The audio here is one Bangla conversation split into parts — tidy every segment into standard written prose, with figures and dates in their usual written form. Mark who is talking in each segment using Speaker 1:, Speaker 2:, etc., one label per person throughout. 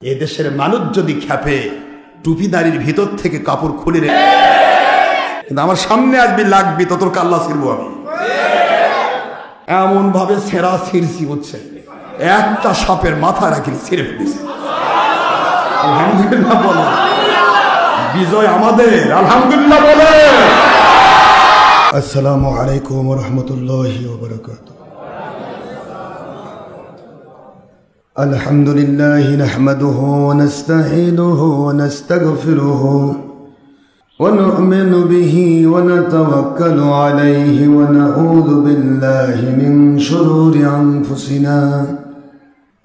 Speaker 1: এই দেশের মানুষ যদি খেপে টুপিদারির ভিতর থেকে কাপড় খুলে রে, কিন্তু আমার সামনে আসবি লাগবি তো তোর কাল্লা ছিড়বো আমি। এমন ভাবে ছেঁড়া ছিঁড়ছি হচ্ছে, একটা সাপের মাথা রাখিনি ছিঁড়ে ফেলেছে। আলহামদুলিল্লাহ বলে, বিজয় আমাদের। আলহামদুলিল্লাহ বলে। আসসালামু আলাইকুম ওয়া রাহমাতুল্লাহি ওয়া বারাকাতুহু। আলহামদুলিল্লাহি নাহমাদুহু ওয়া নাস্তাঈনুহু ওয়া নাস্তাগফিরুহু ওয়া নু'মিনু বিহি ওয়া নাতাওয়াক্কালু আলাইহি ওয়া নাউযু বিল্লাহি মিন শুরুরি আনফুসিনা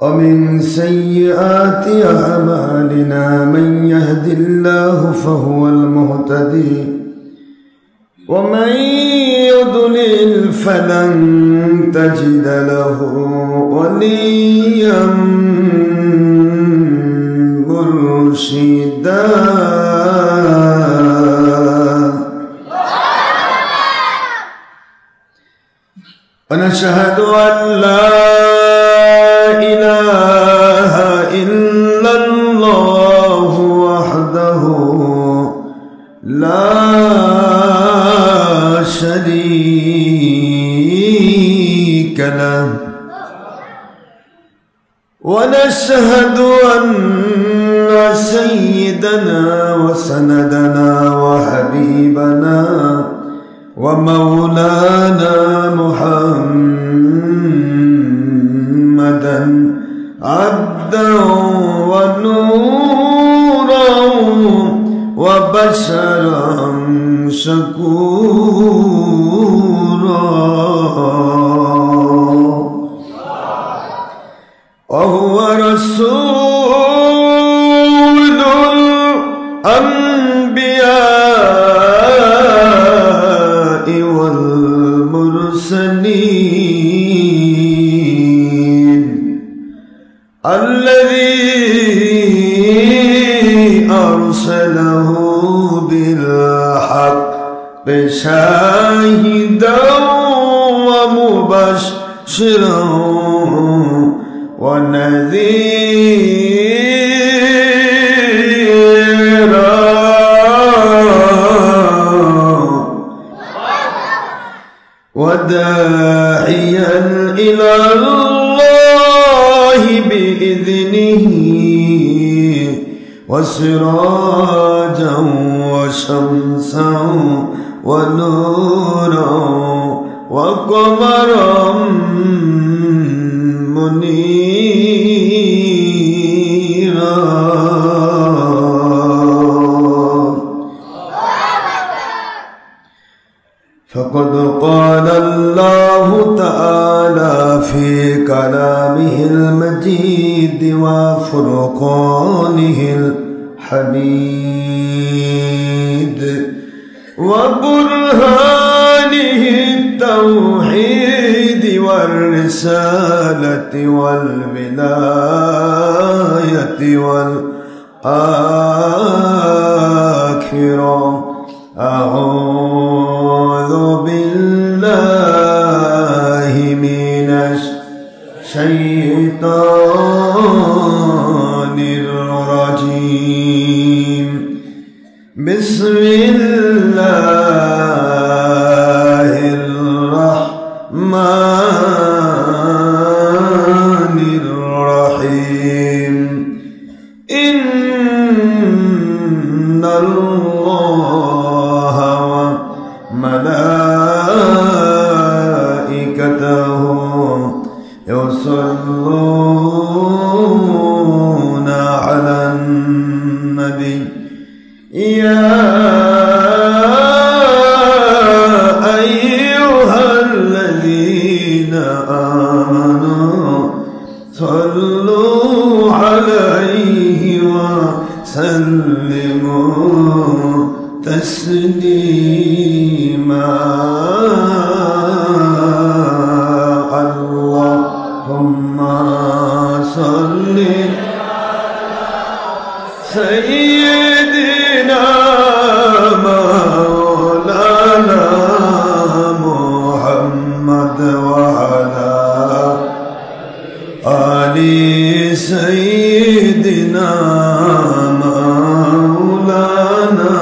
Speaker 1: ওয়া মিন সাইয়্যাতি আ'মালিনা মান ইয়াহদিল্লাহু ফাহুয়াল মুহতাদি ওয়া মান يضلل فلن تجد له وليا مرشدا ونشهد أن لا إله إلا الله وحده لا شريك له ونشهد أن سيدنا وسندنا وحبيبنا ومولانا محمدا عبدا ونورا وبشرا شكورا وهو رسول الأنبياء والمرسلين الذي أرسله بالحق شاهدا ومبشرا ونذيرا وداعيا إلى الله بإذنه وسراجا وشمسا ونورا وقمرا منيرا فقد قال الله تعالى في كلامه المجيد وفرقانه الحميد وبرهانه التوحيد والرسالة والولاية والآخرة أعوذ بالله من الشيطان الرجيم بسم الله الرحمن الرحيم إن الله وملائكته يصلون على النبي يا أيها الذين آمنوا صلوا عليه وسلموا تسليما اللهم صل سيدنا مولانا محمد وعلى آل سيدنا
Speaker 2: سيدنا مولانا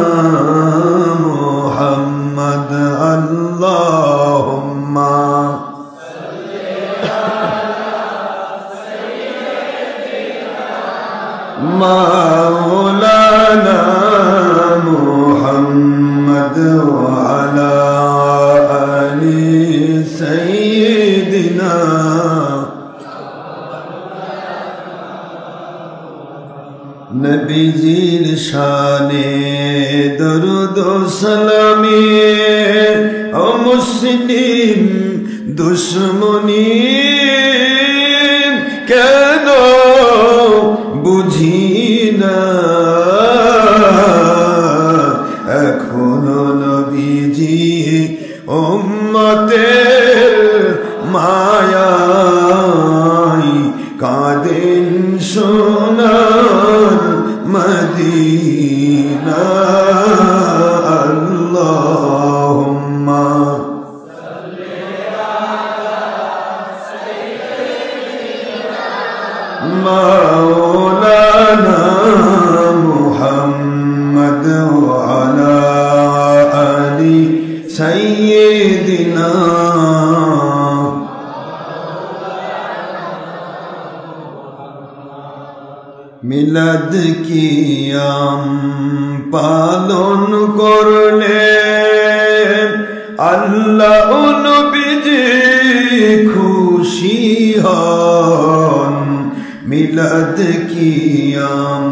Speaker 2: محمد اللهم مولانا محمد وعلى آل سيدنا নবীজির শানে দরুদ ও সালামি ও মুসলিম দুশ্মনী কেন বুঝি না এখনো নবীজি উম্মতের মায়ায় কাঁদেন সোনার মদিনা আল্লাহুম্মা مولانا محمد وعلى آل سيدنا মিলাদ কিয়াম পালন করলে আল্লাহ নবীজি খুশি হন মিলাদ কিয়াম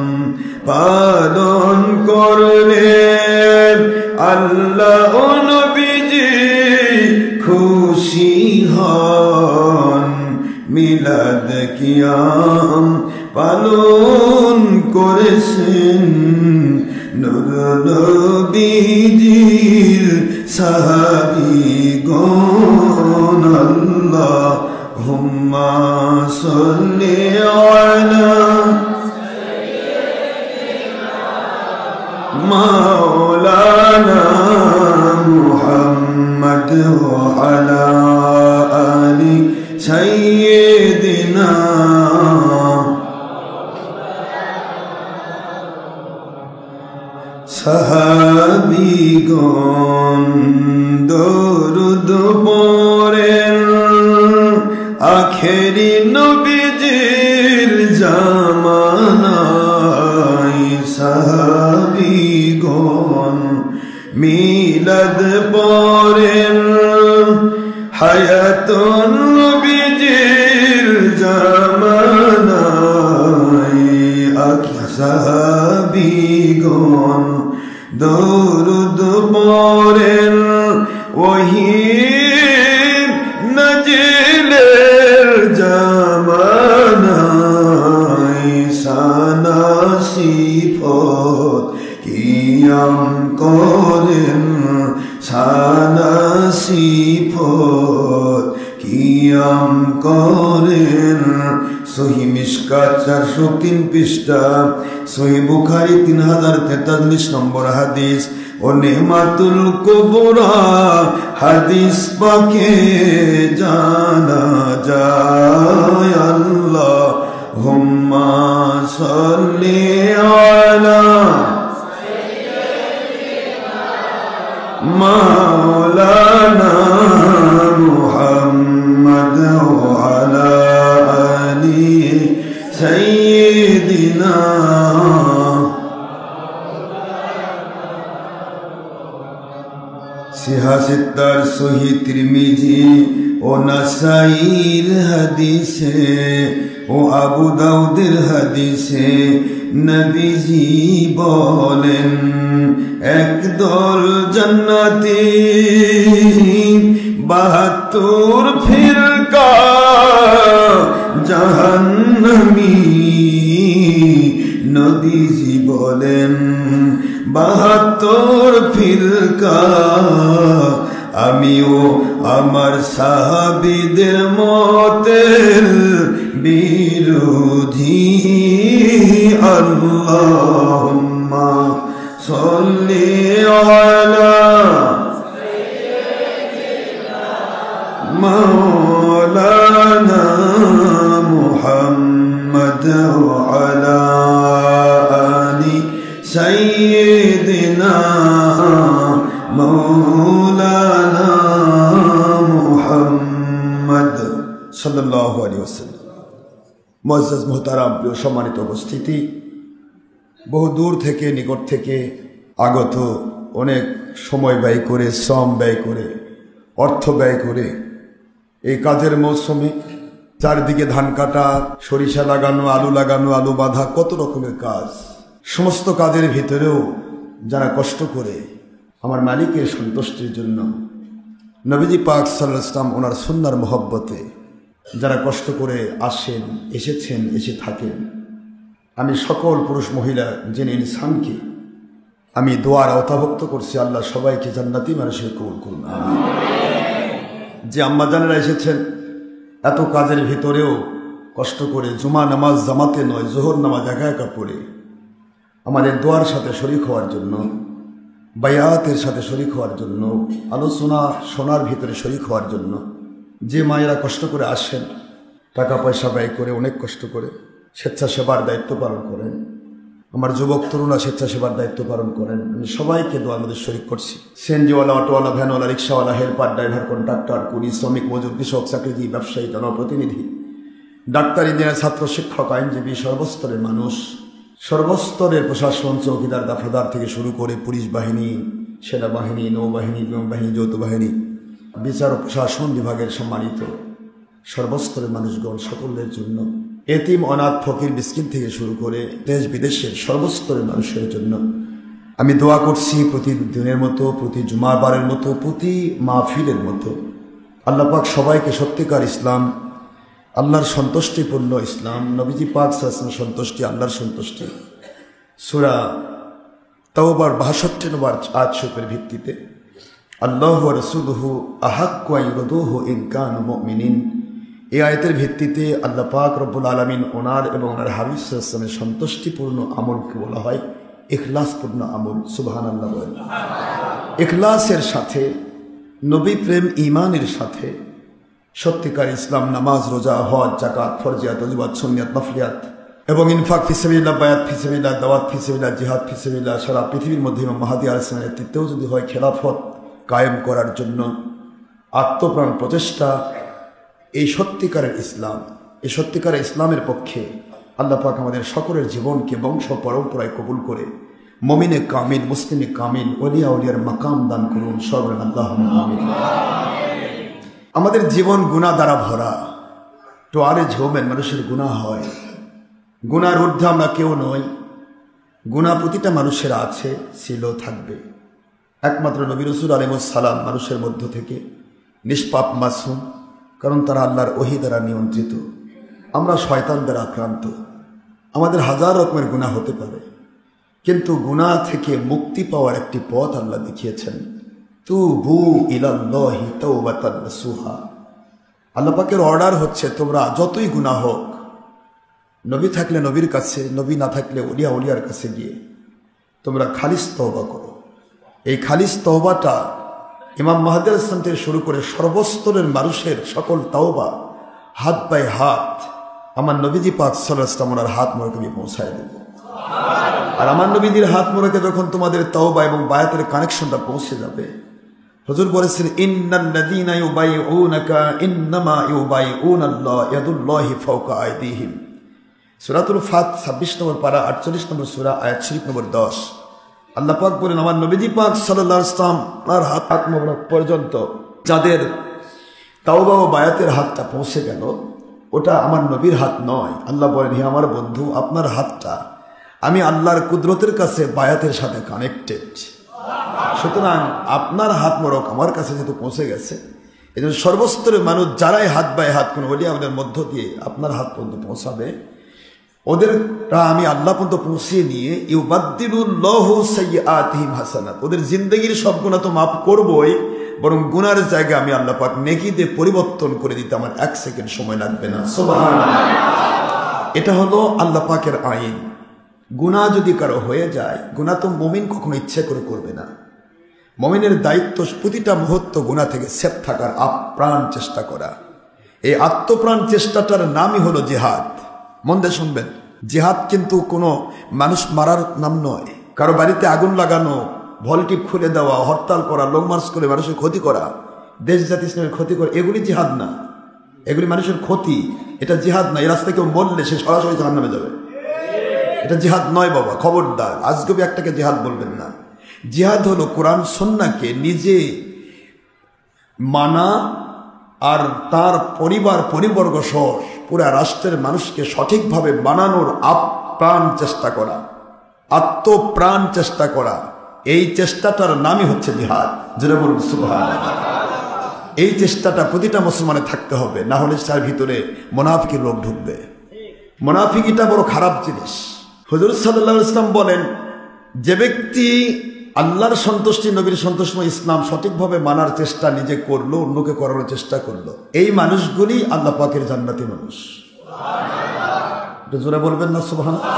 Speaker 2: পালন করলে আল্লাহ নবীজি খুশি হন মিলাদ কিয়াম পালন করেছেন নূর নবীজির সাহাবীগণ আল্লাহুম্মা সাল্লি আলা মাওলানা মুহাম্মদ ওয়া আলা আলি সাইয়্যিদিনা সাহাবীগণ দরুদ পড়েন আখেরি নবীজির জামানায় সাহাবীগণ মিলাদ পড়েন হায়াতুন নবীজির জামানায় সাহাবীগণ দরুদ পড়েন ওহি নজিলের জামানায় সানা সিফত কিয়াম করেন সানা সিফত কিয়াম করেন সহি মিশকাত 403 পৃষ্ঠা সহি বুখারী 3043 নম্বর হাদিস ও নেমাতুল কুবরা হাদিস পাকে জানা যায় আল্লাহুম্মা সাল্লি আলা মাওলানা মুহাম্মদ ওয়া আলা আলি সাইয়্যিদিনা সিহাসিত্তার সহি তিরমিজি ও নাসাইর হাদিসে ও আবু দাউদের হাদিসে নবীজি বলেন একদল জান্নাতি 72 ফিরকা জাহান্নামী নবীজি বলেন 72 ফিরকা আমিও আমার সাহাবীদের মতের বিরোধী আল্লাহুম্মা সাল্লি আলা মাওলানা মুহাম্মদ ওয়া আলা সাইয়্যিদিনা মাওলানা মুহাম্মদ
Speaker 1: সাল্লাল্লাহু আলাইহি ওয়াসাল্লাম। মুআজ্জাজ মুহতারাম, প্রিয় সম্মানিত উপস্থিতি, বহু দূর থেকে নিকট থেকে আগত, অনেক সময় ব্যয় করে, শ্রম ব্যয় করে, অর্থ ব্যয় করে এই কাজের মৌসুমে চারদিকে ধান কাটা, সরিষা লাগানো, আলু লাগানো, আলু বাঁধা, কত রকমের কাজ। সমস্ত কাজের ভিতরেও যারা কষ্ট করে আমার মালিকের সন্তুষ্টির জন্য, নবীজি পাক সাল্লাল্লাহু আলাইহি ওয়াসাল্লাম ওনার সুন্নাহর মহব্বতে যারা কষ্ট করে আসেন, এসেছেন, এসে থাকেন, আমি সকল পুরুষ মহিলা জেনে ইনসানকে আমি দোয়ার আওতাভুক্ত করছি, আল্লাহ সবাইকে জান্নাতি মানুষের কবুল করুন। যে আম্মাজানেরা এসেছেন এত কাজের ভিতরেও কষ্ট করে, জুমা নামাজ জামাতে নয়, জোহর নামাজ একা একা পড়ে আমাদের দোয়ার সাথে শরীক হওয়ার জন্য, বায়াতের সাথে শরীক হওয়ার জন্য, আলোচনা শোনার ভিতরে শরীক হওয়ার জন্য যে মায়েরা কষ্ট করে আসেন, টাকা পয়সা ব্যয় করে, অনেক কষ্ট করে স্বেচ্ছাসেবার দায়িত্ব পালন করেন, আমার যুবক তরুণরা স্বেচ্ছাসেবার দায়িত্ব পালন করেন, আমি সবাইকে দোয়ার মধ্যে শরীক করছি। সিএনজিওয়ালা, অটোওয়ালা, ভ্যানওয়ালা, রিক্সাওয়ালা, হেল্পার, ড্রাইভার, কন্ট্রাক্টর, কুলি, শ্রমিক, মজুর, কৃষক, চাকরিজীবী, ব্যবসায়ী, জনপ্রতিনিধি, ডাক্তার, ইঞ্জিনিয়ার, ছাত্র, শিক্ষক, আইনজীবী, সর্বস্তরের মানুষ, সর্বস্তরের প্রশাসন, চৌকিদার, দফাদার থেকে শুরু করে পুলিশ বাহিনী, সেনাবাহিনী, নৌবাহিনী, বিমান বাহিনী, যৌথ বাহিনী, বিচার ও প্রশাসন বিভাগের সম্মানিত সর্বস্তরের মানুষগণ, সকলের জন্য, এতিম, অনাথ, ফকির, মিসকিন থেকে শুরু করে দেশ বিদেশের সর্বস্তরের মানুষের জন্য আমি দোয়া করছি। প্রতিদিনের মতো, প্রতি জুমাবারের মতো, প্রতি মাহফিলের মতো আল্লাহ পাক সবাইকে সত্যিকার ইসলাম, আল্লাহর সন্তুষ্টিপূর্ণ ইসলাম, নবীজি পাক সাল্লাল্লাহু আলাইহি ওয়াসাল্লামের সন্তুষ্টি, আল্লাহর সন্তুষ্টি, সূরা তাওবার 62 নম্বর আয়াত শরীফের ভিত্তিতে আল্লাহু ওয়া রাসূলুহু আহাক্কু আন ইউরদুহু ইন কানু মুমিনিন, এই আয়াতের ভিত্তিতে আল্লাহ পাক রব্বুল আলামিন ওনার এবং ওনার হাবিব সাল্লাল্লাহু আলাইহি ওয়াসাল্লামের সন্তুষ্টিপূর্ণ আমলকে বলা হয় ইখলাসপূর্ণ আমল। সুবহানাল্লাহ বলেন। ইখলাসের সাথে, নবী প্রেম, ঈমানের সাথে সত্যিকার ইসলাম, নামাজ, রোজা, হজ, যাকাত, ফরজিয়াত, ওয়াজিবাত, সুন্নাত, নফলিয়াত এবং ইনফাক ফি সাবিলিল্লাহ, বায়াত ফি সাবিলিল্লাহ, দাওয়াত ফি সাবিলিল্লাহ, জিহাদ ফি সাবিলিল্লাহ, সারা পৃথিবীর মধ্যে ইমাম মাহদী আলাইহিস সালামের নেতৃত্বেও যদি হয় খেলাফত কায়েম করার জন্য আত্মপ্রাণ প্রচেষ্টা, এই সত্যিকারের ইসলাম, এই সত্যিকারের ইসলামের পক্ষে আল্লাহ পাক আমাদের সকলের জীবনকে বংশ পরম্পরায় কবুল করে মুমিনে কামিল, মুসলিমে কামিল, ওলিয়া উলিয়ার মাকাম দান করুন। সবাই আল্লাহুম্মা আমিন। আমাদের জীবন গুনাহ দ্বারা ভরা, টোয়ারে ঝোমেন, মানুষের গুনাহ হয়, গুনার ঊর্ধ্বে আমরা কেউ নই, গুনাহ প্রতিটা মানুষের আছে, ছিল, থাকবে। একমাত্র নবী রাসূল আলাইহিস সালাম মানুষের মধ্য থেকে নিষ্পাপ, মাসুম, কারণ তারা আল্লাহর ওহী দ্বারা নিয়ন্ত্রিত। আমরা শয়তান দ্বারা আক্রান্ত, আমাদের হাজার রকমের গুনাহ হতে পারে, কিন্তু গুনাহ থেকে মুক্তি পাওয়ার একটি পথ আল্লাহ দেখিয়েছেন, তুবু ইলাল্লাহি তাওবাতান নাসুহা। আল্লাহ পাকের অর্ডার হচ্ছে তোমরা যতই গুনাহ হোক, নবী থাকলে নবীর কাছে, নবী না থাকলে ওলিয়া উলিয়ার কাছে গিয়ে তোমরা খালিস তওবা করো। এই খালিস তওবাটা ইমাম মাহদী আলাইহিস সালাম থেকে শুরু করে সর্বস্তরের মানুষের সকল তওবা হাত বাই হাত আমার নবীজি পাক সাল্লাল্লাহু আলাইহি ওয়াসাল্লাম ওনার হাত মোবারকে আমি পৌঁছায় দেব। আর আমার নবীজির হাত মোবারকে যখন তোমাদের তওবা এবং বায়াতের কানেকশনটা পৌঁছে যাবে, হুজুর বলেছেন ইন্নাল্লাযীনা ইউবাইউনাকা ইন্নামা ইউবাইউনাল্লাহ ইয়াদুল্লাহি ফাওকা আইদিহিম। সূরাতুল ফাত 26 নম্বর পারা 48 নম্বর সূরা আয়াত শরীফ নম্বর 10। আল্লাহ পাক বলেন আমার নবীজি পাক সাল্লাল্লাহু আলাইহি ওয়াসাল্লাম আর হাত মোবারক পর্যন্ত যাদের তাওবা ও বায়াতের হাতটা পৌঁছে গেল, ওটা আমার নবীর হাত নয়। আল্লাহ বলেন হে আমার বন্ধু, আপনার হাতটা আমি আল্লাহর কুদরতের কাছে বায়াতের সাথে কানেক্টেড, সুতরাং আপনার হাত মোবারক আমার কাছে যেহেতু পৌঁছে গেছে, এই জন্য সর্বস্তরের মানুষ যারাই হাত বাই হাত কোন ওলিয়া ওদের মধ্য দিয়ে আপনার হাত পর্যন্ত পৌঁছাবে, ওদেরটা আমি আল্লাহ পর্যন্ত পৌঁছিয়ে নিয়ে ইউবাদদিলুল্লাহু সাইয়্যাতিহিম হাসানাত, ওদের জিন্দেগির সব গুনাহ তো মাফ করবই, বরং গুনার জায়গায় আমি আল্লাহ পাক নেকিতে পরিবর্তন করে দিতে আমার 1 সেকেন্ড সময় লাগবে না। সুবহানাল্লাহ। এটা হলো আল্লাহ পাকের আইন। গুনাহ যদি কারো হয়ে যায়, গুনাহ তো মুমিন কখনো ইচ্ছে করে করবে না। মুমিনের দায়িত্ব প্রতিটা মুহূর্ত গুনাহ থেকে সেফ থাকার আপ্রাণ চেষ্টা করা। এই আত্মপ্রাণ চেষ্টাটার নামই হলো জিহাদ। মন দিয়ে শুনবেন, জিহাদ কিন্তু কোনো মানুষ মারার নাম নয়, কারো বাড়িতে আগুন লাগানো, ভলটিপ খুলে দেওয়া, হরতাল করা, লং মার্চ করে মানুষের ক্ষতি করা, দেশ জাতি ইসলামের ক্ষতি করা, এগুলি জিহাদ না, এগুলি মানুষের ক্ষতি। এটা জিহাদ না। এই রাস্তায় কেউ মরলে সে সরাসরি জাহান্নামে যাবে। এটা জিহাদ নয় বাবা, খবরদার। আজগবি একটাকে জিহাদ বলবেন না। জিহাদ হলো কোরআন সুন্নাহকে নিজে মানা আর তার পরিবর্গ সহ পুরা রাষ্ট্রের মানুষকে সঠিকভাবে বানানোর আপ্রাণ চেষ্টা করা, আত্মপ্রাণ চেষ্টা করা। এই চেষ্টাটার নামই হচ্ছে জিহাদ। যেটা বলুন সুবহানাল্লাহ। এই চেষ্টাটা প্রতিটা মুসলমানের থাকতে হবে, না হলে তার ভিতরে মুনাফিকের রোগ ঢুকবে। মুনাফিকিটা বড় খারাপ জিনিস। হুজুর সাল্লাল্লাহু আলাইহি ওয়াসাল্লাম বলেন, যে ব্যক্তি আল্লাহর সন্তুষ্টি, নবীর সন্তুষ্টি, ইসলাম সঠিকভাবে মানার চেষ্টা নিজে করলো, অন্যকে করানোর চেষ্টা করলো, এই মানুষগুলি আল্লাহ পাকের জান্নাতি মানুষ। এটা জোরে বলবেন না সুবহানাল্লাহ?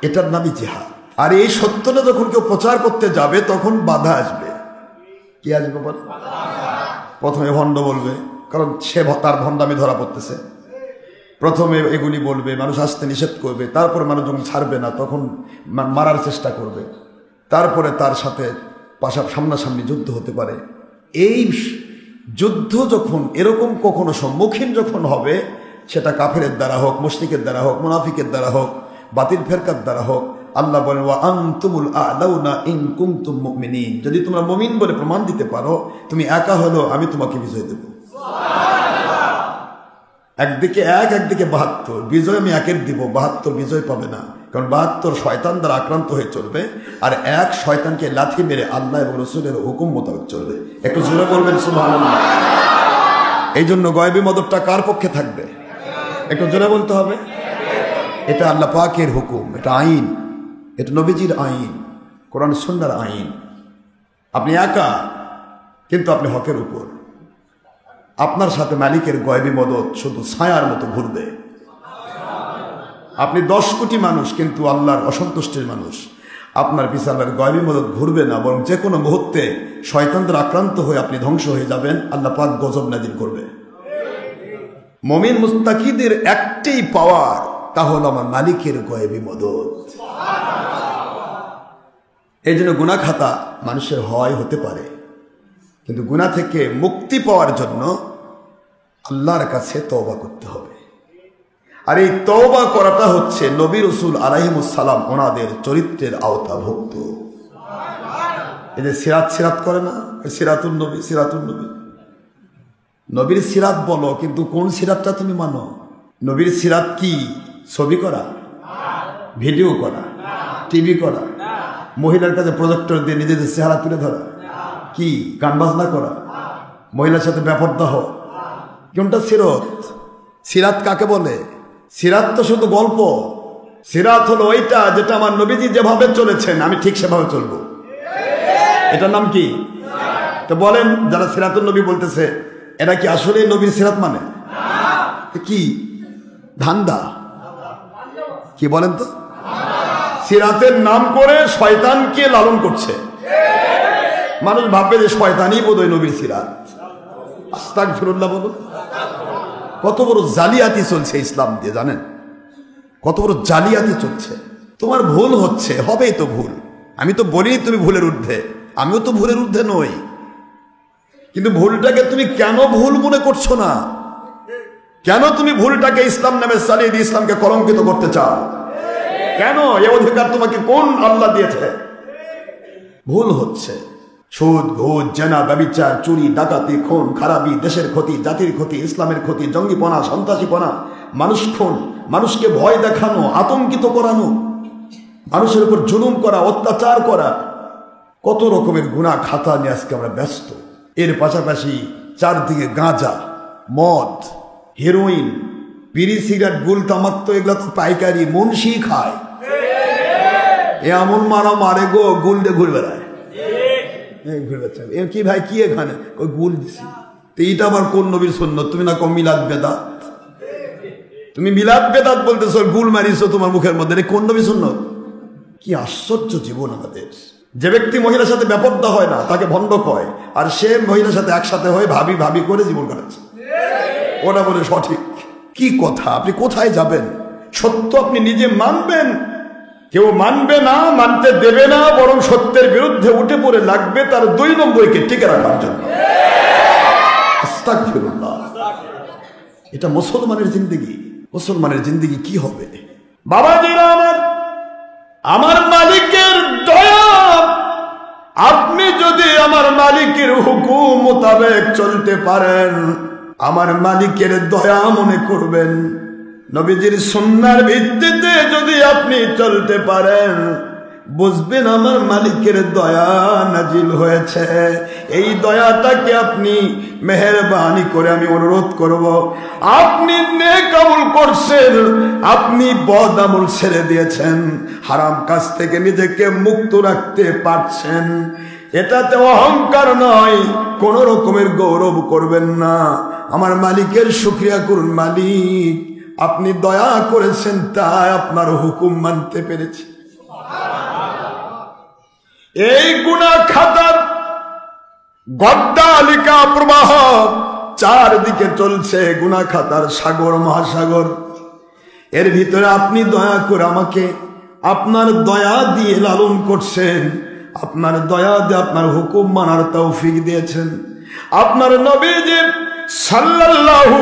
Speaker 1: এটার নামই জিহাদ। আর এই সত্যটা যখন কেউ প্রচার করতে যাবে তখন বাধা আসবে। কি আসবে? প্রথমে ভণ্ড বলবে, কারণ সে তার ভণ্ডামি ধরা পড়তেছে। প্রথমে এগুলি বলবে, মানুষ আসতে নিষেধ করবে, তারপরে মানুষ যখন ছাড়বে না তখন মারার চেষ্টা করবে, তারপরে তার সাথে সামনাসামনি যুদ্ধ হতে পারে। এই যুদ্ধ যখন এরকম কখনো সম্মুখীন যখন হবে, সেটা কাফেরের দ্বারা হোক, মুশরিকের দ্বারা হোক, মুনাফিকের দ্বারা হোক, বাতিল ফেরকার দ্বারা হোক, আল্লাহ বলেন ওয়া আনতুমুল আ'লাউনা ইন কুনতুম মুমিনিন। যদি তোমরা মুমিন বলে প্রমাণ দিতে পারো, তুমি একা হলো, আমি তোমাকে বিজয় দেব। একদিকে এক, একদিকে 72। বিজয় আমি একের দিব, 72 বিজয় পাবে না। কারণ 72 শয়তান দ্বারা আক্রান্ত হয়ে চলবে, আর এক শয়তানকে লাথি মেরে আল্লাহ এবং রাসূলের হুকুম মোতাবেক চলবে। একটু জোরে বলবেন সুবহানাল্লাহ। এই জন্য গায়বী মদতটা কার পক্ষে থাকবে? একটু জোরে বলতে হবে। এটা আল্লাহ পাকের হুকুম, এটা আইন, এটা নবীজির আইন, কোরআন সুন্নাহর আইন। আপনি একা, কিন্তু আপনি হকের উপর। আপনার সাথে মালিকের গায়বী মদত শুধু ছায়ার মতো ঘুরবে। আপনি 10 কোটি মানুষ, কিন্তু আল্লাহর অসন্তুষ্টির মানুষ। আপনার পিছনে আল্লাহর গায়বী মদত ঘুরবে না, বরং যে কোনো মুহূর্তে শয়তানদের আক্রান্ত হয়ে আপনি ধ্বংস হয়ে যাবেন। আল্লাহ পাক গজব নাযিল করবে। মুমিন মুত্তাকিদের একটাই পাওয়ার, তা হলো আমার মালিকের গায়বী মদত। এই জন্য গুনাহ খাতা মানুষের হতে পারে, কিন্তু গুনাহ থেকে মুক্তি পাওয়ার জন্য আল্লাহর কাছে তওবা করতে হবে। আর এই তওবা করাটা হচ্ছে নবী রাসূল আলাইহিমুস সালাম ওনাদের চরিত্রের আওতাভুক্ত। এই যে সিরাত করে না, সিরাতুন নবী, সিরাতুন নবী। নবীর সিরাত বলো, কিন্তু কোন সিরাতটা তুমি মানো? নবীর সিরাত কি? ছবি করা, ভিডিও করা, টিভি করা, মহিলার কাছে প্রজেক্টর দিয়ে নিজেদের চেহারা তুলে ধরা, কি গান বাজনা করা, মহিলার সাথে বেপরদা হওয়া, কোনটা সিরাত? সিরাত কাকে বলে? সিরাত তো শুধু গল্প। সিরাত হলো ওইটা যেটা আমার নবীজি যেভাবে চলেছেন আমি ঠিক সেভাবে চলবো। এটার নাম কি? তো বলেন, যারা সিরাতুন নবী বলতেছে, এরা কি আসলে নবীর সিরাত মানে? কি ধান্দা? কি বলেন তো? সিরাতের নাম করে শয়তানকে লালন করছে। মানুষ ভাববে যে শয়তানই বোধহয় নবীর সিরাত। আস্তাগফিরুল্লাহ বলুন। কত বড় জালিয়াতি চলছে ইসলাম দিয়ে, জানেন? কত বড় জালিয়াতি চলছে। তোমার ভুল হচ্ছে, হবেই তো ভুল। আমি তো বলি তুমি ভুলের ঊর্ধ্বে, আমিও তো ভুলের ঊর্ধ্বে নই, কিন্তু ভুলটাকে তুমি কেন ভুল মনে করছো না? কেন তুমি ভুলটাকে ইসলাম নামে চালিয়ে দিয়ে ইসলামকে কলঙ্কিত করতে চাও? কেন? এ অধিকার তোমাকে কোন আল্লাহ দিয়েছে? ভুল হচ্ছে। সুদ, ঘুষ, জেনা, ব্যভিচার, চুরি, ডাকাতি, খুন, খারাপি, দেশের ক্ষতি, জাতির ক্ষতি, ইসলামের ক্ষতি, জঙ্গিপনা, সন্ত্রাসীপনা, মানুষ খুন, মানুষকে ভয় দেখানো, আতঙ্কিত করানো, মানুষের উপর জুলুম করা, অত্যাচার করা, কত রকমের গুনাহ খাতা নিয়ে আজকে আমরা ব্যস্ত। এর পাশাপাশি চারদিকে গাঁজা, মদ, হেরোইন, বিড়ি, সিগারেট, গুল, তামাক, তো এগুলো তো পাইকারি মুন্সি খায়। এমন মারা মারে গো, গুল দিয়ে ঘুরে বেড়ায়। কি ভাই কি এখানে? ওই গুল দিছি। এইটা আবার কোন নবীর সুন্নত? তুমি না কম মিলাদ বেদাত। তুমি মিলাদ বেদাত বলতেছো, গুল মারিছো তোমার মুখের মধ্যে। কোন নবীর সুন্নত? কি আশ্চর্য জীবন আমাদের। যে ব্যক্তি মহিলার সাথে বেপরদা হয় না তাকে ভণ্ড কয়, আর সে মহিলার সাথে একসাথে হয়ে ভাবি ভাবি করে জীবন কাটাচ্ছে, ওটা বলে সঠিক। কি কথা? আপনি কোথায় যাবেন? সত্য আপনি নিজে মানবেন, কেউ মানবে না, মানতে দেবে না, বরং সত্যের বিরুদ্ধে উঠে পড়ে লাগবে তার 2 নম্বরকে টিকে রাখার জন্য। আস্তাগফিরুল্লাহ। এটা মুসলমানের জিন্দেগি। মুসলমানের জিন্দেগি কি হবে? বাবাজিরা আমার মালিকের দয়া, আপনি যদি আমার মালিকের হুকুম মোতাবেক চলতে পারেন, আমার মালিকের দয়া মনে করবেন। নবীজির সুন্নাহর ভিত্তিতে যদি আপনি চলতে পারেন, বুঝবেন আমার মালিকের দয়া নাজিল হয়েছে। এই দয়াটাকে আপনি মেহেরবানি করে আমি অনুরোধ করব, আপনি নেক আমল করছেন, আপনি বদ আমল ছেড়ে দিয়েছেন, হারাম কাজ থেকে নিজেকে মুক্ত রাখতে পারছেন, এটাতে অহংকার নয়, কোন রকমের গৌরব করবেন না। আমার মালিকের শুকরিয়া করুন, মালিক আপনি দয়া করেছেন তাই আপনার হুকুম মানতে পেরেছি। এই গুনাহ খাতার গড্ডালিকা প্রবাহ চারদিকে চলছে, গুনাহ খাতার সাগর মহাসাগর। এর ভিতরে আপনি দয়া করে আমাকে আপনার দয়া দিয়ে লালন করছেন, আপনার দয়া দিয়ে আপনার হুকুম মানার তৌফিক দিয়েছেন। আপনার নবীজি সাল্লাল্লাহু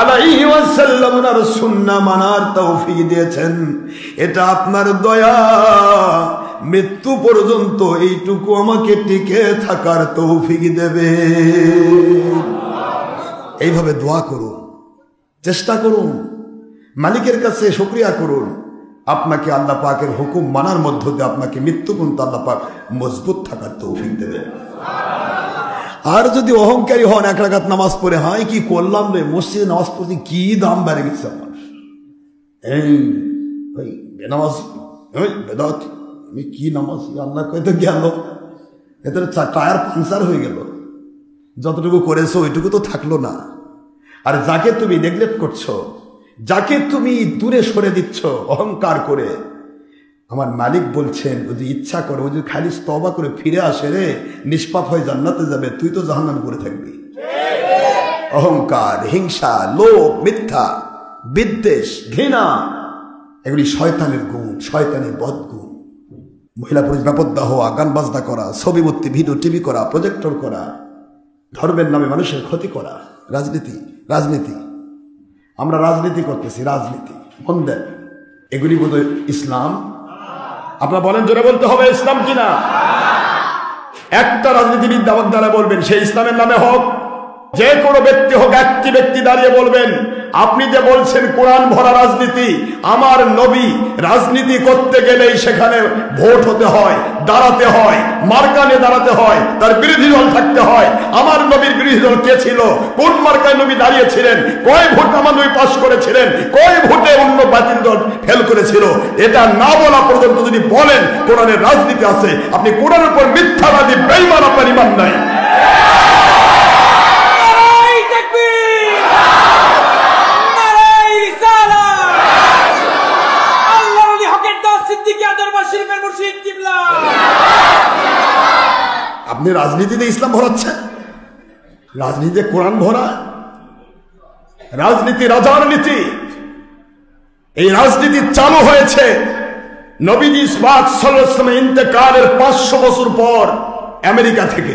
Speaker 1: আলাইহি ওয়াসাল্লাম এর সুন্নাহ মানার তৌফিক দিয়েছেন। এটা আপনার দয়া, মৃত্যু পর্যন্ত এইটুকু আমাকে টিকে থাকার তৌফিক দেবে। এইভাবে দোয়া করুন, চেষ্টা করুন, মালিকের কাছে শুকরিয়া করুন, আপনাকে আল্লাহ পাকের হুকুম মানার মধ্য দিয়ে আপনাকে মৃত্যু পর্যন্ত আল্লাহ পাক মজবুত থাকার তৌফিক দেবে। আর যদি অহংকারী হন, 1 রাকাত নামাজ পড়ে হাই কি করলাম রে, মসজিদে নামাজ পড়তে কি দাম বেড়ে গেছে আমার, এই বেনামাজ বেদাত, আমি কি নামাজ আল্লাহ কইতে গেল, এতে টায়ার পাংচার হয়ে গেল, যতটুকু করেছো ওইটুকু তো থাকলো না। আর যাকে তুমি নেগলেক্ট করছো, যাকে তুমি দূরে সরে দিচ্ছ অহংকার করে, আমার মালিক বলছেন যদি ইচ্ছা করে, যদি খালি তওবা করে ফিরে আসে রে, নিষ্পাপ হয়ে জান্নাতে যাবে, তুই তো জাহান্নামে পড়ে থাকবি। অহংকার, হিংসা, লোভ, মিথ্যা, বিদ্বেষ, ঘৃণা, এগুলি শয়তানের গুণ, শয়তানের বদগুণ। মহিলা পুরুষ বেপরোয়া হওয়া, গান বাজনা করা, ছবি মূর্তি, ভিডিও টিভি করা, প্রজেক্টর করা, ধর্মের নামে মানুষের ক্ষতি করা, রাজনীতি, রাজনীতি, আমরা রাজনীতি করতেছি, রাজনীতি মন দেন, এগুলি বোধহয় ইসলাম? আপনারা বলেন, জোরে বলতে হবে ইসলাম কিনা? একটা রাজনীতিবিদ দাওয়াত দ্বারা বলবেন সেই ইসলামের নামে হোক, যে কোনো ব্যক্তি হোক, একটি ব্যক্তি দাঁড়িয়ে বলবেন আপনি যে বলছেন কোরআন ভরা রাজনীতি, আমার নবী রাজনীতি করতে গেলেই সেখানে ভোট হতে হয়, দাঁড়াতে হয়, মার্কানে দাঁড়াতে হয়, তার বিরোধী দল থাকতে হয়। আমার নবীর বিরোধী দল কে ছিল? কোন মার্কায় নবী দাঁড়িয়েছিলেন? কয় ভোট আমার নবী পাস করেছিলেন? কয় ভোটে অন্য বাতিল দল ফেল করেছিল? এটা না বলা পর্যন্ত যদি বলেন কোরআনের রাজনীতি আছে, আপনি কোরআনের উপর মিথ্যাবাদী, বেঈমান, আপনার ঈমান নাই। আপনি রাজনীতিতে ইসলাম ভরাচ্ছেন, রাজনীতিতে কোরআন ভরা, রাজনীতি রাজার নীতি। এই রাজনীতি চালু হয়েছে নবীজি পাক সাল্লাল্লাহু আলাইহি ওয়াসাল্লামের ইন্তেকালের 500 বছর পর আমেরিকা থেকে।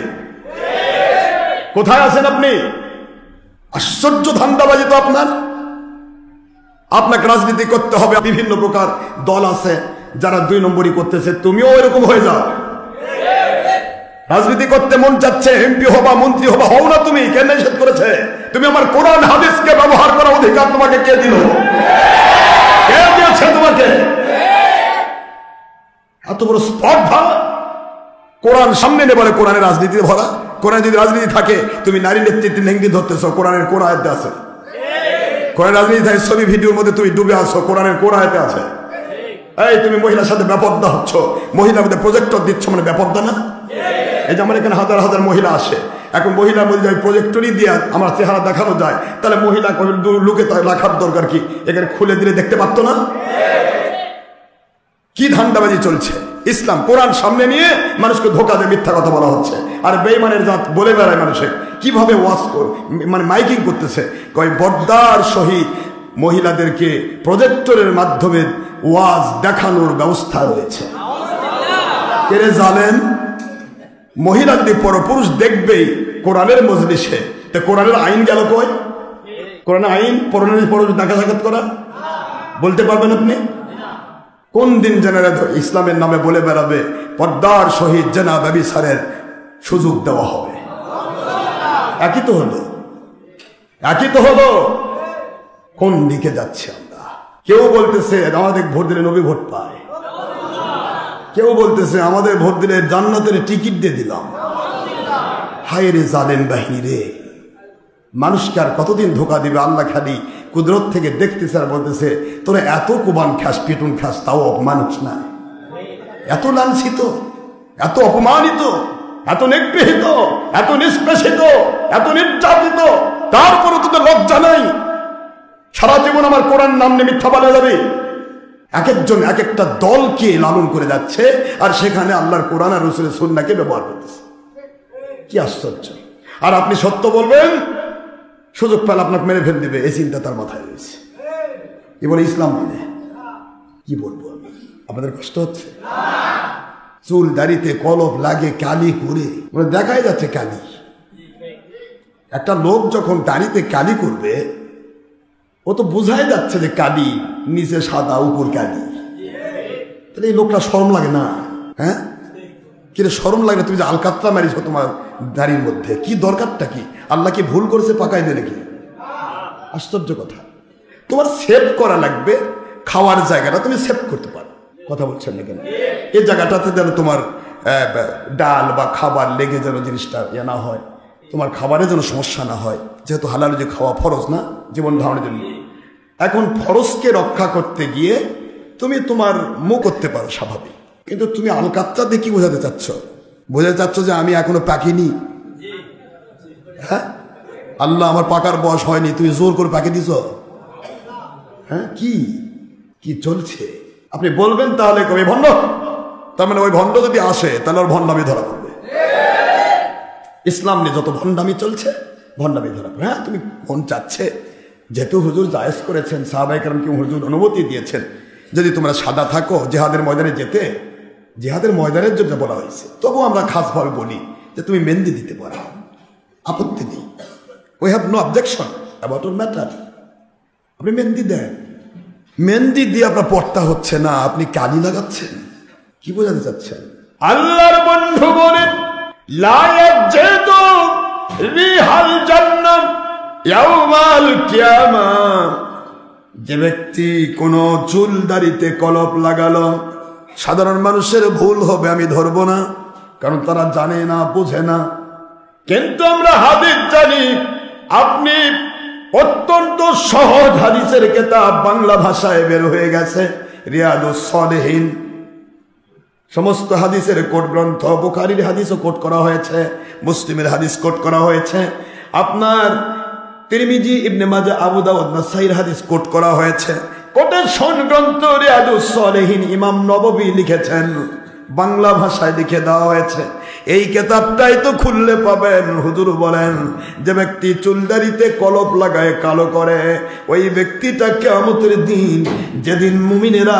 Speaker 1: কোথায় আছেন আপনি? আশ্চর্য ধান্দাবাজি তো আপনার। আপনাকে রাজনীতি করতে হবে, বিভিন্ন প্রকার দল আছে যারা 2 নম্বরই করতেছে, তুমিও এরকম হয়ে যাও। রাজনীতি করতে মন চাচ্ছে, এমপি হবা, মন্ত্রী হবা, হও না তুমি, কে নিষেধ করেছে? তুমি আমার কোরআন হাদিসকে ব্যবহার করার অধিকার তোমাকে কে দিল? কে দিয়েছে তোমাকে? এত বড় স্পর্ধা, কোরআন সামনে নিয়ে বলে কোরআনের রাজনীতি ভরা। কোরআন যদি রাজনীতি থাকে, তুমি নারী নেতৃত্বে নেংটি ধরতেছ, কোরআনের কোন আয়াতে আছে? কোরআন রাজনীতি থাকে, ছবি ভিডিওর মধ্যে তুমি ডুবে আসো, কোরআনের কোন আয়াতে আছে? এই তুমি মহিলার সাথে বেপরোয়া হচ্ছ, মহিলার মধ্যে প্রজেক্টর দিচ্ছ, মানে বেপরোয়া না? এই যে আমার এখানে হাজার হাজার মহিলা আসে, এখন মহিলার মধ্যে প্রজেক্টরই দিয়ে আমার চেহারা দেখানো যায়, তাহলে মহিলা লুকে রাখার দরকার কি? এখানে খুলে দিলে দেখতে পারতো না? কি ধান্দাবাজি চলছে? ইসলাম কোরআন সামনে নিয়ে মানুষকে ধোকা দিয়ে মিথ্যা কথা বলা হচ্ছে। আর বেঈমানের জাত বলে বেড়ায় মানুষের কিভাবে ওয়াজ মানে মাইকিং করতেছে, কয় বর্দার সহিত মহিলাদেরকে প্রজেক্টরের মাধ্যমে ওয়াজ দেখানোর ব্যবস্থা রয়েছে। কেড়ে জানেন মহিলা যদি পরপুরুষ দেখবেই কোরআনের মজলিসে, তা কোরআনের আইন গেল কই? কোরআনের আইন পরপুরুষ দেখা সাক্ষাৎ করা বলতে পারবেন আপনি? কোন দিন জেনারে ইসলামের নামে বলে বেড়াবে পর্দার সহিত জেনা ব্যভিচারের সুযোগ দেওয়া হবে? একই তো হলো, একই তো হলো। কোন দিকে যাচ্ছে আমরা? কেউ বলতেছে আমাদের ভোট দিলে নবী ভোট পায়, কেউ বলতেছে আমাদের ভোট দিলে জান্নাতের টিকিট দিয়ে দিলাম। হায় রে জালেম বাহিনী রে, মানুষকে আর কতদিন ধোকা দিবে? আল্লাহ খালি কুদরত থেকে দেখতেছে আর বলতেছে তোরা এত কুবান খাস, পিটুন খাস, তাও মানুষ না, এত লাঞ্ছিত, এত অপমানিত, এত নিগৃহীত, এত নিষ্পেষিত, এত নির্যাতিত, তারপরে তোদের লজ্জা নাই? সারা জীবন আমার কোরআন নাম নিয়ে মিথ্যা বলা যাবে? এক একজন এক একটা দলকে লালন করে যাচ্ছে, আর সেখানে আল্লাহর কোরআন আর রাসূলের সুন্নাহকে ব্যবহার করতেছে। কি আশ্চর্য! আর আপনি সত্য বলবেন, সুযোগ পেলে আপনাকে মেরে ফেল দিবে, এই চিন্তা তার মাথায় রয়েছে। কি বলে ইসলাম মানে? কি বলবো আমি? আপনাদের কষ্ট হচ্ছে? চুল দাড়িতে কলপ লাগে, কালি করে মানে দেখাই যাচ্ছে কালি। একটা লোক যখন দাড়িতে কালি করবে, ও তো বোঝাই যাচ্ছে যে কালি, নিচে সাদা উপর কালি। তাহলে এই লোকটা শরম লাগে না? হ্যাঁ, কিরে শরম লাগে না? তুমি যে আলকাতরা মারিস তোমার দাড়ির মধ্যে, কি দরকারটা কি? আল্লাহ কি ভুল করেছে পাকাই দেবে নাকি? আশ্চর্য কথা। তোমার সেভ করা লাগবে খাওয়ার জায়গাটা, তুমি সেভ করতে পারো। কথা বলছেন না কেন? এই জায়গাটাতে যেন তোমার ডাল বা খাবার লেগে যেন জিনিসটা ইয়ে না হয়, তোমার খাবারে যেন সমস্যা না হয়, যেহেতু হালাল যে খাওয়া ফরজ না জীবন ধারণের জন্য। এখন ফরজকে রক্ষা করতে গিয়ে তুমি তোমার মুখ করতে পারো স্বাভাবিক, কিন্তু তুমি আলকাতরা দিয়ে কি বোঝাতে চাচ্ছ? বোঝাতে চাচ্ছ যে আমি এখনো পাকিনি? হ্যাঁ, আল্লাহ আমার পাকার বয়স হয়নি, তুমি জোর করে পাকি দিছ? হ্যাঁ, কি কি চলছে? আপনি বলবেন তাহলে কবে ভণ্ড? তার মানে ওই ভণ্ড যদি আসে তাহলে ওর ভণ্ডামি ধরা পড়বে। ইসলাম নিয়ে যত ভণ্ডামি চলছে, ভণ্ডামি ধরা পড়বে। হ্যাঁ, তুমি মন চাচ্ছে, যেহেতু হুজুর জায়েজ করেছেন, সাহাবায়ে কেরামকে হুজুর অনুমতি দিয়েছেন, যদি তোমরা সাদা থাকো জিহাদের ময়দানে যেতে, জিহাদের ময়দানের জন্য বলা হয়েছে, তবু আমরা খাসভাবে বলি যে তুমি মেহেন্দি দিতে পারো, আপত্তি নেই। We have no objection about your matter. আপনি মেহেন্দি দেন, মেহেন্দি দিয়ে আপনার পর্দা হচ্ছে না, আপনি কালি লাগাচ্ছেন। কি বোঝাতে চাচ্ছেন? আল্লাহর বন্ধু বলেন লা ইয়াজিদু রিহাল জান্নাহ ইয়াউমাল কিয়ামাহ। যে ব্যক্তি কোনো চুল দাড়িতে কলপ লাগালো, সাধারণ মানুষের ভুল হবে, আমি ধরবো না, কারণ তারা জানে না, বোঝে না। কিন্তু আমরা হাদিস জানি। আপনি অত্যন্ত সহজ হাদিসের কিতাব বাংলা ভাষায় বের হয়ে গেছে, রিয়াদুস সালেহিন। সমস্ত হাদিসের কোট গ্রন্থ, বুখারীর হাদিসও কোট করা হয়েছে, মুসলিমের হাদিস কোট করা হয়েছে, আপনার তিরমিজি, ইবনে মাজাহ, আবু দাউদ, নাসাঈর হাদিস কোট করা হয়েছে। কোটেশন গ্রন্থ রিয়াদুস সালেহিন ইমাম নববী লিখেছেন, বাংলা ভাষায় লিখে দেওয়া হয়েছে। এই কিতাবটাই তো খুললে পাবেন। হুজুর বলেন যে ব্যক্তি চুলদারিতে কলপ লাগায়, কালো করে, ওই ব্যক্তিটা কিয়ামতের দিন, যেদিন মুমিনেরা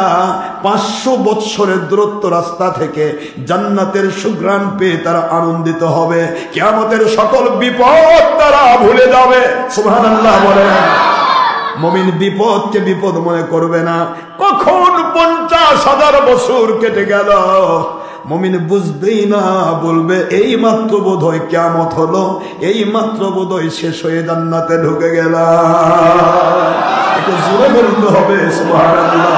Speaker 1: 500 বৎসরের দূরত্ব রাস্তা থেকে জান্নাতের সুঘ্রাণ পেয়ে তারা আনন্দিত হবে, কিয়ামতের সকল বিপদ তারা ভুলে যাবে। সুবহানাল্লাহ বলেন। মুমিন বিপদকে বিপদ মনে করবে না। কখন 50,000 বছর কেটে গেল মুমিন বুঝবেই না, বলবে এই মাত্র বোধহয় কিয়ামত হলো, এই মাত্র বোধহয় শেষ হয়ে জান্নাতে ঢুকে গেলাম। একটু জোরে বলতে হবে সুবহানাল্লাহ।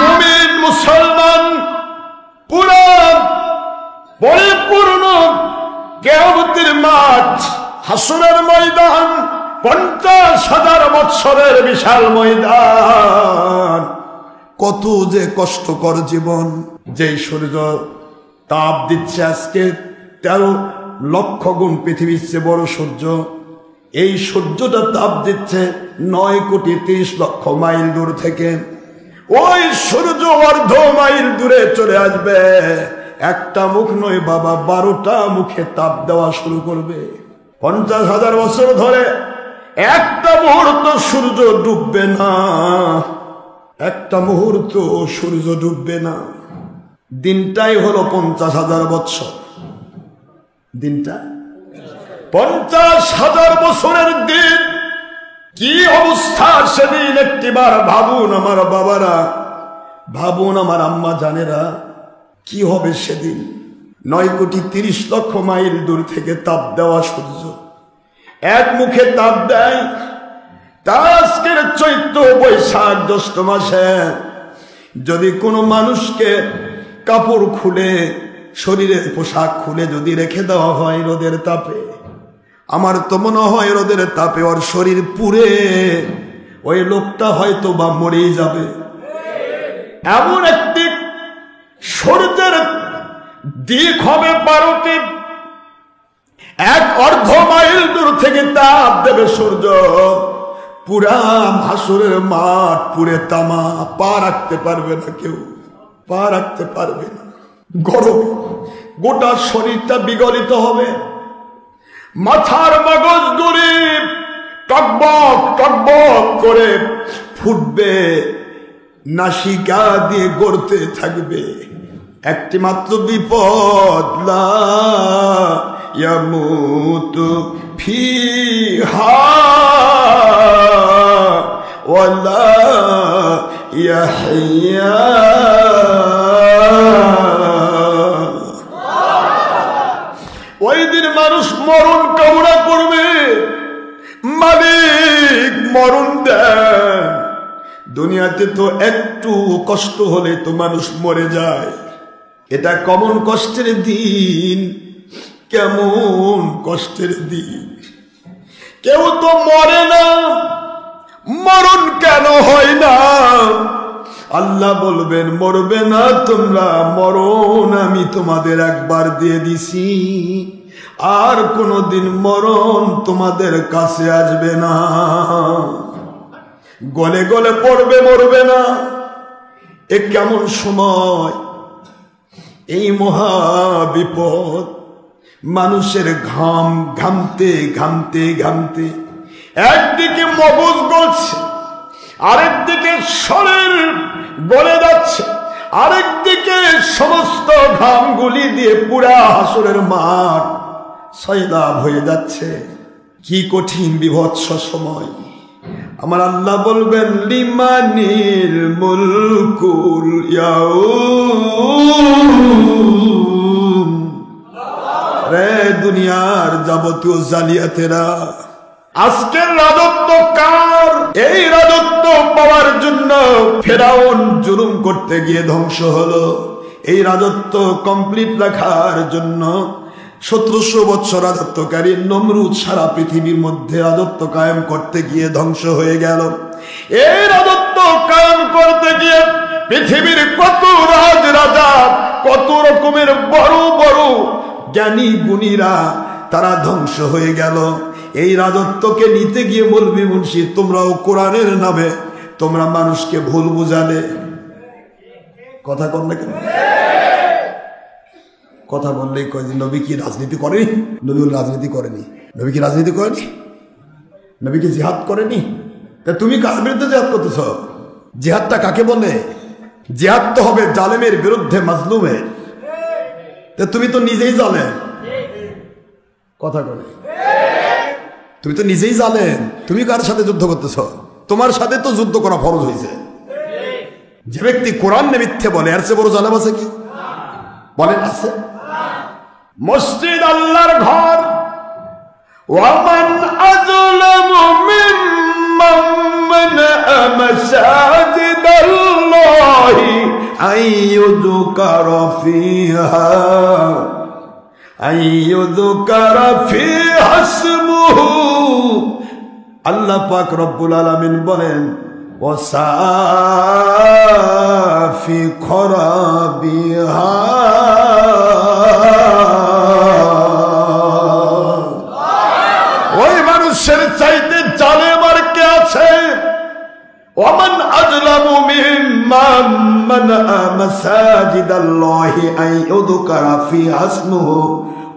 Speaker 1: মুমিন মুসলমান পুরো পরিপূর্ণ কিয়ামতের মাঠ, হাসরের ময়দান, 50,000 বৎসরের বিশাল ময়দান। কত যে কষ্টকর জীবন। যে সূর্য তাপ দিচ্ছে আজকে 13 লক্ষ গুণ পৃথিবীর চেয়ে বড় সূর্য, এই সূর্যটা তাপ দিচ্ছে 9,30,00,000 মাইল দূর থেকে। ওই সূর্য অর্ধ মাইল দূরে চলে আসবে, একটা মুখ নয় বাবা, 12টা মুখে তাপ দেওয়া শুরু করবে। 50,000 বছর ধরে একটা মুহূর্ত সূর্য ডুববে না, একটা মুহূর্ত সূর্য ডুববে না। দিনটাই হলো 50,000 বৎসর। দিনটা 50,000 বছরের দিন। কি অবস্থা সেদিন একটিবার ভাবুন আমার বাবারা, ভাবুন আমার আম্মা জানেরা, কি হবে সেদিন। 9,30,00,000 মাইল দূর থেকে তাপ দেওয়া সূর্য এক মুখে তাপ দেয়। তার আজকের চৈত্র বৈশাখ জ্যৈষ্ঠ মাসে যদি কোনো মানুষকে কাপড় খুলে, শরীরের পোশাক খুলে যদি রেখে দেওয়া হয় রোদের তাপে, আমার তো মনে হয় রোদের তাপে ওর শরীর পুড়ে ওই লোকটা হয়তো বা মরেই যাবে। এমন একটি সূর্যের দিক হবে 12টি, এক অর্ধ মাইল দূর থেকে তাপ দেবে সূর্য। পুরা হাসরের মাঠ পুরে তামা, পা রাখতে পারবে না কেউ, পা রাখতে পারবে না। গরম গোটা শরীরটা বিগলিত হবে, মাথার মগজগুলি টকবক টকবক করে ফুটবে, নাসিকা দিয়ে গড়তে থাকবে। একটি মাত্র বিপদ, লা ইয়ামুতু ফিহা ওয়ালা ইয়াহইয়া। ওই দিন মানুষ মরণ কামনা করবে, মালিক মরণ দেন। দুনিয়াতে তো একটু কষ্ট হলে তো মানুষ মরে যায়। এটা কেমন কষ্টের দিন, কেমন কষ্টের দিন। কেউ তো মরে না, মরণ কেন হয় না? আল্লাহ বলবেন মরবে না তোমরা, মরণ আমি তোমাদের একবার দিয়ে দিছি, আর কোনদিন মরণ তোমাদের কাছে আসবে না। গলে গলে পড়বে, মরবে না। এ কেমন সময়, এই মহা বিপদ। মানুষের ঘাম ঘামতে ঘামতে ঘামতে একদিকে মগজ গলছে, আরেকদিকে শরীর গলে যাচ্ছে, আরেকদিকে সমস্ত ঘামগুলি দিয়ে পুরা হাসরের মাঠ সয়লাব হয়ে যাচ্ছে। কি কঠিন বিভৎস সময়। আমার আল্লাহ বলবেন লিমানিল মুলকুল ইয়াউম। রে দুনিয়ার যাবতীয় জালিয়াতেরা, আজকের রাজত্ব কার? এই রাজত্ব পাওয়ার জন্য ফেরাউন জুলুম করতে গিয়ে ধ্বংস হলো। এই রাজত্ব কমপ্লিট রাখার জন্য 1700 বছর রাজত্বকারী নমরুদ সারা পৃথিবীর মধ্যে রাজত্ব কায়েম করতে গিয়ে ধ্বংস হয়ে গেল। এই রাজত্ব কায়েম করতে গিয়ে পৃথিবীর কত রাজ রাজা, কত রকমের বড় বড় জ্ঞানী গুণীরা তারা ধ্বংস হয়ে গেল। এই রাজত্বকে নিতে গিয়ে বলবি মুন্সি, তোমরাও কোরআনের নামে তোমরা মানুষকে ভুল বুঝালে। কথা কর না কেন? কথা বললেই কয় যে নবী কি রাজনীতি করেনি? নবী রাজনীতি করেনি। নবী কি রাজনীতি করেনি? নবী কি জিহাদ করেনি? তা তুমি কার বিরুদ্ধে জিহাদ করতেছ? জিহাদটা কাকে বলে? জিহাদ তো হবে জালেমের বিরুদ্ধে, মাজলুমের। তা তুমি তো নিজেই জালেম। কথা বলে, তুমি তো নিজেই জালেম। তুমি কার সাথে যুদ্ধ করতেছ? তোমার সাথে তো যুদ্ধ করা ফরজ হয়েছে। যে ব্যক্তি কোরআন মিথ্যে বলে, এর চেয়ে বড় জালেম আছে কি? বলেন আছে? মসজিদ আল্লাহর ঘর। ওয়ামান আযলামু মিম্মান মানাআ মাসাজিদাল্লাহি আইয়ুযকারা ফিহা ইসমুহু। আল্লাহ পাক রব্বুল আলামিন বলেন ওয়াসাফি খরাবিহা। ওই মানুষের চাইতে জালেম আর কে আছে? ওয়ামান আযলামু মিম্মান মানাআ মাসাজিদাল্লাহি আইয়ুযকারা ফিহা ইসমুহু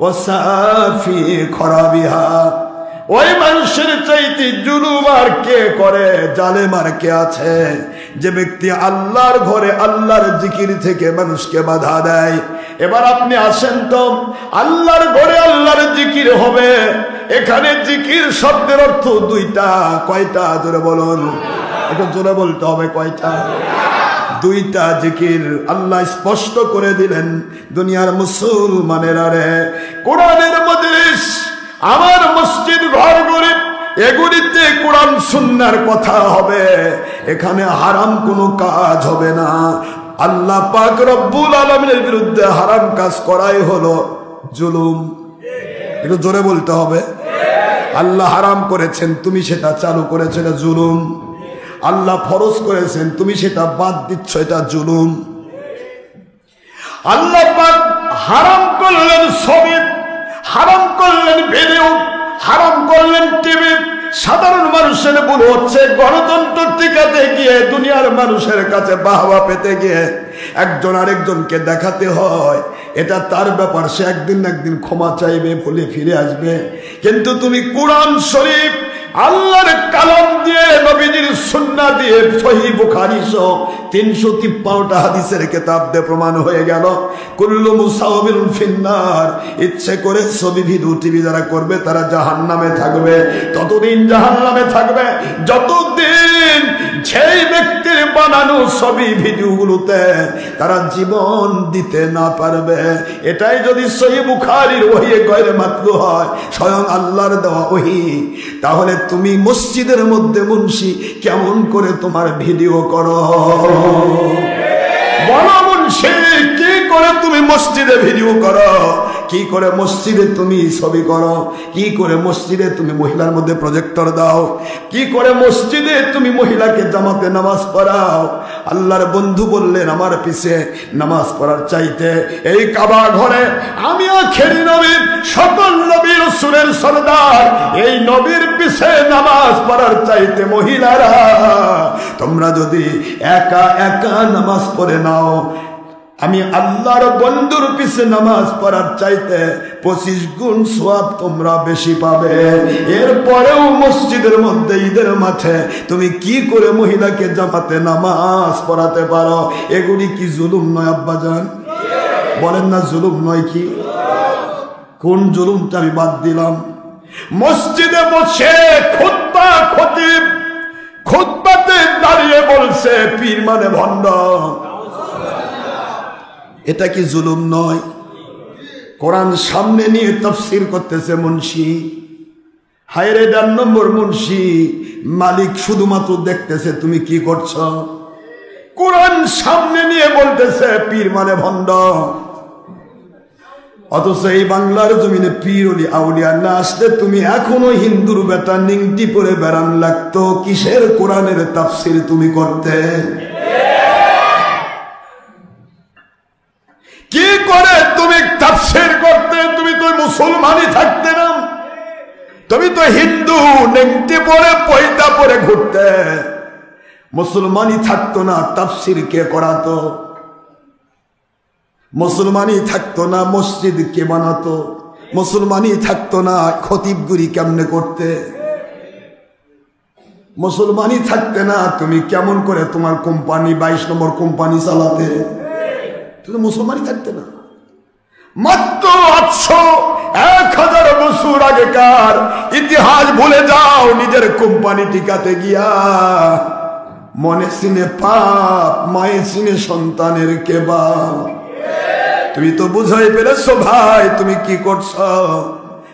Speaker 1: ওয়াসাফি খরাবিহা। ওই মানুষের চাইতে জুলুম আর কে করে, জালেম আর কে আছে? যে ব্যক্তি আল্লাহর ঘরে আল্লাহর জিকির থেকে মানুষকে বাধা দেয়। এবার আপনি আসেন তো, আল্লাহর ঘরে আল্লাহর জিকির হবে, এখানে জিকির শব্দের অর্থ দুইটা। কয়টা? জোরে বলুন, একটু জোরে বলতে হবে। কয়টা? দুইটা জিকির আল্লাহ স্পষ্ট করে দিলেন। দুনিয়ার মুসলমানেরা রে, কোরআনের মজলিস, আমার মসজিদ ঘর গরিব, এগুলিতে কোরআন সুন্নাহর কথা হবে, এখানে হারাম কোনো কাজ হবে না। আল্লাহ পাক রব্বুল আলামিনের বিরুদ্ধে হারাম কাজ করাই হলো জুলুম। একটু জোরে বলতে হবে। আল্লাহ হারাম করেছেন, তুমি সেটা চালু করেছো, এটা জুলুম। আল্লাহ ফরজ করেছেন, তুমি সেটা বাদ দিচ্ছ, এটা জুলুম। আল্লাহ পাক হারাম করলেন ছবি, হারাম করলেন ভিডিও, হারাম করলেন টিভি। সাধারণ মানুষের ভুল হচ্ছে, গণতন্ত্র টিকাতে গিয়ে, দুনিয়ার মানুষের কাছে বাহবা পেতে গিয়ে একজন আরেকজনকে দেখাতে হয় এটা তার ব্যাপার, সে একদিন না একদিন ক্ষমা চাইবে, ভুলে ফিরে আসবে। কিন্তু তুমি কোরআন শরীফ, আল্লাহর কালাম দিয়ে, নবীজির সুন্নাহ দিয়ে, সহিহ বুখারী সহ 353টা হাদিসের কিতাব দিয়ে প্রমাণ হয়ে গেল কুল্লু মুসাওবিরুন ফিন্নার। ইচ্ছে করে ছবি ভিডিও টিভি যারা করবে তারা জাহান্নামে থাকবে। ততদিন জাহান্নামে থাকবে যতদিন যেই ব্যক্তির বানানো ছবি ভিডিওগুলোতে তারা জীবন দিতে না পারবে। এটাই যদি সহিহ বুখারীর ওহী গয়রে মাতলু হয়, স্বয়ং আল্লাহর দেওয়া ওহী, তাহলে তুমি মসজিদের মধ্যে মুন্সি কেমন করে তোমার ভিডিও করো? বলো মুন্সি, কি করে তুমি মসজিদে ভিডিও করো? কি করে মসজিদে তুমি ছবি করো? কি করে মসজিদে তুমি মহিলার মধ্যে প্রজেক্টর দাও? কি করে মসজিদে তুমি মহিলাকে জামাতে নামাজ পড়াও? আল্লাহর বন্ধু বললেন, আমার পিছে নামাজ পড়ার চাইতে এই কাবা ঘরে আমি আখেরি নবী, সকল নবী রাসূলের সরদার, এই নবীর পিছে নামাজ পড়ার চাইতে মহিলারা তোমরা যদি একা একা নামাজ পড়ে নাও, আমি আল্লাহর বন্ধুর পিছে নামাজ পড়ার চাইতে 25 গুণ সওয়াব তোমরা বেশি পাবে। এরপরেও মসজিদের মধ্যে, ঈদের মাঠে তুমি কি করে মহিলাকে জামাতে নামাজ পড়াতে পারো? এগুলি কি জুলুম নয় আব্বাজান? বলেন না জুলুম নয়? কি কোন জুলুমটা আমি বাদ দিলাম? মসজিদে বসে খুতবা, খতিব খুতবাতে দাঁড়িয়ে বলছে পীর মানে ভণ্ড, এটা কি জুলুম নয়? কোরআন সামনে নিয়ে তাফসীর করতেছে মুন্সি, হায়রে 1.5 নম্বর মুন্সি, মালিক শুধুমাত্র দেখতেছে তুমি কি করছো। কোরআন সামনে নিয়ে বলতেছে পীর মানে ভণ্ড, অথচ এই বাংলার জমিনে পীর ওলি আউলিয়া না আসলে তুমি এখনো হিন্দুর বেটা নিংটি পরে বেড়ান লাগতো। কিসের কোরআনের তাফসীর তুমি করতে? কি করে তুমি তাফসীর করতে? তুমি তো মুসলমানই থাকতে না, তুমি তো হিন্দু, নেংটি পরে পয়দা পরে ঘুরতে। মুসলমানই থাকতো না, তাফসীর কে করাতো? মুসলমানই থাকতো না, মসজিদ কে বানাতো? মুসলমানই থাকতো না, খতিবগুরি কেমনে করতে? মুসলমানই থাকতে না, তুমি কেমন করে তোমার কোম্পানি 22 নম্বর কোম্পানি চালাতে? তুমি মুসলমানই থাকতে না। মাত্র 800-1000 বছর আগেকার ইতিহাস ভুলে যাও, নিজের কোম্পানি টিকাতে গিয়া মনে সিনে পাপ, মায়ে সিনে সন্তানের কেবা। তুমি তো বুঝাই পেরেছো ভাই তুমি কি করছো?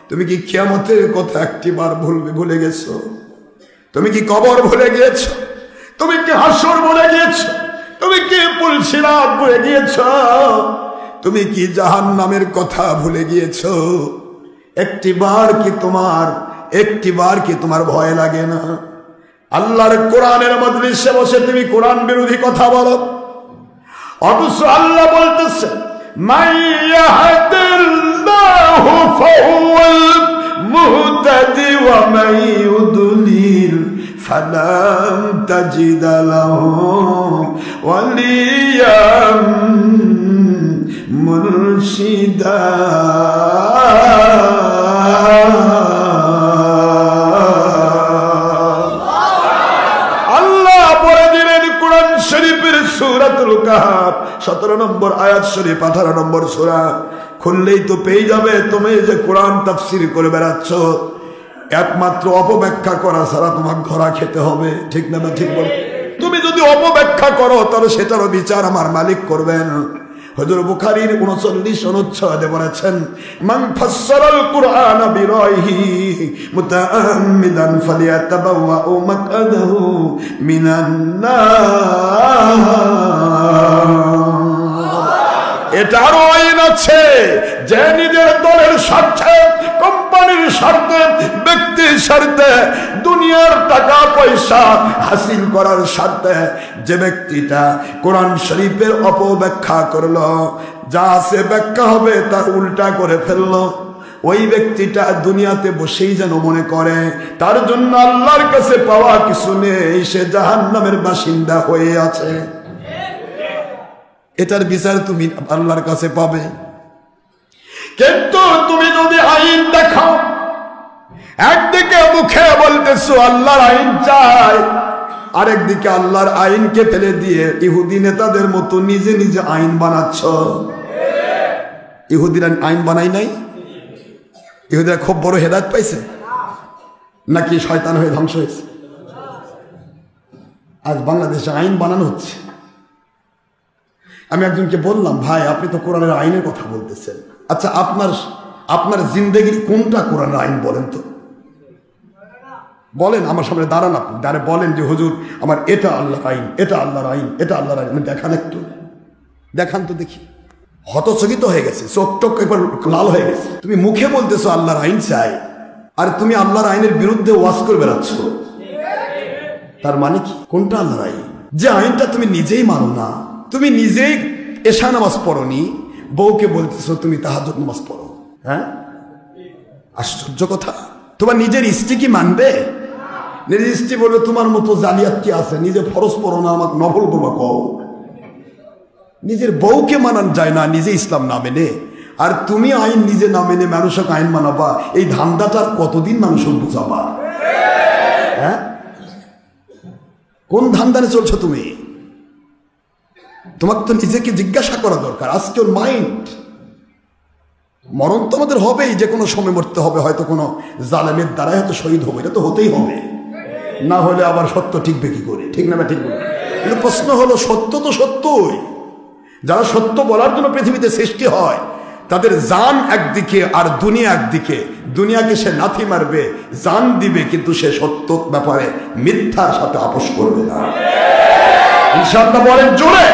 Speaker 1: তুমি কি কিয়ামতের কথা একটিবার ভুলে গেছো? তুমি কি কবর ভুলে গিয়েছো? তুমি কি হাসর ভুলে গিয়েছো? তুমি কি পুলসিরাত ভুলে গিয়েছো? তুমি কি জাহান্নামের কথা ভুলে গিয়েছো? একটিবার কি তোমার ভয় লাগে না? আল্লাহর কোরআনের মজলিসে বসে তুমি কোরআন বিরোধী কথা বলো, অথচ আল্লাহ বলতেছে মাইয়াহদিল্লাহু ফাহুয়াল মুহতাদি ওয়া মাইয়ুদলিল ফালাম তাজিদ লাহু ওয়ালিয়াম মুরশিদা। 17 নম্বর আয়াত শরীফ 18 নম্বর সূরা খুললেই তো পেয়ে যাবে। তুমি যে কোরআন তাফসীর করে বেড়াচ্ছ, একমাত্র অপব্যাখ্যা করা ছাড়া তোমার ধরা খেতে হবে। ঠিক না? ঠিক বল। তুমি যদি অপব্যাখ্যা করো তাহলে সেটারও বিচার আমার মালিক করবেন। হুজুর বুখারীর 39 অনুচ্ছেদে বলেছেন, মান ফাসসারাল কুরআনা বিরাইহি মুতাআম্মিদান ফালিয়াতাবাওয়া মাকআদাহু মিনান নার। এটারও আইন আছে যে নিজের দলের স্বার্থে, কোম্পানির স্বার্থে, ব্যক্তির স্বার্থে, দুনিয়ার টাকা পয়সা হাসিল করার স্বার্থে যে ব্যক্তিটা কোরআন শরীফের অপব্যাখ্যা করলো, যা আছে ব্যাখ্যা হবে তার উল্টা করে ফেললো, ওই ব্যক্তিটা দুনিয়াতে বসেই যেন মনে করে তার জন্য আল্লাহর কাছে পাওয়া কিছু নেই, সে জাহান্নামের বাসিন্দা হয়ে আছে। এটার বিচার তুমি আল্লাহর কাছে পাবে। কিন্তু তুমি যদি আইন দেখাও, একদিকে মুখে বলতেছো আল্লাহর আইন চাই, আরেকদিকে আল্লাহর আইনকে ফেলে দিয়ে ইহুদি নেতাদের মতো নিজে নিজে আইন বানাচ্ছ। ইহুদিরা আইন বানাই নাই? ইহুদিরা খুব বড় হেদায়েত পাইছে নাকি শয়তান হয়ে ধ্বংস হয়েছে? আজ বাংলাদেশে আইন বানানো হচ্ছে। আমি একজনকে বললাম, ভাই আপনি তো কোরআনের আইনের কথা বলতেছেন, আচ্ছা আপনার জিন্দেগির কোনটা কোরআনের আইন বলেন তো? বলেন, আমার সামনে দাঁড়ান, আপনি দাঁড়ে বলেন যে হুজুর আমার এটা আল্লাহর আইন, এটা আল্লাহর আইন, এটা আল্লাহর আইন। দেখান একটু, দেখান তো দেখি। হতচকিত হয়ে গেছে, চোখ টোক একবার লাল হয়ে গেছে। তুমি মুখে বলতেছো আল্লাহর আইন চাই, আর তুমি আল্লাহর আইনের বিরুদ্ধে ওয়াজ করে বেড়াচ্ছ। তার মানে কি? কোনটা আল্লাহর আইন? যে আইনটা তুমি নিজেই মানো না। তুমি নিজেই এশা নামাজ পড়নি, বউকে বলতেছো তুমি তাহাজ্জুদ নামাজ পড়ো। হ্যাঁ, আশ্চর্য কথা। তোমার নিজের স্ত্রী কি মানবে? নিজের স্ত্রী বলবে তোমার মতো জালিয়াত কি আছে, নিজে ফরজ পড়ো না, আমাকে নফল করবা কও। নিজের বউকে মানান যায় না, নিজে ইসলাম না মেনে, আর তুমি আইন নিজে না মেনে মানুষকে আইন মানাবা। এই ধান্দাটার কতদিন মানুষকে বুঝাবা? হ্যাঁ, কোন ধান্দানে চলছো তুমি? তোমার তো নিজেকে জিজ্ঞাসা করা দরকার। আজকে ওর মাইন্ড, মরণ তো আমাদের হবেই, যে কোনো সময় মরতে হবে, হয়তো কোনো জালেমের দ্বারাই হয়তো শহীদ হবে, এটা তো হতেই হবে, না হলে আবার সত্য ঠিকবে কি করে? ঠিক না? ঠিক বলে। কিন্তু প্রশ্ন হলো, সত্য তো সত্যই। যারা সত্য বলার জন্য পৃথিবীতে সৃষ্টি হয়, তাদের জান একদিকে আর দুনিয়া একদিকে। দুনিয়াকে সে লাথি মারবে, জান দিবে, কিন্তু সে সত্য ব্যাপারে মিথ্যার সাথে আপোষ করবে না। ইনশাআল্লাহ বলেন জোরে।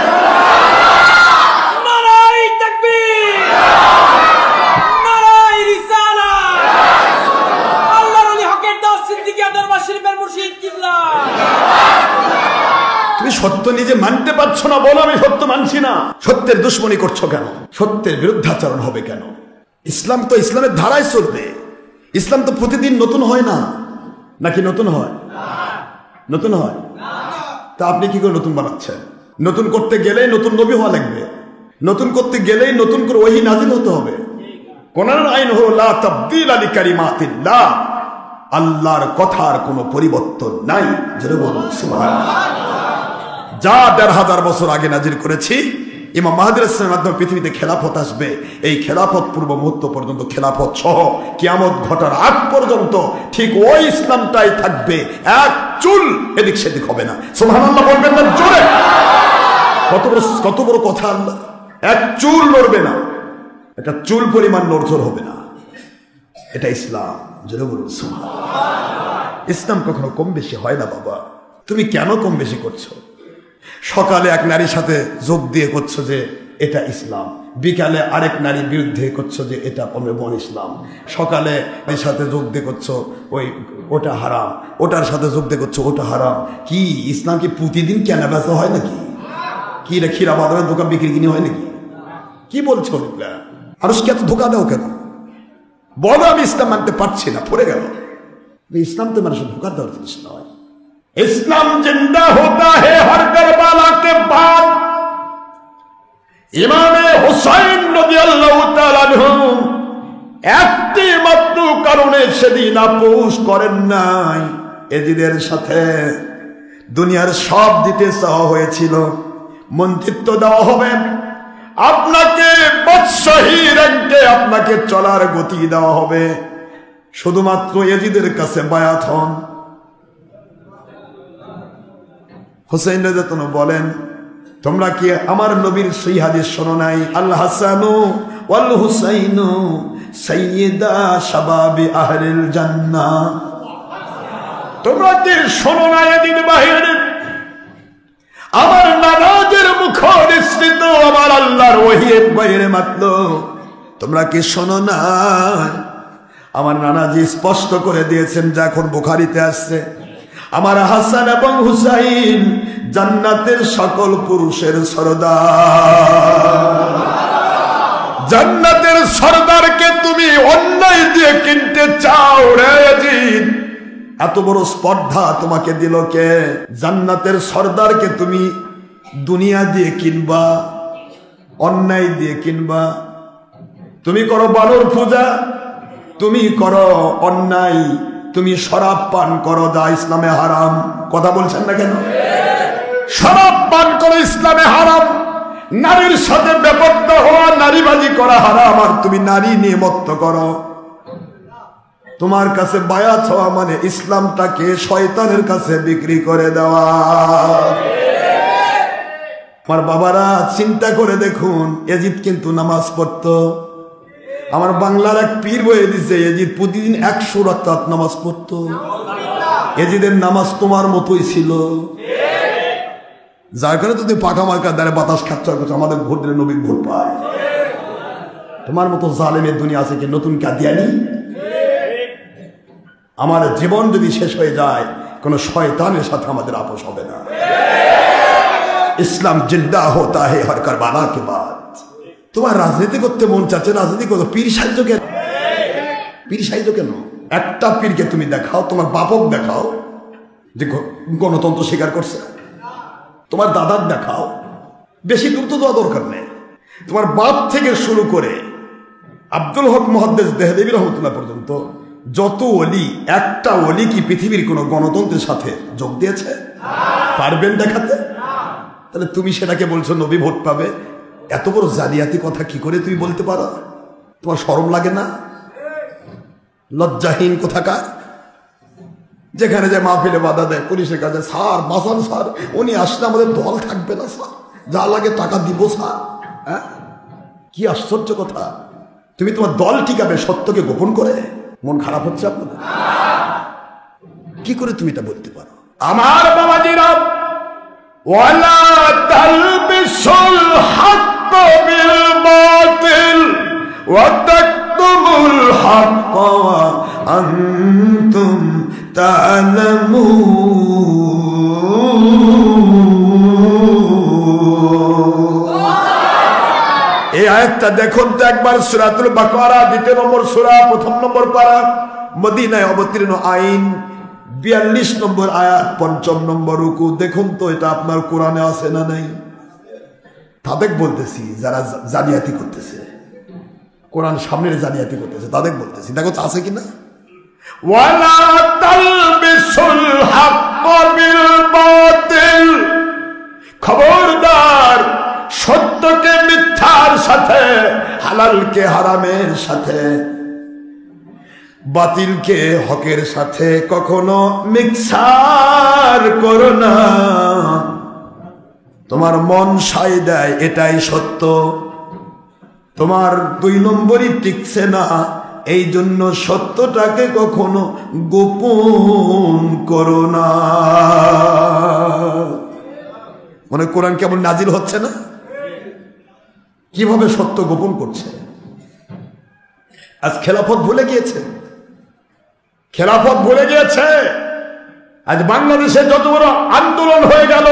Speaker 1: তুমি সত্য নিজে মানতে পারছো না, বলো আমি সত্য মানছি না। সত্যের দুশ্মনী করছো কেন? সত্যের বিরুদ্ধাচরণ হবে কেন? ইসলাম তো ইসলামের ধারায় চলবে। ইসলাম তো প্রতিদিন নতুন হয় না, নাকি নতুন হয়? নতুন হয়। তা আপনি কি করে নতুন বানাচ্ছেন? নতুন করতে গেলেই নতুন নবী হওয়া লাগবে, নতুন করতে গেলেই নতুন করে ওহী নাযিল হতে হবে। কোরআনের আইন হলো লা তাবদীলা লিকালিমাতিল্লাহ, আল্লাহর কথার কোনো পরিবর্তন নাই। যেটা বলুন সুবহানাল্লাহ। যা ১৫০০ বছর আগে নাজিল করেছি, ইমাম মাহদী রাসূলের মাধ্যমে পৃথিবীতে খেলাফত আসবে। এই খেলাফত পূর্ব মুহূর্ত পর্যন্ত, খেলাফত সহ কিয়ামত ঘটার আগ পর্যন্ত ঠিক ওই ইসলামটাই থাকবে, এক চুল এদিক সেদিক হবে না। সুবহানাল্লাহ বলবেন না জোরে? কত বড় কথা! আল্লাহ এক চুল নড়বে না, এটা চুল পরিমাণ নড়চড় হবে না। এটা ইসলাম। জোরে বলুন সুবহানাল্লাহ। ইসলাম কখনো কম বেশি হয় না বাবা। তুমি কেন কম বেশি করছো? সকালে এক নারীর সাথে যোগ দিয়ে করছো যে এটা ইসলাম, বিকালে আরেক নারীর বিরুদ্ধে করছো যে এটা বন ইসলাম। সকালে এর সাথে যোগ দিয়ে করছো ওটা হারাম, ওটার সাথে যোগ দিয়ে করছো ওটা হারাম। কি ইসলাম কি প্রতিদিন কেনা বেচা হয় নাকি? কি রে, ক্ষীরা বাদামের দোকান বিক্রি কিনে হয় নাকি? কি বলছো? মানুষকে এত ধোকা দাও কেন? বলো আমি ইসলাম মানতে পারছি না, পড়ে গেল। ইসলাম তো মানুষের ধোকা দেওয়ার জিনিস নয়। इस्लाम जिंदा होता है हर करबला के बाद। इमाम हुसैन রাদিয়াল্লাহু তাআলা আনহু একটি মাত্র কারণে সেদিন আপোষ করেন নাই। এজিদের সাথে দুনিয়ার সব দিতে চাওয়া হয়েছিল, মন্ত্রিত্ব দেওয়া হবে, আপনাকে বাদশাহী র্যাঙ্কে আপনাকে চলার গতি দেওয়া হবে। শুধুমাত্র ইয়াজিদের কাছে বায়াত হন। হুসাইন রাদিয়াল্লাহু বলেন, তোমরা কি আমার নবীর সহিহ হাদিস শোনো নাই? আল হাসানু ওয়াল হুসাইনু সাইয়্যিদা শাবাবি আহলিল জান্নাহ। তোমরা কি শোনো না ইয়াজিদ বাহির আমার নানাদের মুখ নিঃসৃত আমার আল্লাহর ওহীর বাইরে মাত্র? তোমরা কি শোনো না? আমার নানাজি স্পষ্ট করে দিয়েছেন, যা এখন বুখারীতে আসছে, আমার হাসান এবং হুসাইন জান্নাতের সকল পুরুষের সরদার। জান্নাতের সরদারকে তুমি অন্যায় দিয়ে কিনতে চাও রে ইয়াজিদ? এত বড় স্পর্ধা তোমাকে দিল কে? জান্নাতের সরদারকে তুমি দুনিয়া দিয়ে কিনবা, অন্যায় দিয়ে কিনবা। তুমি করো বানর পূজা, তুমি করো অন্যায়, তুমি শরাব পান করো, যা ইসলামে হারাম। কথা বলছেন না কেন? শরাব পান করো, ইসলামে হারাম। নারীর সাথে বেপরোয়া হওয়া, নারীবাজি করা হারাম, আর তুমি নারী নিয়ে মত্ত করো। তোমার কাছে বায়াত হওয়া মানে ইসলামটাকে শয়তানের কাছে বিক্রি করে দেওয়া। আমার বাবারা চিন্তা করে দেখুন, ইয়াজিদ কিন্তু নামাজ পড়তো। আমার বাংলার এক পীর বলে দিছে, ইয়াজিদ প্রতিদিন 100 রাকাত নামাজ পড়তো। ইয়াজিদের নামাজ তোমার মতোই ছিল, যার কারণে তুমি পাকা মার্কা দ্বারা বাতাস খাচ্ছ, আমাদের ভোট দিলে নবীর ভোট পায়। তোমার মতো জালেমের দুনিয়া আছে কি? নতুন কাদিয়ানি। আমার জীবন যদি শেষ হয়ে যায়, কোন শয়তানের সাথে আমাদের আপোষ হবে না। ইসলাম জিন্দা হোতা হে হর কারবালা কে বাদ। তোমার রাজনীতি করতে মন চাচ্ছে, রাজনীতি করো, পীর সাহায্য কেন? পীর সাহায্য কেন? একটা পীরকে তুমি দেখাও, তোমার বাপক দেখাও যে গণতন্ত্র স্বীকার করছে, তোমার দাদার দেখাও। বেশি দূর তো যাওয়া দরকার নেই। তোমার বাপ থেকে শুরু করে আব্দুল হক মুহাদ্দিস দেহলেভি রহমাতুল্লাহ পর্যন্ত যত ওলি, একটা ওলি কি পৃথিবীর কোন গণতন্ত্রের সাথে যোগ দিয়েছে? পারবেন দেখাতে? তাহলে তুমি সেটাকে বলছো নবী ভোট পাবে। এত বড় জালিয়াতি কথা কি করে তুমি বলতে পারো? তোমার শরম লাগে না? লজ্জাহীন কোথাকার। যেখানে যে মাহফিলে বাধা দেয়, পুলিশের কাছে, স্যার বাঁচান স্যার, উনি আসলে আমাদের দল থাকবে না স্যার, যা লাগে টাকা দিব স্যার। হ্যাঁ, কি আশ্চর্য কথা। তুমি তোমার দল টিকাবে সত্যকে গোপন করে? মন খারাপ হচ্ছে আপনাদের? কি করে তুমি এটা বলতে পারো? আমার বাবাজিরা, ওয়ালা তালবিসুল হক বিল বাতিল ওয়া তাকতুমুল হক ওয়া আনতুম তা'লামুন। এই আয়াতটা দেখুন তো একবার, সূরাতুল বাকারা 2 নম্বর সূরা 1 নম্বর পারা, মদিনায় অবতীর্ণ আইন, 42 নম্বর আয়াত, 5 নম্বর রুকু। দেখুন তো এটা আপনার কোরআনে আছে না নাই? তাদের বলতেছি যারা জালিয়াতি করতেছে, কোরআন সামনের জালিয়াতি করতেছে, তাদের বলতেছি দেখো আছে কিনা। ওয়ালা তালবিসুল হক বিল বাতিল, খবরদার সত্যকে মিথ্যার সাথে, হালালকে হারামের সাথে, বাতিলকে হকের সাথে কখনো মিক্সার করো না। তোমার মন সায় দেয় এটাই সত্য, তোমার 2 নম্বরই টিকছে না, এই জন্য সত্যটাকে কখনো গোপন করো না। মানে কোরআন কেমন নাজিল হচ্ছে না? কিভাবে সত্য গোপন করছে। আজ খেলাফত ভুলে গিয়েছে, খেলাফত ভুলে গিয়েছে। আজ বাংলাদেশে যত বড় আন্দোলন হয়ে গেল,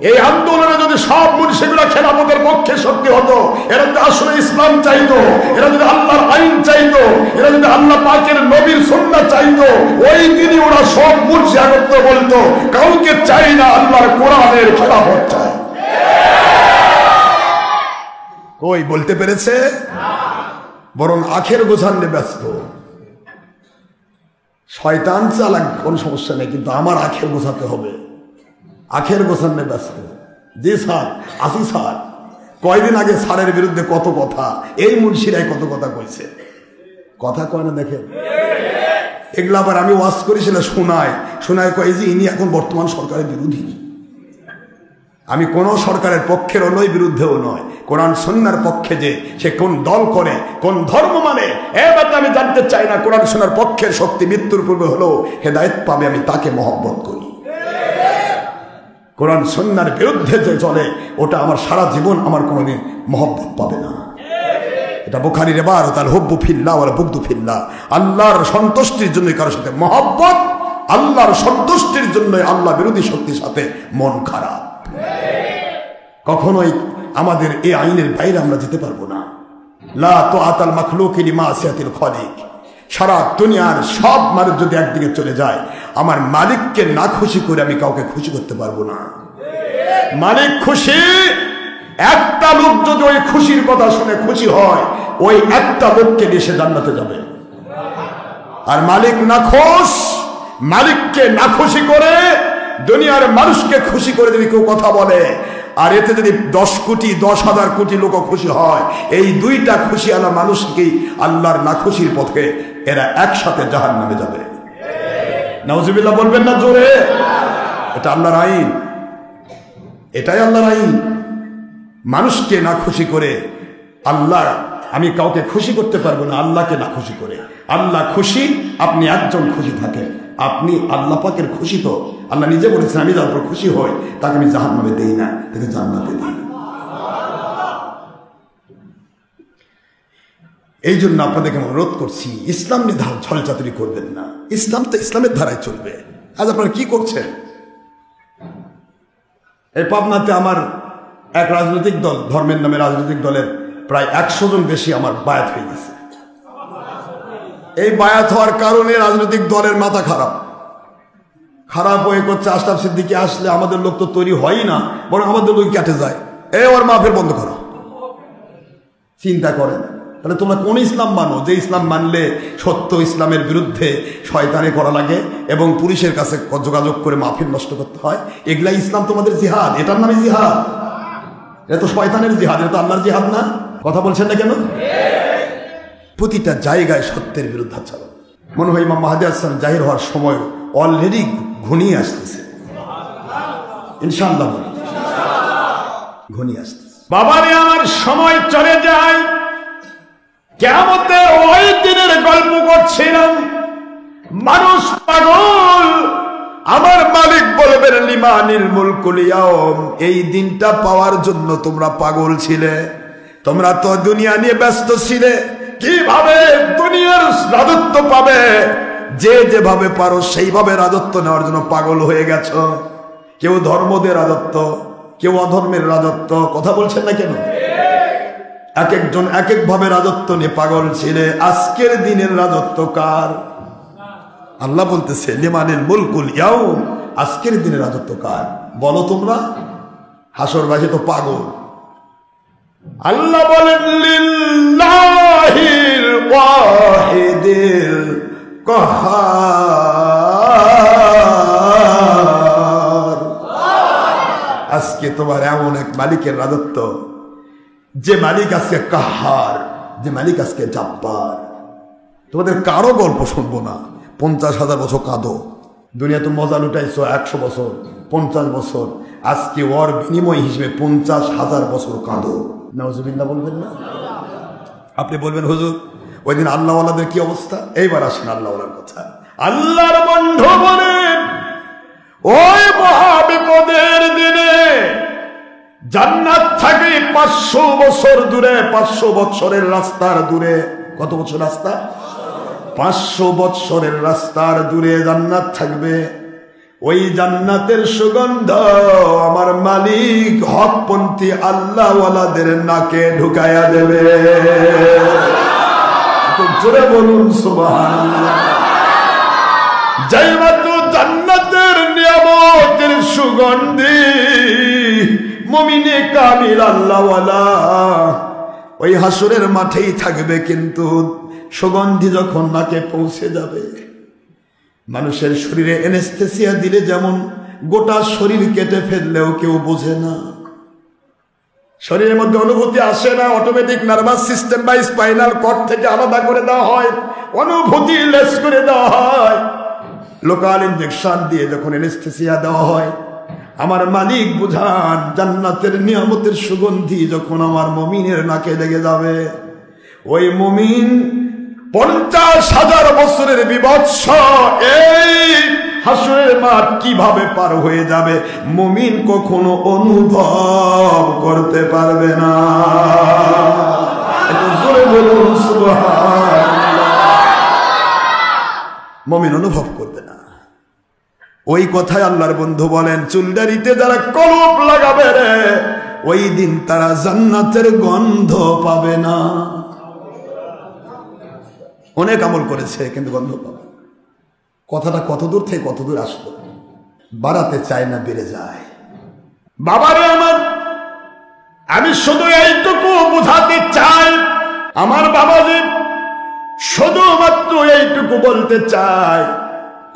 Speaker 1: এই আন্দোলনে যদি সব মুর্শিদরা খেলাফতের পক্ষে শক্তি হতো, এরা যদি আসলে ইসলাম চাইতো, এরা যদি আল্লাহর আইন চাইতো, এরা যদি আল্লাহ পাকের নবীর সুন্নাহ চাইতো, ওই দিনই ওরা সব মুর্শিদ একত্র বলতো কাউকে চাই না, আল্লাহর কোরআনের খেলাফত চাই। ওই বলতে পেরেছে? বরং আখের গোছান্নে ব্যস্ত। শয়তান চালাক, কোন সমস্যা নেই, কিন্তু আমার আখের গোছাতে হবে, আখের গোছান্নে ব্যস্ত। জি স্যার, আসি স্যার। কয়দিন আগে স্যারের বিরুদ্ধে কত কথা, এই মুন্সিরাই কত কথা কইছে, কথা কয় না দেখেন। এগুলো আবার আমি ওয়াজ করেছিলাম, শোনায় কয় যে ইনি এখন বর্তমান সরকারের বিরোধী। আমি কোন সরকারের পক্ষেরও নই, বিরুদ্ধেও নয়। কোরআন সুন্নাহর পক্ষে যে সে কোন দল করে, কোন ধর্ম মানে, এবার আমি জানতে চাই না। কোরআন সুন্নাহর পক্ষের শক্তি মৃত্যুর পূর্বে হলেও হেদায়েত পাবে, আমি তাকে মহব্বত করি। কোরআন সুন্নাহর বিরুদ্ধে যে চলে, ওটা আমার সারা জীবন আমার কোনোদিন মহব্বত পাবে না। এটা বুখারীর ইবারত, আল হুব্বু ফিল্লাহ ওয়াল বুগদু ফিল্লাহ। আল্লাহর সন্তুষ্টির জন্য কারোর সাথে মহব্বত, আল্লাহর সন্তুষ্টির জন্য আল্লাহ বিরোধী শক্তির সাথে মন খারাপ। কখনোই আমাদের এই আইনের বাইরে আমরা যেতে পারবো না। লা তুআতাল মাখলুকি লিমাসিয়াতিল খালিক। সারা দুনিয়ার সব মানুষ যদি একদিকে চলে যায়, আমার মালিককে না খুশি করে আমি কাউকে খুশি করতে পারবো না। মালিক খুশি, একটা লোক যদি ওই খুশির কথা শুনে খুশি হয়, ওই একটা লোককে নিয়ে সে জান্নাতে যাবে। আর মালিক না খুশ, মালিককে না খুশি করে দুনিয়ার মানুষকে খুশি করে যদি কেউ কথা বলে, আর এতে যদি 10 কোটি 10,000 কোটি লোক খুশি হয়, এই দুইটা খুশি আলা মানুষকেই আল্লাহর না খুশির পথে এরা একসাথে জাহান্নামে যাবে। নাউজুবিল্লাহ বলবেন না জোরে? এটা আল্লাহর আইন, এটাই আল্লাহর আইন। মানুষকে না খুশি করে আল্লাহ, আমি কাউকে খুশি করতে পারবো না আল্লাহকে না খুশি করে। আল্লাহ খুশি, আপনি একজন খুশি থাকেন, আপনি আল্লাহ পাকের খুশি। তো আল্লাহ নিজে বলেছেন, আমি যার উপর খুশি হই তাকে আমি জাহান্নামে দেই না, তাকে জান্নাতে দিই। এই জন্য আপনাদেরকে অনুরোধ করছি, ইসলাম নিয়ে ছলচাতুরি করবেন না। ইসলাম তো ইসলামের ধারায় চলবে। আজ আপনারা কি করছেন? এই পাবনাতে আমার এক রাজনৈতিক দল, ধর্মের নামে রাজনৈতিক দলের প্রায় 100 জন বেশি আমার বায়াত হয়ে গেছে। এই বায়াত হওয়ার কারণে রাজনৈতিক দলের মাথা খারাপ হয়ে করছে। আশরাফ সিদ্দিকী আসলে আমাদের লোক তো তৈরি হয়ই না, বরং আমাদের লোক কেটে যায়। ওর মাহফিল বন্ধ করো। চিন্তা করেন, তাহলে তোমরা কোন ইসলাম মানো যে ইসলাম মানলে সত্য ইসলামের বিরুদ্ধে শয়তানি করা লাগে এবং পুলিশের কাছে যোগাযোগ করে মাহফিল নষ্ট করতে হয়? এগুলা ইসলাম তোমাদের জিহাদ, এটার নামে জিহাদ। এটা তো শয়তানের জিহাদ, এটা তো আল্লাহর জিহাদ না। কথা বলছেন না কেন? প্রতিটা জায়গায় সত্যের বিরুদ্ধাচরণ। মনে হয় ইমাম মাহদী আসসালাম জাহির হওয়ার সময় অলরেডি ঘনিয়ে আসতেছে, ইনশাআল্লাহ ঘনিয়ে আসতেছে। বাবারে আমার সময় চলে যায়, কিয়ামতে ওই দিনের গল্প করছিলাম। মানুষ পাগল, আমার মালিক বলবেন লিমানিল মুলকুল ইয়াউম। এই দিনটা পাওয়ার জন্য তোমরা পাগল ছিলে, তোমরা তো দুনিয়া নিয়ে ব্যস্ত ছিলে। কিভাবে দুনিয়ার রাজত্ব পাবে, যে যেভাবে পারো সেইভাবে রাজত্ব নেওয়ার জন্য পাগল হয়ে গেছো। কেউ ধর্ম দিয়ে রাজত্ব, কেউ অধর্মের রাজত্ব। কথা বলছেন না কেন? এক একজন এক এক ভাবে রাজত্ব নিয়ে পাগল ছিলে। আজকের দিনের রাজত্ব কার? আল্লাহ বলতেছে লিমানিল মুলকুল ইয়াউম। আজকের দিনের রাজত্ব কার বলো তোমরা? হাসরবাসী তো পাগল। আল্লাহ বলেন লিল্লাহিল ওয়াহিদিল কাহ্হার। আজকে তোমার এমন এক মালিকের রাজত্ব, যে মালিক আজকে কাহ্হার, যে মালিক আজকে জাব্বার। তোমাদের কারো গল্প শুনবো না। 50,000 বছর কাঁদো, দুনিয়া তো মজা লুটাইছো 100 বছর 50 বছর, আজকে ওর বিনিময় হিসেবে 50,000 বছর কাঁদো। নাউজুবিল্লাহ বলবেন না? আপনি বলবেন হুজুর ওই দিন আল্লাহওয়ালাদের কি অবস্থা? এইবার আসেন আল্লাহওয়ালার কথা। আল্লাহর বন্ধু বলেন, ওই মহাবিপদের দিনে জান্নাত থাকে 500 বছর দূরে, 500 বছরের রাস্তার দূরে। কত বছর রাস্তা? 500 বছরের রাস্তার দূরে জান্নাত থাকবে। ওই জান্নাতের সুগন্ধ আমার মালিক হকপন্থী আল্লাহওয়ালাদের নাকে ঢুকায়া দেবে। জোরে বলুন সুবহানাল্লাহ। যাই মাত্র জান্নাতের নিয়ামতের সুগন্ধি মুমিনে কামিল আল্লাহওয়ালা ওই হাসরের মাঠেই থাকবে, কিন্তু সুগন্ধি যখন নাকে পৌঁছে যাবে, মানুষের শরীরে এনেস্থেসিয়া দিলে যেমন গোটা শরীর কেটে ফেললেও কেউ বোঝে না, শরীরের মধ্যে অনুভূতি আসে না, অটোমেটিক নার্ভাস সিস্টেম বা স্পাইনাল কর্ড থেকে আলাদা করে দেওয়া হয়, অনুভূতি লেস করে দেওয়া হয়, লোকাল ইনজেকশন দিয়ে যখন অ্যানেস্থেসিয়া দেওয়া হয়। আমার মালিক বুঝান, জান্নাতের নিয়ামতের সুগন্ধি যখন আমার মুমিনের নাকে লেগে যাবে, ওই মুমিন 50,000 বছরের বিভৎস এই হাসরের মাঠ কিভাবে পার হয়ে যাবে মুমিন কখনো অনুভব করতে পারবে না। একটু জোরে বলুন সুবহানাল্লাহ। মুমিন অনুভব করবে না। ওই কথায় আল্লাহর বন্ধু বলেন, চুলদারিতে যারা কলপ লাগাবে রে, ওই দিন তারা জান্নাতের গন্ধ পাবে না। অনেক আমল করেছে কিন্তু গন্ধ পাবে। কথাটা কত দূর থেকে কত দূর আসলো, বাড়াতে চায় না, বেড়ে যায়। বাবারে আমার, আমি শুধু এইটুকু বুঝাতে চাই, আমার বাবাজি শুধুমাত্র এইটুকু বলতে চাই,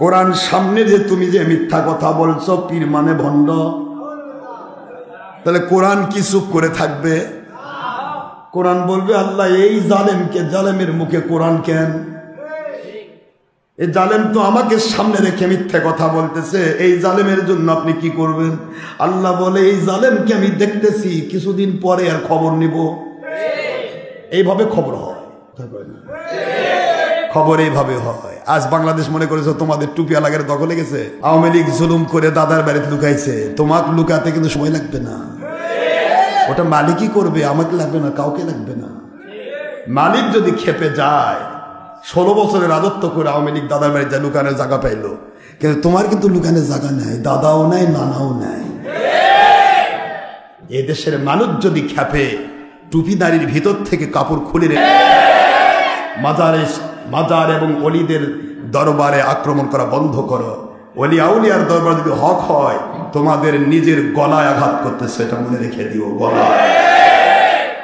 Speaker 1: কোরআন সামনে যে তুমি যে মিথ্যা কথা বলছো, পীর মানে ভণ্ড, তাহলে কোরআন কি চুপ করে থাকবে? কোরআন বলবে আল্লাহ এই জালেমকে, জালেমের মুখে কোরআন কেন? এই জালেম তো আমাকে সামনে রেখে মিথ্যে কথা বলতেছে, এই জালেমের জন্য আপনি কি করবেন? আল্লাহ বলে এই জালেমকে আমি দেখতেছি, কিছুদিন পরে আর খবর নিব। এইভাবে খবর হয়, খবর এইভাবে হয়। আজ বাংলাদেশ মনে করেছো তোমাদের টুপিয়া লাগার দখলে গেছে, আওয়ামী লীগ জুলুম করে দাদার বাড়িতে লুকাইছে, তোমাকে লুকাতে কিন্তু সময় লাগবে না, ওটা মালিকই করবে, আমাকে লাগবে না, কাউকে লাগবে না। মালিক যদি খেপে যায়, 16 বছরের রাজত্ব করে আওয়ামী লীগ দাদার বাড়িতে লুকানোর জায়গা পাইলো, কিন্তু তোমার কিন্তু লুকানোর জায়গা নাই, দাদাও নাই, নানাও নাই। এদেশের মানুষ যদি খেপে, টুপিদারির ভিতর থেকে কাপড় খুলে মাজার এবং অলিদের দরবারে আক্রমণ করা বন্ধ করো। অলি আউলিয়ার দরবার যদি হক হয়, তোমাদের নিজের গলায় আঘাত করতেছে, এটা মনে রেখে দিও। গলায়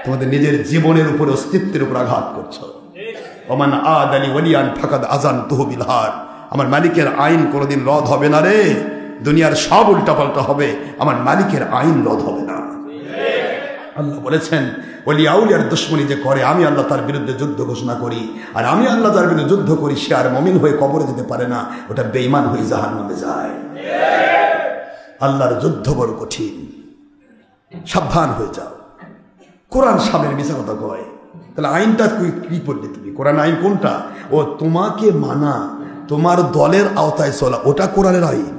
Speaker 1: তোমাদের নিজের জীবনের উপর, অস্তিত্বের উপর আঘাত করছো। ওমান আদালি ওয়ালিয়ান ফাকাদ আজান তুহবিল হার। আমার মালিকের আইন কোনোদিন রদ হবে না রে, দুনিয়ার সব উল্টাপাল্টা হবে, আমার মালিকের আইন রদ হবে না। আল্লাহ বলেছেন ওলি আউলিয়ার দুশমনি যে করে, আমি আল্লাহ তার বিরুদ্ধে যুদ্ধ ঘোষণা করি, আর আমি আল্লাহ তার বিরুদ্ধে যুদ্ধ করি, সে আর মুমিন হয়ে কবরে যেতে পারে না, ওটা বেঈমান হয়ে জাহান্নামে যায়। আল্লাহর যুদ্ধ বড় কঠিন, সাবধান হয়ে যাও। কোরআন সামনের মিশা কথা কয়, তাহলে আইনটা কি করলে তুমি? কোরআন আইন কোনটা? ও তোমাকে মানা, তোমার দলের আওতায় চলা, ওটা কোরআনের আইন।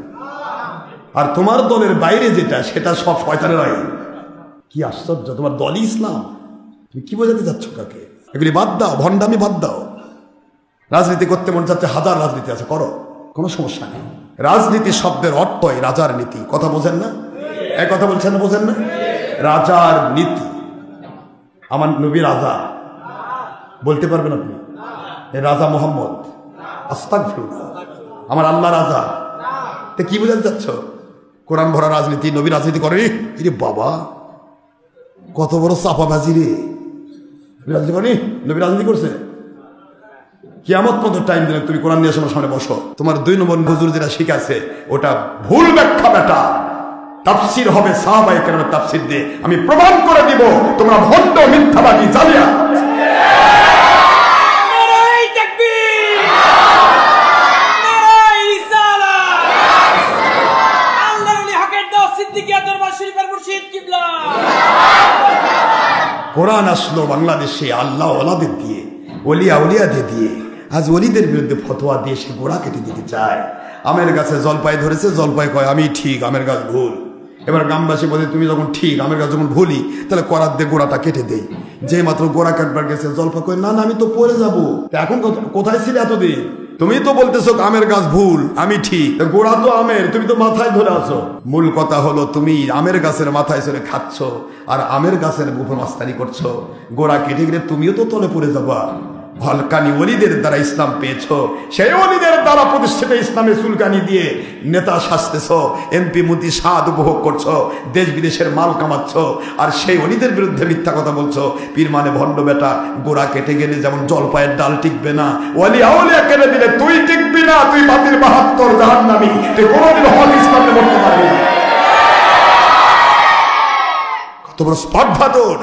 Speaker 1: আর তোমার দলের বাইরে যেটা, সেটা সব শয়তানের আইন। কি আশ্চর্য, তোমার দলই ইসলাম, তুমি কি বোঝাতে যাচ্ছ কাকে? এগুলি বাদ দাও, ভণ্ডামি বাদ দাও। রাজনীতি করতে মনে চাচ্ছে, হাজার রাজনীতি আছে, করো, কোনো সমস্যা নেই। রাজনীতি শব্দের অর্থই রাজার নীতি, কথা বোঝেন না? এক কথা বলছেন না, বোঝেন না? রাজার নীতি। আমার নবী রাজা বলতে পারবেন আপনি? রাজা মোহাম্মদ, আস্তাগফিরুল্লাহ, আমার আল্লাহ রাজা। তা কি বোঝাতে যাচ্ছ? কোরআন ভরা রাজনীতি, নবী রাজনীতি করে? ইরে বাবা, কত বড় চাপাবাজি রে! রাজনীতি করেনি, নবী রাজনীতি করছে। কিয়ামত পর্যন্ত টাইম দিলে তুমি কোরআন নিয়ে আমার সামনে বসো, তোমার 2 নম্বর হুজুর যেটা শিখাছে ওটা ভুল ব্যাখ্যা বেটা। তাফসীর হবে সাহাবায়ে কেরামের তাফসীর দিয়ে, আমি প্রমাণ করে দিব তোমরা ভণ্ড, মিথ্যাবাদী, জালিয়া।
Speaker 3: নারায়ে তাকবীর, নারায়ে রিসালাত। আল্লাহর ওলি হকের দাওয়াত সিদ্দিকিয়া দরবার শরীফের মুর্শিদ কিবলা।
Speaker 1: কোরআন আসলো বাংলাদেশে আল্লাহ ওয়ালাদের দিয়ে, ওলি আউলিয়াদের দিয়ে। আজ ওলিদের বিরুদ্ধে ফতোয়া দিয়ে সে গোড়া কেটে দিতে চায়। আমের গাছে জলপাই ধরেছে, জলপাই কয় আমি ঠিক, আমের গাছ ভুল। এবার গ্রামবাসী বলে তুমি যখন ঠিক, আমের গাছ যখন ভুলি, তাহলে করার দিয়ে গোড়াটা কেটে দেই। যে মাত্র গোড়া কাটবার গেছে, জলপাই কয় না না, আমি তো পড়ে যাবো। এখন কোথায় ছিলে এতদিন? তুমি তো বলতেছো আমের গাছ ভুল, আমি ঠিক, গোড়া তো আমের, তুমি তো মাথায় ধরে আছো। মূল কথা হলো তুমি আমের গাছের মাথায় চলে খাচ্ছ, আর আমের গাছের উপর মাস্তানি করছো। গোড়া কেটে গেলে তুমিও তো তলে পড়ে যাবা। হলকানি ওলিদের দ্বারা ইসলাম পেয়েছ, সেই ওলিদের দ্বারা প্রতিষ্ঠিত ইসলামে চুলকানি দিয়ে নেতা সাজতেছ, এমপি মন্ত্রী স্বাদ উপভোগ করছো, দেশ বিদেশের মাল কামাচ্ছ, আর সেই ওলিদের বিরুদ্ধে মিথ্যা কথা বলছো। পীর মানে ভণ্ড বেটা। গোড়া কেটে গেলে যেমন জলপাইয়ের ডাল টিকবে না, ওলি আউলিয়া কেটে দিলে তুই টিকবি না, তুই বাতিল 72 জাহান্নামী, তুই কোনোদিন হক ইসলামে বলতে পারবি না। তোমার স্পর্ধা তোর।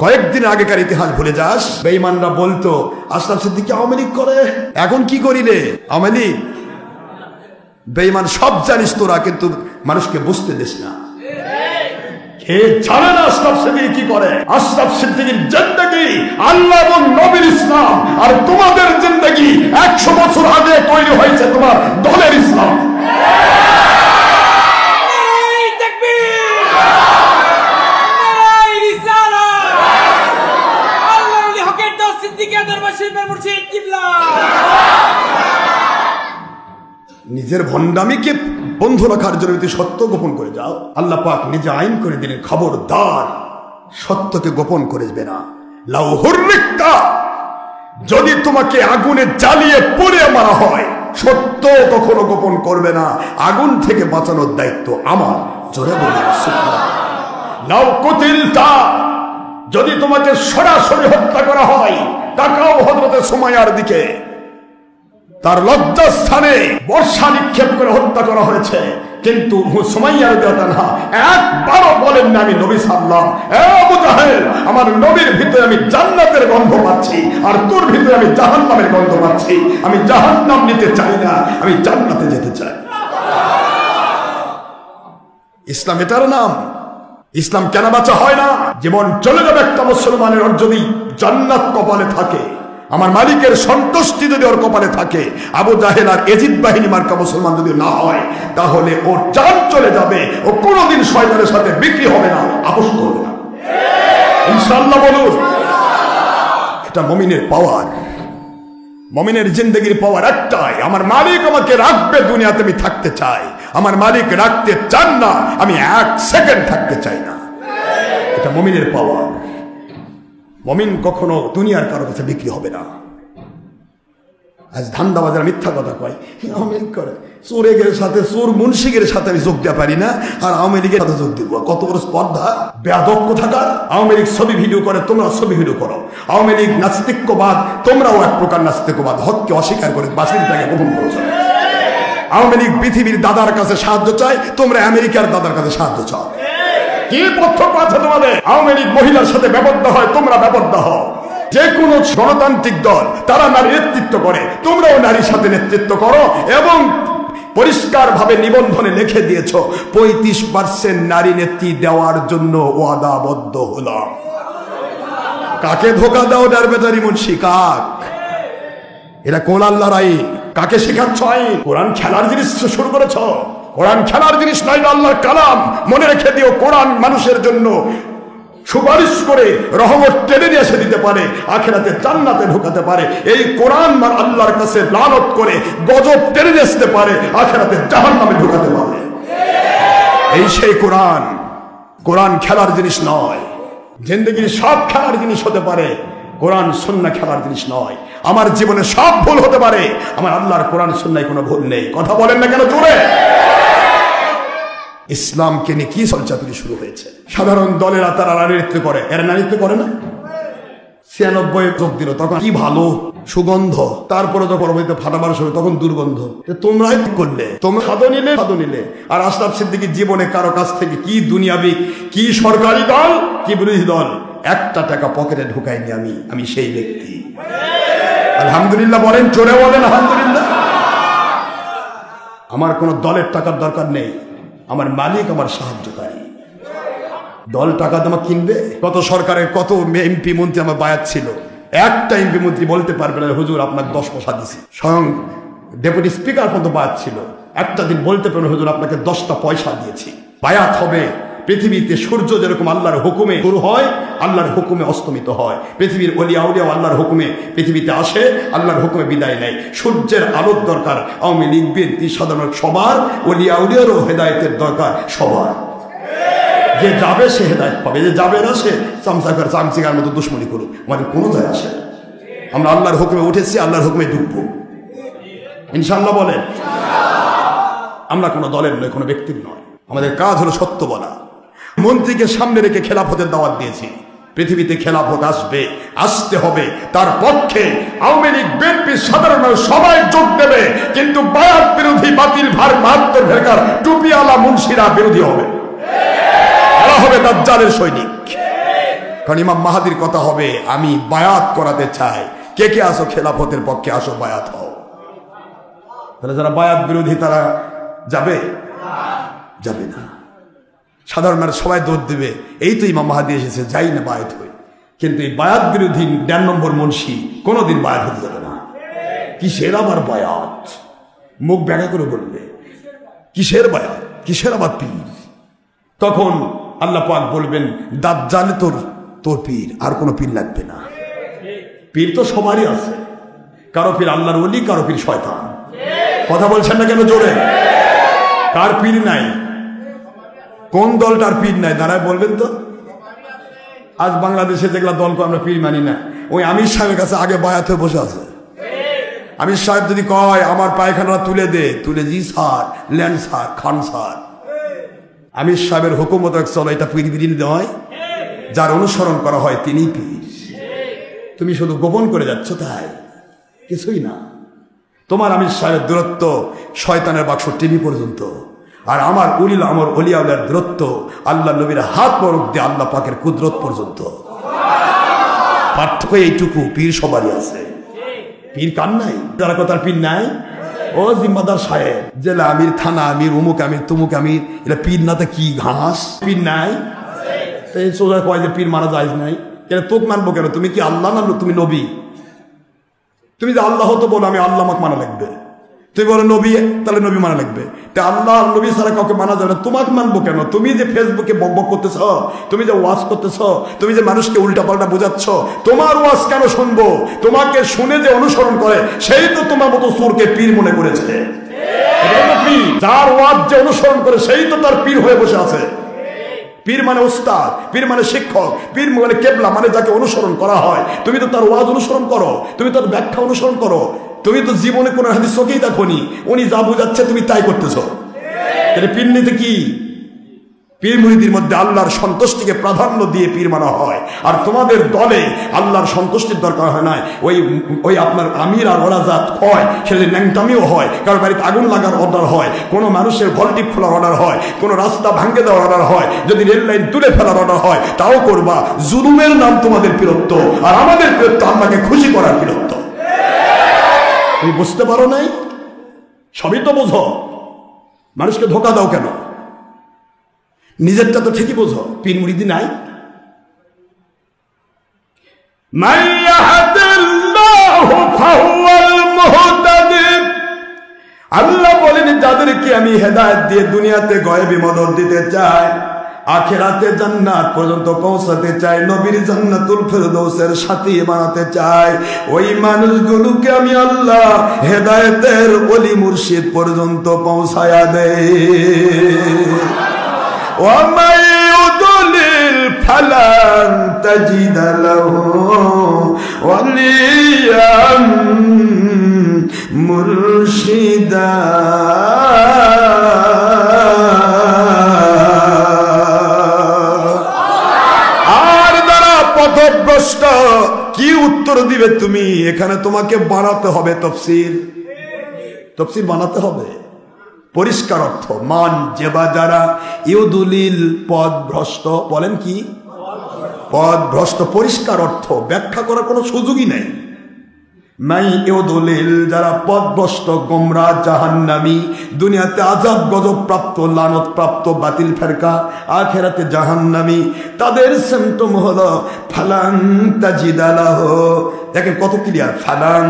Speaker 1: কয়েকদিন আগেকার ইতিহাস ভুলে যাস। বেঈমানরা বলতো আশরাফ সিদ্দিকী আওয়ামী লীগ করে, এখন কি করিলে আওয়ামী লীগ। বেঈমান সব জানিস তোরা, কিন্তু মানুষকে বুঝতে দিস না। কে জানে না আশরাফ সিদ্দিকী কি করে? আশরাফ সিদ্দিকীর জিন্দেগি আল্লাহ এবং নবীর ইসলাম, আর তোমাদের জিন্দেগি 100 বছর আগে তৈরি হয়েছে তোমার দলের ইসলাম। নিজের ভণ্ডামিকে বন্ধ রাখার জন্য যদি সত্য গোপন করে যাও, আল্লাহ পাক নিজে আইন করে দিলেন, খবরদার সত্যকে গোপন করবে না। লাউ হুররিকতা, যদি তোমাকে আগুনে জ্বালিয়ে পুড়িয়ে মারা হয়, সত্য কখনো গোপন করবে না। আগুন থেকে বাঁচানোর দায়িত্ব আমার। জোরে বলুন সুবহানাল্লাহ। লাউ কুতিলতা, যদি তোমাকে সরাসরি হত্যা করা হয়, তাকাও হযরতে সুমাইয়ার দিকে, তার লজ্জাস্থানে বর্ষা নিক্ষেপ করে হত্যা করা হয়েছে, কিন্তু সুমাইয়া রাদিয়াল্লাহু আনহা একবারও বলেন না আমি নবী সাল্লাম। এ আবু জাহেল, আমার নবীর ভিতরে আমি জান্নাতের গন্ধ পাচ্ছি, আর তোর ভিতরে আমি জাহান্নামের গন্ধ পাচ্ছি। আমি জাহান্নাম নিতে চাই না, আমি জান্নাতে যেতে চাই। ইসলাম এটার নাম। ইসলাম কেন বাঁচা হয় না? জীবন চলে যাবে একটা মুসলমানের, ওর যদি জান্নাত কপালে থাকে, আমার মালিকের সন্তুষ্টি যদি ওর কপালে থাকে, আবু জাহেল আর এজিদ বাহিনী মার্কা মুসলমান যদি না হয়, তাহলে ওর জান চলে যাবে। ও কোনোদিন শয়তানের সাথে বিক্রি হবে না, আপোষ করবে না। ইনশাআল্লাহ বলুন। এটা মুমিনের পাওয়ার। মুমিনের জিন্দেগির পাওয়ার একটাই, আমার মালিক আমাকে রাখবে, দুনিয়াতে আমি থাকতে চাই। আমার মালিক রাখতে চান না, আমি 1 সেকেন্ড থাকতে চাই না। এটা মুমিনের পাওয়ার। মুমিন কখনো দুনিয়ার কারো কাছে বিক্রি হবে না। আজ ধান্দাবাজার মিথ্যা কথা কয়, আওয়ামী লীগ করে, চোরের সাথে চোর মুন্সিকের সাথে আমি যোগ দিতে পারি না, আর আওয়ামী লীগের সাথে যোগ দিব। কত বড় স্পর্ধা! বেয়াদব কোথাকার। আওয়ামী লীগ ছবি ভিডিও করে, তোমরা ছবি ভিডিও করো। আওয়ামী লীগ নাস্তিক্যবাদ, তোমরাও এক প্রকার নাস্তিক্যবাদ। হককে অস্বীকার করে বাতিলটাকে গ্রহণ করেছো। আওয়ামী লীগ পৃথিবীর দাদার কাছে সাহায্য চায়, তোমরা আমেরিকার দাদার কাছে সাহায্য চাও। কি পার্থক্য আছে তোমাদের? আওয়ামী লীগ মহিলার সাথে ব্যবদ্ধ হয়, তোমরা ব্যবদ্ধ হও। যে কোনো গণতান্ত্রিক দল, তারা নারী নেতৃত্ব করে, তোমরাও নারীর সাথে নেতৃত্ব করো, এবং পরিষ্কার ভাবে নিবন্ধনে লিখে দিয়েছ 35% নারী নেত্রী দেওয়ার জন্য ওয়াদাবদ্ধ হলাম। কাকে ধোকা দাও ডারবেদারি মুন্সি? কাক? এটা কোন আল্লাহর আইন? কাকে শেখাচ্ছ আইন? কোরআন খেলার জিনিস শুরু করেছ। কোরআন খেলার জিনিস নয়, আল্লাহর কালাম। মনে রেখে দিও, কোরআন মানুষের জন্য সুপারিশ করে রহমত টেনে নিয়ে এসে দিতে পারে, আখিরাতে জান্নাতে ঢোকাতে পারে। এই কোরআন আল্লাহর কাছে লানত করে গজব টেনে নিয়ে আসতে পারে, আখিরাতে জাহান্নামে ঢোকাতে পারে। এই সেই কোরআন। কোরআন খেলার জিনিস নয়। জিন্দেগির সব খেলার জিনিস হতে পারে, কোরআন সুন্নাহ খেলার জিনিস নয়। আমার জীবনে সব ভুল হতে পারে, আমার আল্লাহর কোরআন সুন্নায় কোনো ভুল নেই। কথা বলেন না কেন জোরে? ইসলামকে নিয়ে কি চলচাতুরি শুরু হয়েছে? সাধারণ দলেরা তারা নারীত্ব করে, এরা নারীত্ব করে না। 96 যোগ দিল, তখন কি ভালো সুগন্ধ, তারপরে যখন পরবর্তীতে ফাটাবার শুরু, তখন দুর্গন্ধ। তোমরাই করলে, তোমরা খাদো নিলে। আর আশরাফ সিদ্দিকী জীবনে কারো কাছ থেকে কি দুনিয়াবি, কি সরকারি দল, কি বিরোধী দল, 1 টাকা পকেটে ঢুকাইনি আমি সেই ব্যক্তি। আলহামদুলিল্লাহ বলেন, চোরে বলেন আলহামদুলিল্লাহ। আমার কোন দলের টাকার দরকার নেই, আমার মালিক আমার সাহায্যকারী। দল টাকা তোমাকে কিনবে? কত সরকারের কত এমপি মন্ত্রী আমার বায়াত ছিল, একটা এমপি মন্ত্রী বলতে পারবে না হুজুর আপনাকে 10 পয়সা দিছি। স্বয়ং ডেপুটি স্পিকার পর্যন্ত বায়াত ছিল, একটা দিন বলতে পারবে হুজুর আপনাকে 10টা পয়সা দিয়েছি। বায়াত হবে। পৃথিবীতে সূর্য যেরকম আল্লাহর হুকুমে শুরু হয়, আল্লাহর হুকুমে অস্তমিত হয়। পৃথিবীর ওলিয়া আউলিয়াও আল্লাহর হুকুমে পৃথিবীতে আসে, আল্লাহর হুকুমে বিদায় নেয়। সূর্যের আলোর দরকার আওয়ামী লীগ বিএনপি সাধারণ সবার, ওলিয়া আউলিয়ারও হেদায়েতের দরকার সবার। যে যাবে সে হেদায়েত পাবে, যে যাবে না সে চামচিকার মতো দুশ্মনী করুক, আমাদের কোনো যায় আসে না। আমরা আল্লাহর হুকুমে উঠেছি, আল্লাহর হুকুমে ডুববো ইনশাআল্লাহ বলেন। আমরা কোনো দলের নয়, কোনো ব্যক্তির নয়। আমাদের কাজ হলো সত্য বলা। মন্ত্রীকে সামনে রেখে খেলাফতের দাওয়াত দিয়েছি। পৃথিবীতে খেলাফত আসবে, আসতে হবে, তার পক্ষে আওয়ামী লীগ বিএনপি সাধারণ সবাই যোগ দেবে, কিন্তু বায়াত বিরোধী বাতিল ভার 72 ভেকার টুপিওয়ালা মুন্সিরা বিরোধী হবে। এরা হবে দাজ্জালের সৈনিক। কারণ ইমাম মাহাদির কথা হবে আমি বায়াত করাতে চাই। কে কে আসো খেলাফতের পক্ষে, আসো বায়াত হও। তাহলে যারা বায়াত বিরোধী তারা যাবে? যাবে না। সাধারণ মানুষ সবাই দৌড় দেবে, এই তো ইমাম মাহাদি এসেছে, যাই না বায়াত হই। কিন্তু এই বায়াত বিরোধী ১.৫ নম্বর মুন্সি কোনোদিন বায়াত হতে যাবে না। কিসের আবার বায়াত? মুখ ব্যাখ্যা করে বলবে কিসের বায়াত, কিসের আবার পীর? তখন আল্লাহ পাক বলবেন দাজ্জাল তোর পীর, আর কোনো পীর লাগবে না। পীর তো সবারই আছে, কারো পীর আল্লাহর ওলি, কারো পীর শয়তান। কথা বলছেন না কেন জোরে? কার পীর নাই? কোন দলটার পীর নাই দাঁড়ায় বলবেন তো? আজ বাংলাদেশে যেগুলা দলকে আমরা পীর মানি না, ওই আমির সাহেবের কাছে আগে বায়াত হয়ে বসে আছে। আমির সাহেব যদি কয় আমার পায়খানা তুলে দে, তুলে জি স্যার, ল্যান্ড স্যার, খান স্যার। আমির সাহেবের হুকুমত চলো, এটা পীর বিরিনি নয়। যার অনুসরণ করা হয় তিনি পীর। তুমি শুধু গোপন করে যাচ্ছ, তাই কিছুই না। তোমার আমির সাহেবের দূরত্ব শয়তানের বাক্স টিভি পর্যন্ত, আর আমার উলিল আমর অলিয়াউলের দূরত্ব আল্লাহ নবীর হাত বরক দিয়ে আল্লাহ পাকের কুদরত পর্যন্ত। পার্থক্য এইটুকু, পীর সবারই আছে। পীর কার নাই? যারা কথার পীর নাই, ও জিম্মাদার সাহেব, জেলা আমির, থানা আমির, উমুক আমির, তুমুক আমির, এটা পীর না তো কি ঘাস? পীর নাই? সোজা কয় যে পীর মারা যায় নাই, কেন তোকে মানবো কেন? তুমি কি আল্লাহ না তুমি নবী? তুমি যে আল্লাহ তো বলো আমি আল্লাহ আমাকে মানা লাগবে, তুমি বলো নবী তাহলে নবী মানা লাগবে। তা আল্লাহ নবী ছাড়া কাউকে মানা যাবে না, তোমাকে মানবো কেন? তুমি যে ফেসবুকে বকবক করতেছ, তুমি যে ওয়াজ করতেছ, তুমি যে মানুষকে উল্টা পাল্টা বোঝাচ্ছ, তোমার ওয়াজ কেন শুনবো? তোমাকে শুনে যে অনুসরণ করে সেই তো তোমার মতো সুরকে পীর মনে করেছে। যার ওয়াজ যে অনুসরণ করে সেই তো তার পীর হয়ে বসে আছে। পীর মানে উস্তাদ, পীর মানে শিক্ষক, পীর মানে কেবলা, মানে যাকে অনুসরণ করা হয়। তুমি তো তার ওয়াজ অনুসরণ করো, তুমি তার ব্যাখ্যা অনুসরণ করো। তুমি তো জীবনে কোন হাদিস চোখেই দেখোনি, উনি যা বুঝাচ্ছে তুমি তাই করতেছো। পীর নীতি কি? পীর মুরিদির মধ্যে আল্লাহর সন্তুষ্টিকে প্রাধান্য দিয়ে পীর মানা হয়। আর তোমাদের দলে আল্লাহর সন্তুষ্টির দরকার হয় না, ওই আপনার আমির আর ওরা জাত হয়, সেটা ন্যাংটামিও হয়, কারোর বাড়িতে আগুন লাগার অর্ডার হয়, কোনো মানুষের ভলটিপ খোলার অর্ডার হয়, কোনো রাস্তা ভাঙে দেওয়ার অর্ডার হয়, যদি রেল লাইন তুলে ফেলার অর্ডার হয়, তাও করবা। জুলুমের নাম তোমাদের বীরত্ব, আর আমাদের বীরত্ব আল্লাহকে খুশি করার বীরত্ব। তুমি বুঝতে পারো নাই? সবই তো বোঝো, মানুষকে ধোকা দাও কেন? নিজেরটা তো ঠিকই বোঝো। পীর মুরিদি নাই? আল্লাহ বলেন যাদেরকে আমি হেদায়েত দিয়ে দুনিয়াতে গয়েবী মদদ দিতে চাই, আখিরাতে জান্নাত পর্যন্ত পৌঁছাতে চাই, নবীর জান্নাতুল ফেরদৌসের সাথী বানাতে চাই, ওই মানুষগুলোকে আমি আল্লাহ হেদায়েতের ওলি মুর্শিদ পর্যন্ত পৌঁছায়া দেই। وَمَن يُضْلِلْ فَلَن تَجِدَ لَهُ وَلِيًّا مُرْشِدًا। আর যারা পথভ্রষ্ট কি উত্তর দিবে তুমি? এখানে তোমাকে বানাতে হবে তফসির, তফসির বানাতে হবে। পরিষ্কার অর্থ মান জেবা যারা ইউদুলিল পদ ভ্রষ্ট, বলেন কি পদ ভ্রষ্ট, পরিষ্কার অর্থ, ব্যাখ্যা করার কোনো সুযোগই নেই। মাই ইউদুলিল যারা পদ ভ্রষ্ট, গোমরা, জাহান্নামী, দুনিয়াতে আযাব গজব প্রাপ্ত, লানত প্রাপ্ত, বাতিল ফেরকা, আখিরাতে জাহান্নামী, তাদের সিম্পটম হলো ফালান তাজিদা লাহু। দেখেন কত ক্লিয়ার, ফালান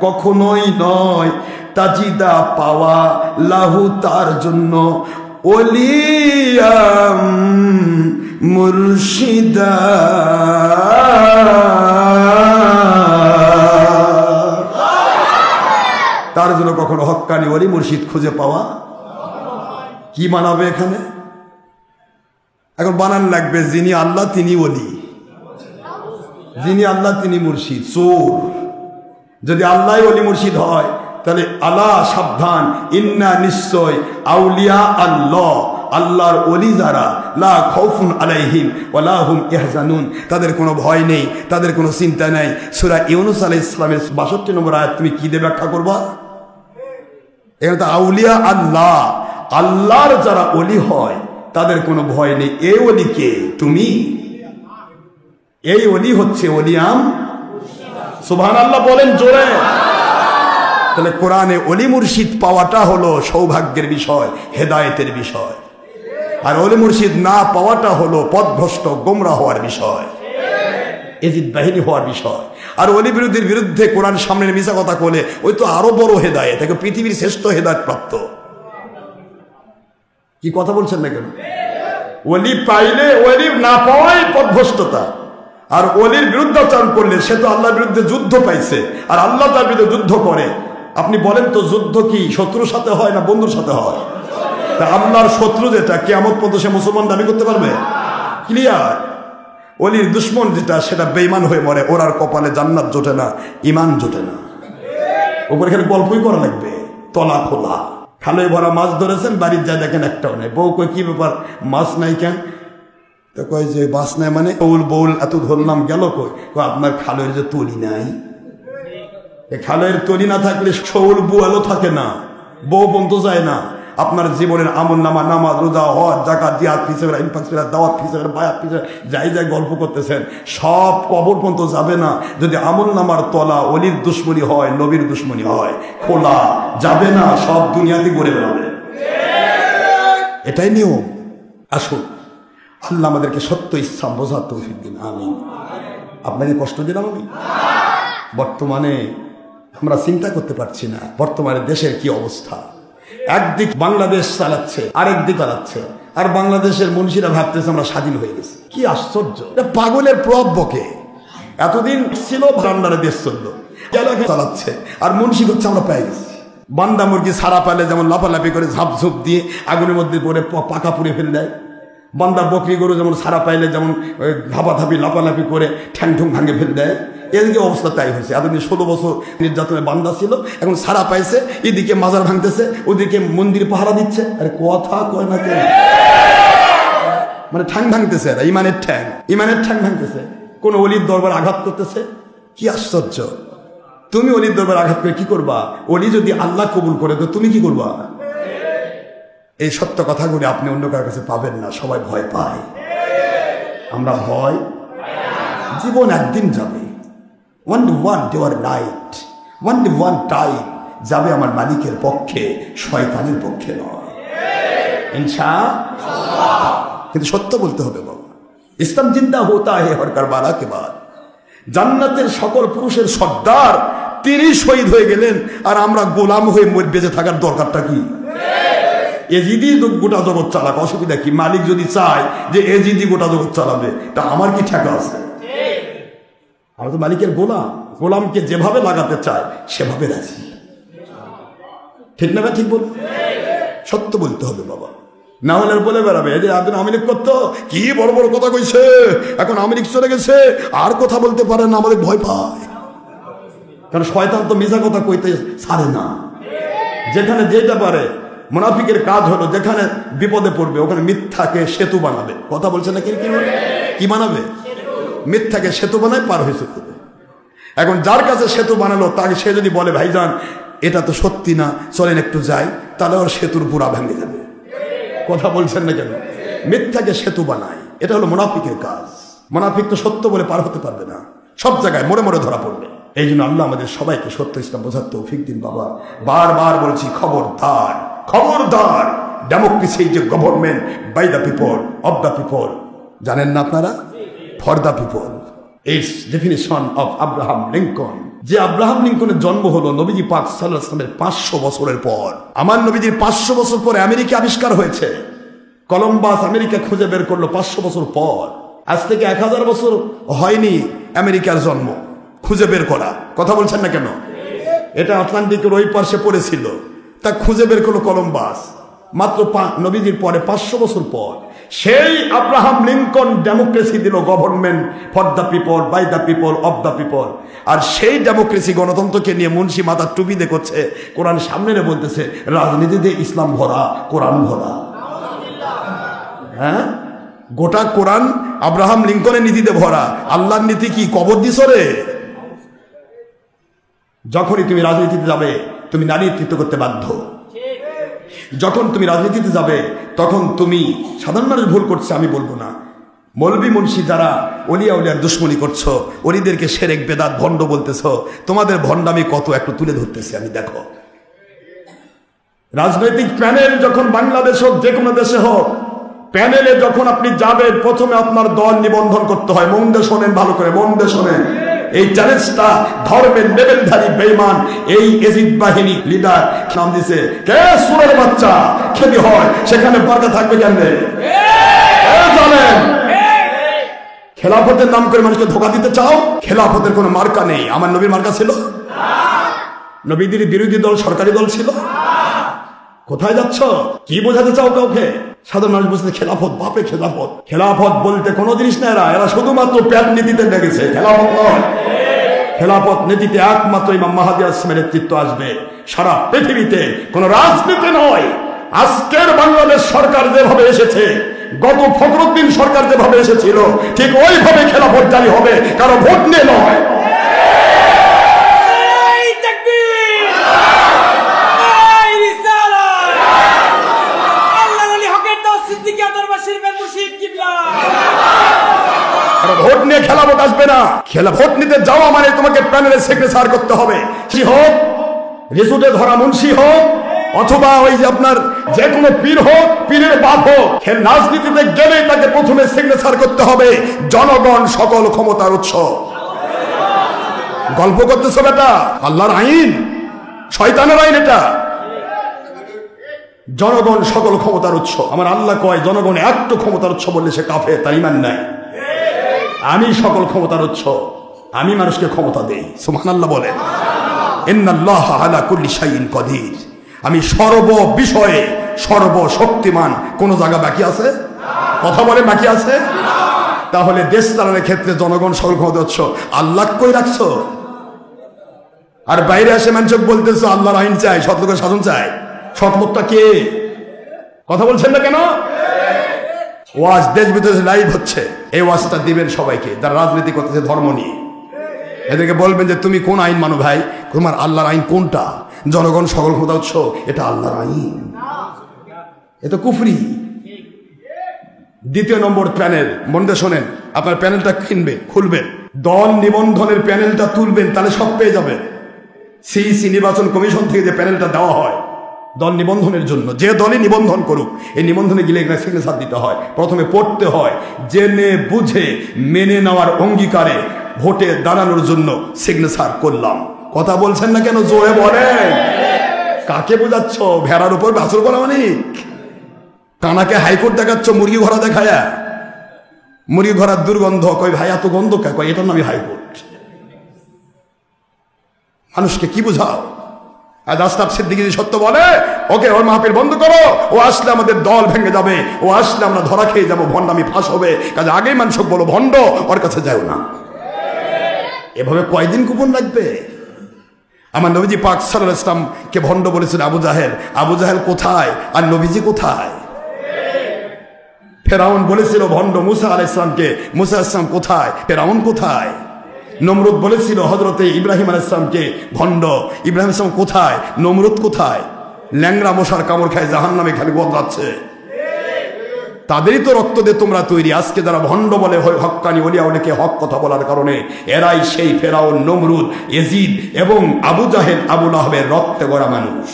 Speaker 1: কখনোই নয়, তাজিদা পাওয়া, লাহু তার জন্য, ওলিয়াম মুর্শিদা তার জন্য কখনো হক্কানি ওলি মুর্শিদ খুঁজে পাওয়া। কি বানাবে এখানে? এখন বানান লাগবে যিনি আল্লাহ তিনি ওলি, যিনি আল্লাহ তিনি মুর্শিদ। চোর যদি আল্লাহ ওলি মুর্শিদ হয় তাহলে আল্লাহ সাবধান, ইন্না নিশ্চয়, আউলিয়া আল্লাহ, আল্লাহর ওলি যারা, লা খাউফুন আলাইহিম ওয়া লা হুম ইয়াহজানুন, তাদের কোনো ভয় নেই, তাদের কোনো চিন্তা নেই। সূরা ইউনূস আলাইহিস সালামের ৬২ নম্বর আয়াত তুমি কি দিয়ে ব্যাখ্যা করবা? এখানে তো আউলিয়া আল্লাহ, আল্লাহর যারা ওলি হয় তাদের কোনো ভয় নেই। এ ওলি কে? তুমি। এই অলি হচ্ছে অলিয়াম। সুবহানাল্লাহ বলেন জোরে। তাহলে কোরআনে অলি মুর্শিদ পাওয়াটা হলো সৌভাগ্যের বিষয়, হেদায়েতের বিষয়, আর অলি মুর্শিদ না পাওয়াটা হলো পথভ্রষ্ট গোমরা হওয়ার বিষয়, এজিদ বাহিনী হওয়ার বিষয়। আর অলি বিরোধীর বিরুদ্ধে কোরআন সামনে মিশা কথা বলে ওই তো আরো বড় হেদায়েত, তাকে পৃথিবীর শ্রেষ্ঠ হেদায়েত প্রাপ্ত। কি কথা বলছেন না কেন? অলি পাইলে অলি না পাওয়াই পথভ্রষ্টতা, আর অলির বিরুদ্ধাচরণ করলে সে তো আল্লাহর বিরুদ্ধে যুদ্ধ পাইছে, আর আল্লাহ তার বিরুদ্ধে যুদ্ধ করে। আপনি বলেন তো যুদ্ধ কি শত্রুর সাথে হয় না বন্ধুর সাথে হয়? তা আল্লাহর শত্রু যেটা কিয়ামত পর্যন্ত সে মুসলমান দাবি করতে পারবে? ক্লিয়ার। অলির দুশ্মন যেটা সেটা বেঈমান হয়ে মরে, ওর আর কপালে জান্নাত জোটে না, ইমান জোটে না। ওপরে এখানে গল্পই করা লাগবে, তলা খোলা। খালে ভরা মাছ ধরেছেন, বাড়ির যা দেখেন একটাও নেই। বউ কই কি ব্যাপার মাছ নাই কেন? তো কয় যে মাছ নাই মানে বউল বউল এত ধরলাম গেল কই? আপনার খালের যে তলি নাই, খালের তলি না থাকলে শৌল বুয়ালো থাকে না, বউ বন্ধ যায় না। আপনার জীবনের আমল নামা, নামাজ, রোজা, হজ, যাকাত, জিহাদ ফি সাবিলিল্লাহ, ইনফাক ফি সাবিলিল্লাহ, দাওয়াত ফি সাবিলিল্লাহ, বায়াত ফি সাবিলিল্লাহ, যাই যাই গল্প করতেছেন সব কবর পর্যন্ত যাবে না যদি আমল নামার তলা অলির দুশ্মনী হয়, নবীর দুশ্মনী হয়। খোলা যাবে না, সব দুনিয়াতে ঘুরে বেড়াবে। এটাই নিয়ম। আসুন আল্লাহ আমাদেরকে সত্য ইসলাম বোঝার তৌফিক দিন। আমিন। আপনাকে কষ্ট দিলাম আমি? বর্তমানে আমরা চিন্তা করতে পারছি না বর্তমানে দেশের কি অবস্থা। একদিক বাংলাদেশ চালাচ্ছে, আরেক দিক চালাচ্ছে, আর বাংলাদেশের মনীষীরা ভাবতেছে আমরা স্বাধীন হয়ে গেছি। কি আশ্চর্য! পাগলের প্রভাব বকে। এতদিন ছিল বান্দারে দেশ চললো, চালাচ্ছে, আর মনীষী হচ্ছে আমরা পেয়ে গেছি। বান্দা মুরগি ছাড়া পালে যেমন লাফালাফি করে ঝাপঝুপ দিয়ে আগুনের মধ্যে পড়ে পাকা পুড়ে ফেলে দেয়, বান্দা বকরি গরু যেমন ছাড়া পাইলে যেমন ধাপাধাপি লাফালাফি করে ঠ্যাং ঠুং ভাঙে ফেলে দেয়, এদিকে অবস্থা তাই হয়েছে। এতদিন 16 বছর নির্যাতনের বান্দা ছিল, এখন ছাড়া পাইছে, এদিকে মাজার ভাঙতেছে, ওদিকে মন্দির পাহারা দিচ্ছে। আরে কথা কয় না কেন? মানে ঠ্যাং ভাঙতেছে, ইমানের ঠ্যাং ভাঙতেছে, কোন অলির দরবার আঘাত করতেছে। কি আশ্চর্য! তুমি অলির দরবার আঘাত করে কি করবা? অলি যদি আল্লাহ কবুল করে তো তুমি কি করবা? এই সত্য কথাগুলি আপনি অন্য কারোর কাছে পাবেন না। সবাই ভয় পায়, আমরা ভয়। জীবন একদিন যাবে, only one day or night, only one time যাবে আমার মালিকের পক্ষে, শয়তানের পক্ষে নয়, ইনশাআল্লাহ। কিন্তু সত্য বলতে হবে বাবা। ইসলাম জিন্দা হোতা হে হর কারবালা কে বাদ। জান্নাতের সকল পুরুষের সর্দার তিনি শহীদ হয়ে গেলেন, আর আমরা গোলাম হয়ে বেঁচে থাকার দরকারটা কি? এজিদি গোটা জগৎ চালাক, অসুবিধা কি? মালিক যদি চায় যে এজিদি গোটা জগৎ চালাবে, তা আমার কি ঠেকা আছে? আমরা তো মালিকের গোলাম, গোলামকে যেভাবে লাগাতে চায় সেভাবে রাজি। ঠিক না? ঠিক বল, সত্য বলতে হবে বাবা। না হলে বলে বেড়াবে যে একদিন আওয়ামী লীগ করতো, কি বড় বড় কথা কইছে, এখন আওয়ামী লীগ চলে গেছে, আর কথা বলতে পারে না, আমাদের ভয় পায়। কারণ শয়তান তো মিছা কথা কইতে ছাড়ে না। যেখানে যেটা পারে, মুনাফিকের কাজ হলো যেখানে বিপদে পড়বে ওখানে মিথ্যাকে সেতু বানাবে। কথা বলছে না? কি বানাবে? মিথ্যাকে সেতু বানায় পার হয়েছে। এখন যার কাছে সেতু বানালো তাকে সে যদি বলে ভাইজান এটা তো সত্যি না, চলেন একটু যাই, তাহলে ওর সেতুর পুরা ভেঙে যাবে। কথা বলছেন না কেন? মিথ্যাকে সেতু বানায়, এটা হলো মুনাফিকের কাজ। মুনাফিক তো সত্য বলে পার হতে পারবে না, সব জায়গায় মোড়ে মোড়ে ধরা পড়বে। এই জন্য আল্লাহ আমাদের সবাইকে সত্য ইসলাম বোঝার তৌফিক দিন বাবা। বারবার বলছি খবরদার, খবরদার। Democracy is a government by the people, of the people. জানেন না আপনারা? For the people. It's definition of Abraham Lincoln. যে আব্রাহাম লিঙ্কনের জন্ম হলো নবীজি পাক সাল্লাল্লাহু আলাইহি ওয়াসাল্লামের 500 বছরের পর। আমার নবীজির 500 বছর পরে আমেরিকা আবিষ্কার হয়েছে। কলম্বাস আমেরিকা খুঁজে বের করলো 500 বছর পর। আজ থেকে 1000 বছর হয়নি আমেরিকার জন্ম, খুঁজে বের করা। কথা বলছেন না কেন? এটা আটলান্টিকের ওই পাশে পড়েছিল, তা খুঁজে বের করলো কলম্বাস মাত্র নবীজির পরে 500 বছর পর। সেই আব্রাহাম লিঙ্কন ডেমোক্রেসি দিল, government for the people, by the people, of the people. আর সেই ডেমোক্রেসি গণতন্ত্রকে নিয়ে মুন্সি মাথার টুপি দিয়ে করছে, কোরআন সামনে বলতেছে রাজনীতিতে ইসলাম ভরা, কোরআন ভরা। হ্যাঁ, গোটা কোরআন আব্রাহাম লিঙ্কনের নীতিতে ভরা। আল্লাহর নীতি কি কবর দিছ রে? যখনই তুমি রাজনীতিতে যাবে তুমি নারী নেতৃত্ব করতে বাধ্য। যখন তুমি রাজনীতিতে যাবে তখন তুমি, সাধারণ মানুষ ভুল করছে আমি বলবো না, মৌলবী মুন্সি যারা অলিয়া উলিয়ার দুশ্মনী করছো, অলিদেরকে শিরক বেদাত ভণ্ড বলতেছো, তোমাদের ভণ্ডামি কত একটু তুলে ধরতেছি আমি। দেখো, রাজনৈতিক প্যানেল যখন বাংলাদেশ হোক যে কোনো দেশে হোক, প্যানেলে যখন আপনি যাবেন প্রথমে আপনার দল নিবন্ধন করতে হয়। মন দিয়ে শোনেন, ভালো করে মন দিয়ে শোনেন। এই চ্যালেঞ্জটা ধর্মের লেভেলধারী বেঈমান এই এজিদ বাহিনী লিডার নাম দিছে কে সুরের বাচ্চা খেদি হয়, সেখানে বরকত থাকবে কেমনে জানেন? খেলাফতের নাম করে মানুষকে ধোঁকা দিতে চাও? খেলাফতের কোনো মার্কা নেই। আমার নবীর মার্কা ছিল? নবীদের বিরোধী দল সরকারি দল ছিল? কোথায় যাচ্ছ? কি বোঝাতে চাও কাউকে? সাধারণ মানুষ বুঝতে খেলাফত, বাপে খেলাফত। খেলাফত বলতে কোনো জিনিস না, এরা শুধুমাত্র প্যাট নীতিতে লেগেছে। খেলাফত নয়। খেলাফত নীতিতে একমাত্র ইমাম মাহদী আসলামের নেতৃত্ব আসবে সারা পৃথিবীতে, কোন রাজনীতি নয়। আজকের বাংলাদেশ সরকার যেভাবে এসেছে, গত ফখরুদ্দিন সরকার যেভাবে এসেছিল, ঠিক ওইভাবে খেলাফত জারি হবে, কারো ভোট নিয়ে নয়। ভোট নিয়ে খেলাফত আসবে না। ভোট নিতে যাওয়া মানে তোমাকে প্যানেলে সিগনেচার করতে হবে। কি হোক, রিসুটে ধরা মুন্সি হোক, অথবা ওই যে আপনার যে কোনো পীর হোক, পীরের বাপ হোক, রাজনীতিতে গেলে তাকে প্রথমে সিগনেচার করতে হবে জনগণ সকল ক্ষমতার উৎস। গল্প করতেছ বেটা, আল্লাহর আইন, শয়তানের আইন এটা। জনগণ সকল ক্ষমতার উৎস। আমার আল্লাহ কয় জনগণ একটু ক্ষমতার উৎস বললে সে কাফের, তার ঈমান নাই। আমি সকল ক্ষমতার উৎস, আমি মানুষকে ক্ষমতা দেই। সুবহানাল্লাহ বলেন। ইন্নাল্লাহা আলা কুল্লি শাইইন কাদির। আমি সর্ব বিষয়ে সর্বশক্তিমান। কোন জায়গা বাকি আছে? কথা বলে বাকি আছে? তাহলে দেশ চালানোর ক্ষেত্রে জনগণ সকল ক্ষমতার উৎস। আল্লাহ কই রাখছো? আর বাইরে এসে মানুষ বলতেছো আল্লাহর আইন চাই, সৎলোকের শাসন চাই। সৎলোকটা কে? কথা বলছেন না কেন? ওয়াজ দেশ বিদেশে লাইভ হচ্ছে। এই ওয়াজটা দিবেন সবাইকে যারা রাজনীতি করতেছে ধর্ম নিয়ে। এদেরকে বলবেন যে তুমি কোন আইন মানো ভাই? তোমার আল্লাহর আইন কোনটা? জনগণ সকল ক্ষমতা উৎস, এটা আল্লাহর আইন, এটা কুফরি। দ্বিতীয় নম্বর প্যানেল, মন দিয়ে শোনেন। আপনার প্যানেলটা কিনবেন, খুলবেন, দল নিবন্ধনের প্যানেলটা তুলবেন, তাহলে সব পেয়ে যাবেন। সিইসি নির্বাচন কমিশন থেকে যে প্যানেলটা দেওয়া হয় দল নিবন্ধনের জন্য, যে দলই নিবন্ধন করুক, এই নিবন্ধনে গেলে এখানে সিগনেচার দিতে হয়। প্রথমে পড়তে হয় জেনে বুঝে মেনে নেওয়ার অঙ্গীকারে ভোটে দাঁড়ানোর জন্য সিগনেচার করলাম। কথা বলছেন না কেন? জোরে বলেন। কাকে বোঝাচ্ছ? ভেড়ার উপর বাছুর করা অনেক। কানাকে হাইকোর্ট দেখাচ্ছ মুরগি ঘোড়া দেখায়া। মুরগি ঘোড়ার দুর্গন্ধ, কই ভাই এত গন্ধ কে? কয় এটার নামই হাইকোর্ট। মানুষকে কি বুঝাও? আর আশরাফ সিদ্দিকী সত্য বলে, ওকে ওর মাহফিল বন্ধ করো, ও আসলে আমাদের দল ভেঙে যাবে, ও আসলে আমরা ধরা খেয়ে যাবো, ভণ্ডামি ফাঁস হবে। কাজে আগেই মানুষ বলো ভণ্ড, ওর কাছে যাও না। এভাবে কয়দিন কুপন লাগবে? আমার নবীজি পাক সাল্লাল্লাহু আলাইহি ওয়াসাল্লামকে ভণ্ড বলেছিল আবু জাহেল। আবু জাহেল কোথায় আর নবীজি কোথায়? ফেরাউন বলেছিল ভণ্ড মুসা আলাইহিস সালামকে, মুসা আলাইহিস সালাম কোথায়? ফেরাউন কোথায়? নমরুদ বলেছিল হযরতে ইব্রাহিম আলাইহিস সালামকে ভণ্ড, ইব্রাহিম আলাইহিস সালাম কোথায়? নমরুদ কোথায়? ল্যাংড়া মশার কামড় খায় জাহান্নামে খালি বদলাচ্ছে। তাদেরই তো রক্ত দিয়ে তোমরা তৈরি। আজকে যারা ভণ্ড বলে হক্কানি ওলিয়া ওলিকে হক কথা বলার কারণে এরাই সেই ফেরাউন, নমরুদ, ইয়াজিদ এবং আবু জাহেল, আবু লাহাবের রক্তে গড়া মানুষ।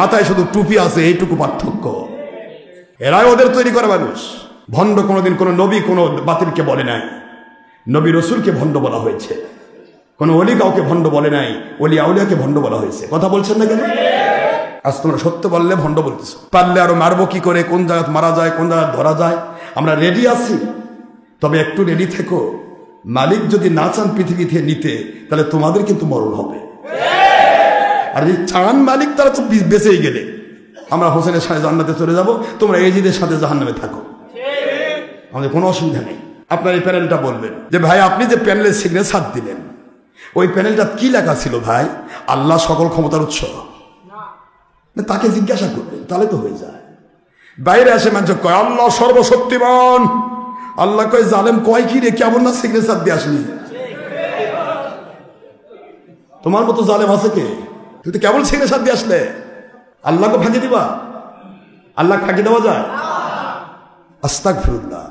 Speaker 1: মাথায় শুধু টুপি আছে, এইটুকু পার্থক্য। এরাই ওদের তৈরি করা মানুষ। ভণ্ড কোনোদিন কোনো নবী কোনো বাতিলকে বলে নাই, নবী রসুলকে ভণ্ড বলা হয়েছে। কোন অলি কাউকে ভণ্ড বলে নাই, অলি আউলিয়াকে ভণ্ড বলা হয়েছে। কথা বলছেন না কেন? আজ তোমরা সত্য বললে ভণ্ড বলতেছো। পারলে আরো মারবো কি করে, কোন জায়গায় মারা যায়, কোন জায়গায় ধরা যায়, আমরা রেডি আছি। তবে একটু রেডি থেকো। মালিক যদি না চান পৃথিবী থেকে নিতে, তাহলে তোমাদের কিন্তু মরণ হবে। আর যদি চান মালিক, তারা তো বেঁচেই গেলে। আমরা হোসেনের সাথে জান্নাতে চলে যাব, তোমরা এজিদের সাথে জাহান্নামে থাকো, আমাদের কোনো অসুবিধা নেই। আপনার এই প্যানেলটা বলবেন যে ভাই আপনি যে প্যানেলে সিগনেচার দিলেন, ওই প্যানেলটা কি লেখা ছিল ভাই? আল্লাহ সকল ক্ষমতার উৎস। তাকে জিজ্ঞাসা করবেন, তাহলে তো হয়ে যায়। বাইরে আসে মানুষ কয় আল্লাহ সর্বশক্তিমান, আল্লাহ কয় জালেম কয় কি রে, কেমন না সিগনেচার দিয়ে আসলি? তোমার মতো জালেম আছে কে? তুই তো কেবল সিগনেচার দিয়ে আসলে। আল্লাহকে ফাঁকি দিবা? আল্লাহ ফাঁকি দেওয়া যায়? আস্তাগফিরুল্লাহ।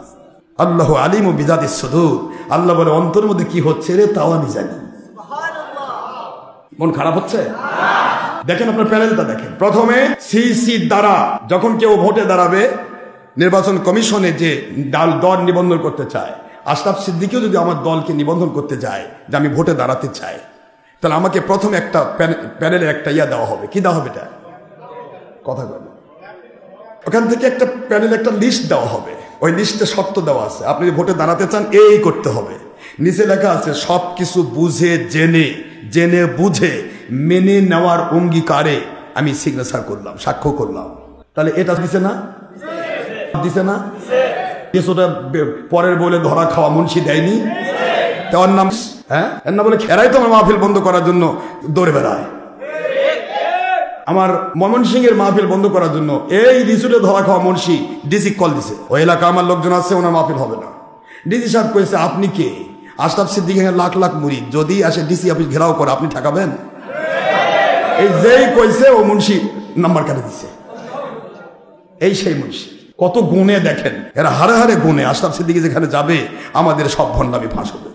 Speaker 1: আল্লাহ আলিম ও বিজাতিস সুদূর। আল্লাহ বলে অন্তরের মধ্যে কি হচ্ছে রে তাও আমি জানি। মন খারাপ হচ্ছে? দেখেন আপনার প্যানেলটা দেখেন। প্রথমে সিসি দ্বারা যখন কেউ ভোটে দাঁড়াবে, নির্বাচন কমিশনে যে দল নিবন্ধন করতে চায়, আশরাফ সিদ্দিকীও যদি আমার দলকে নিবন্ধন করতে যায় যে আমি ভোটে দাঁড়াতে চাই, তাহলে আমাকে প্রথমে একটা প্যানেলে একটা দেওয়া হবে। কি দেওয়া হবে? এটা কথা বলে ওখান থেকে একটা প্যানেলে একটা লিস্ট দেওয়া হবে। ওই লিস্টে শর্ত দেওয়া আছে, আপনি যদি ভোটে দাঁড়াতে চান এই করতে হবে। নিচে লেখা আছে সবকিছু বুঝে জেনে বুঝে মেনে নেওয়ার অঙ্গীকারে আমি সিগনেচার করলাম, সাক্ষ্য করলাম। তাহলে এটা দিছে না? দিছে না? কিছুটা পরের বলে ধরা খাওয়া মুন্সি দেয়নি? তার নাম এর নাম বলে খেরাই তো আমার মাহফিল বন্ধ করার জন্য দৌড়ে বেড়ায়। আমার ময়মনসিংহ এর মাহফিল বন্ধ করার জন্য এই রিসুটে ধরা খাওয়া মুন্সি ডিসি কল দিছে, ওই এলাকা আমার লোকজন আছে, ওনার মাহফিল হবে না। ডিসি সাহেব কইছে আপনি কে? আশরাফ সিদ্দিকীর লাখ লাখ মুরিদ, যদি আসে ডিসি অফিস ঘেরাও করে আপনি ঠেকাবেন? এই যেই কইছে ও মুন্সি নাম্বার কেটে দিছে। এই সেই মুন্সি কত গুণে দেখেন, এরা হারে হারে গুণে। আশরাফ সিদ্দিকী যেখানে যাবে আমাদের সব ভণ্ডামি ফাঁস হবে।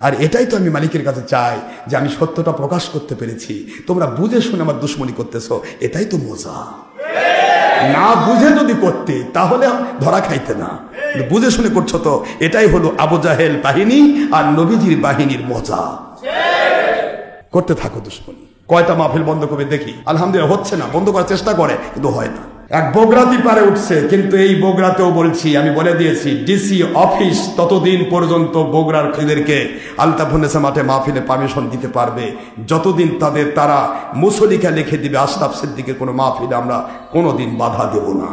Speaker 1: আর এটাই তো আমি মালিকের কাছে চাই যে আমি সত্যটা প্রকাশ করতে পেরেছি, তোমরা বুঝে শুনে আমার দুশ্মনী করতেছো, এটাই তো মজা। না বুঝে যদি করতে তাহলে ধরা খাইতে না, বুঝে শুনে করছো তো এটাই হলো আবু জাহেল বাহিনী আর নবীজির বাহিনীর মজা। করতে থাকো দুশ্মনী। কয়টা মাহফিল বন্ধ করবে দেখি? আলহামদুলিল্লাহ হচ্ছে না, বন্ধ করার চেষ্টা করে কিন্তু হয় না। এক বগরাতি পারে উঠছে, কিন্তু এই বগরাতেও বলছি, আমি বলে দিয়েছি ডিসি অফিস ততদিন পর্যন্ত বগরার ছেলেদেরকে আলতাফুন্নেসা মাঠে মাহফিলে পারমিশন দিতে পারবে যতদিন তারা মুসলিকা লিখে দিবে আশরাফ সিদ্দিকের কোনো মাহফিলে আমরা কোনোদিন বাধা দেব না।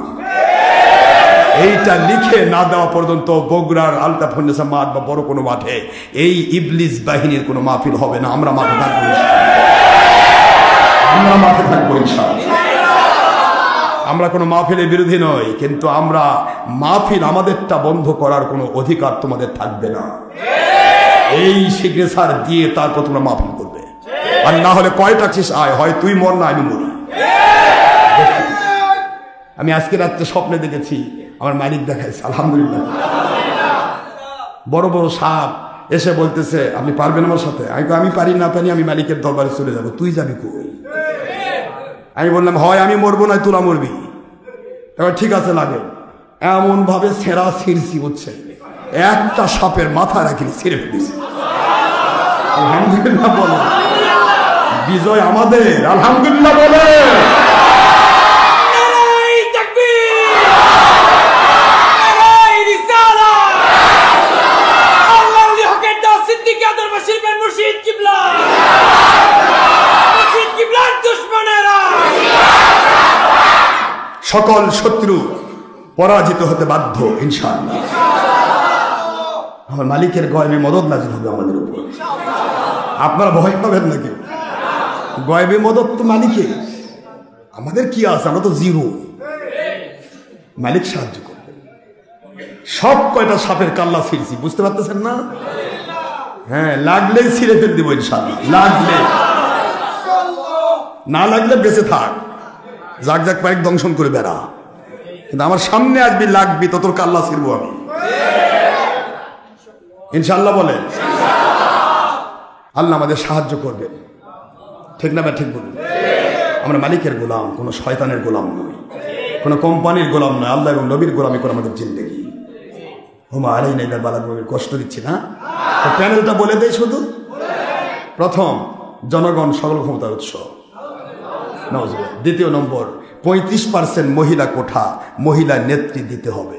Speaker 1: এইটা লিখে না দেওয়া পর্যন্ত বগুড়ার আলতাফুন্নেসা মাঠ বা বড় কোনো মাঠে এই ইবলিস বাহিনীর কোনো মাহফিল হবে না। আমরা মাঠে থাকবো, আমরা মাঠে থাকবো ইনশাআল্লাহ। আমরা কোনো মাহফিলের বিরোধী নই, কিন্তু আমরা মাহফিল আমাদেরটা বন্ধ করার কোনো অধিকার তোমাদের থাকবে না। এই সিগনেচার দিয়ে তারপর তোমরা মাহফিল করবে, আর না হলে কয়টা চিস আয় হয় তুই মর না আমি মরি। আমি আজকে রাত্রে স্বপ্নে দেখেছি আমার মালিক দেখাইছে, আলহামদুলিল্লাহ। বড় বড় সাপ এসে বলতেছে আপনি পারবেন আমার সাথে? আমি পারি না পারি, আমি মালিকের দরবারে চলে যাব। তুই যাবি কই? আমি বললাম হয় আমি মরবো না তোরা মরবি। এবার ঠিক আছে লাগে, এমন ভাবে ছেঁড়া ছিঁড়ছি হচ্ছে, একটা সাপের মাথা রাখিনি ছিঁড়ে ফেলেছি। আলহামদুলিল্লাহ বলে, বিজয় আমাদের। আলহামদুলিল্লাহ বলে, সকল শত্রু পরাজিত হতে বাধ্য ইনশাআল্লাহ। আমার মালিকের গয়বে মদদ নাজিল হবে আমাদের উপর। আপনারা ভয় পাবেন নাকি? গয়বে মদদ তো মালিকের, আমাদের কি আছে? আমরা তো জিরো। মালিক সাহায্য করবে। সব কয়টা সাপের কাল্লা ছিঁড়ছি, বুঝতে পারতেছেন না? হ্যাঁ, লাগলেই ছিঁড়ে ফেল দিব ইনশাআল্লাহ। লাগলে, না লাগলে বেঁচে থাক, যাক যাক পাইক দংশন করে বেড়া, কিন্তু আমার সামনে আসবি লাগবি তো তোর কাল্লা ছিড়বো আমি ইনশাআল্লাহ। বলে আল্লাহ আমাদের সাহায্য করবে, ঠিক না? ঠিক বলুন। আমরা মালিকের গোলাম, কোনো শয়তানের গোলাম নই, কোনো কোম্পানির গোলাম নয়, আল্লাহ এবং নবীর গোলামি করে আমাদের জিন্দেগি। হুমা আলাই নাই বালার কষ্ট দিচ্ছি না? প্যানেলটা বলে দেয় শুধু। প্রথম, জনগণ সকল ক্ষমতার উৎস। দ্বিতীয় নম্বর, 35% মহিলা কোঠা, মহিলা নেত্রী দিতে হবে।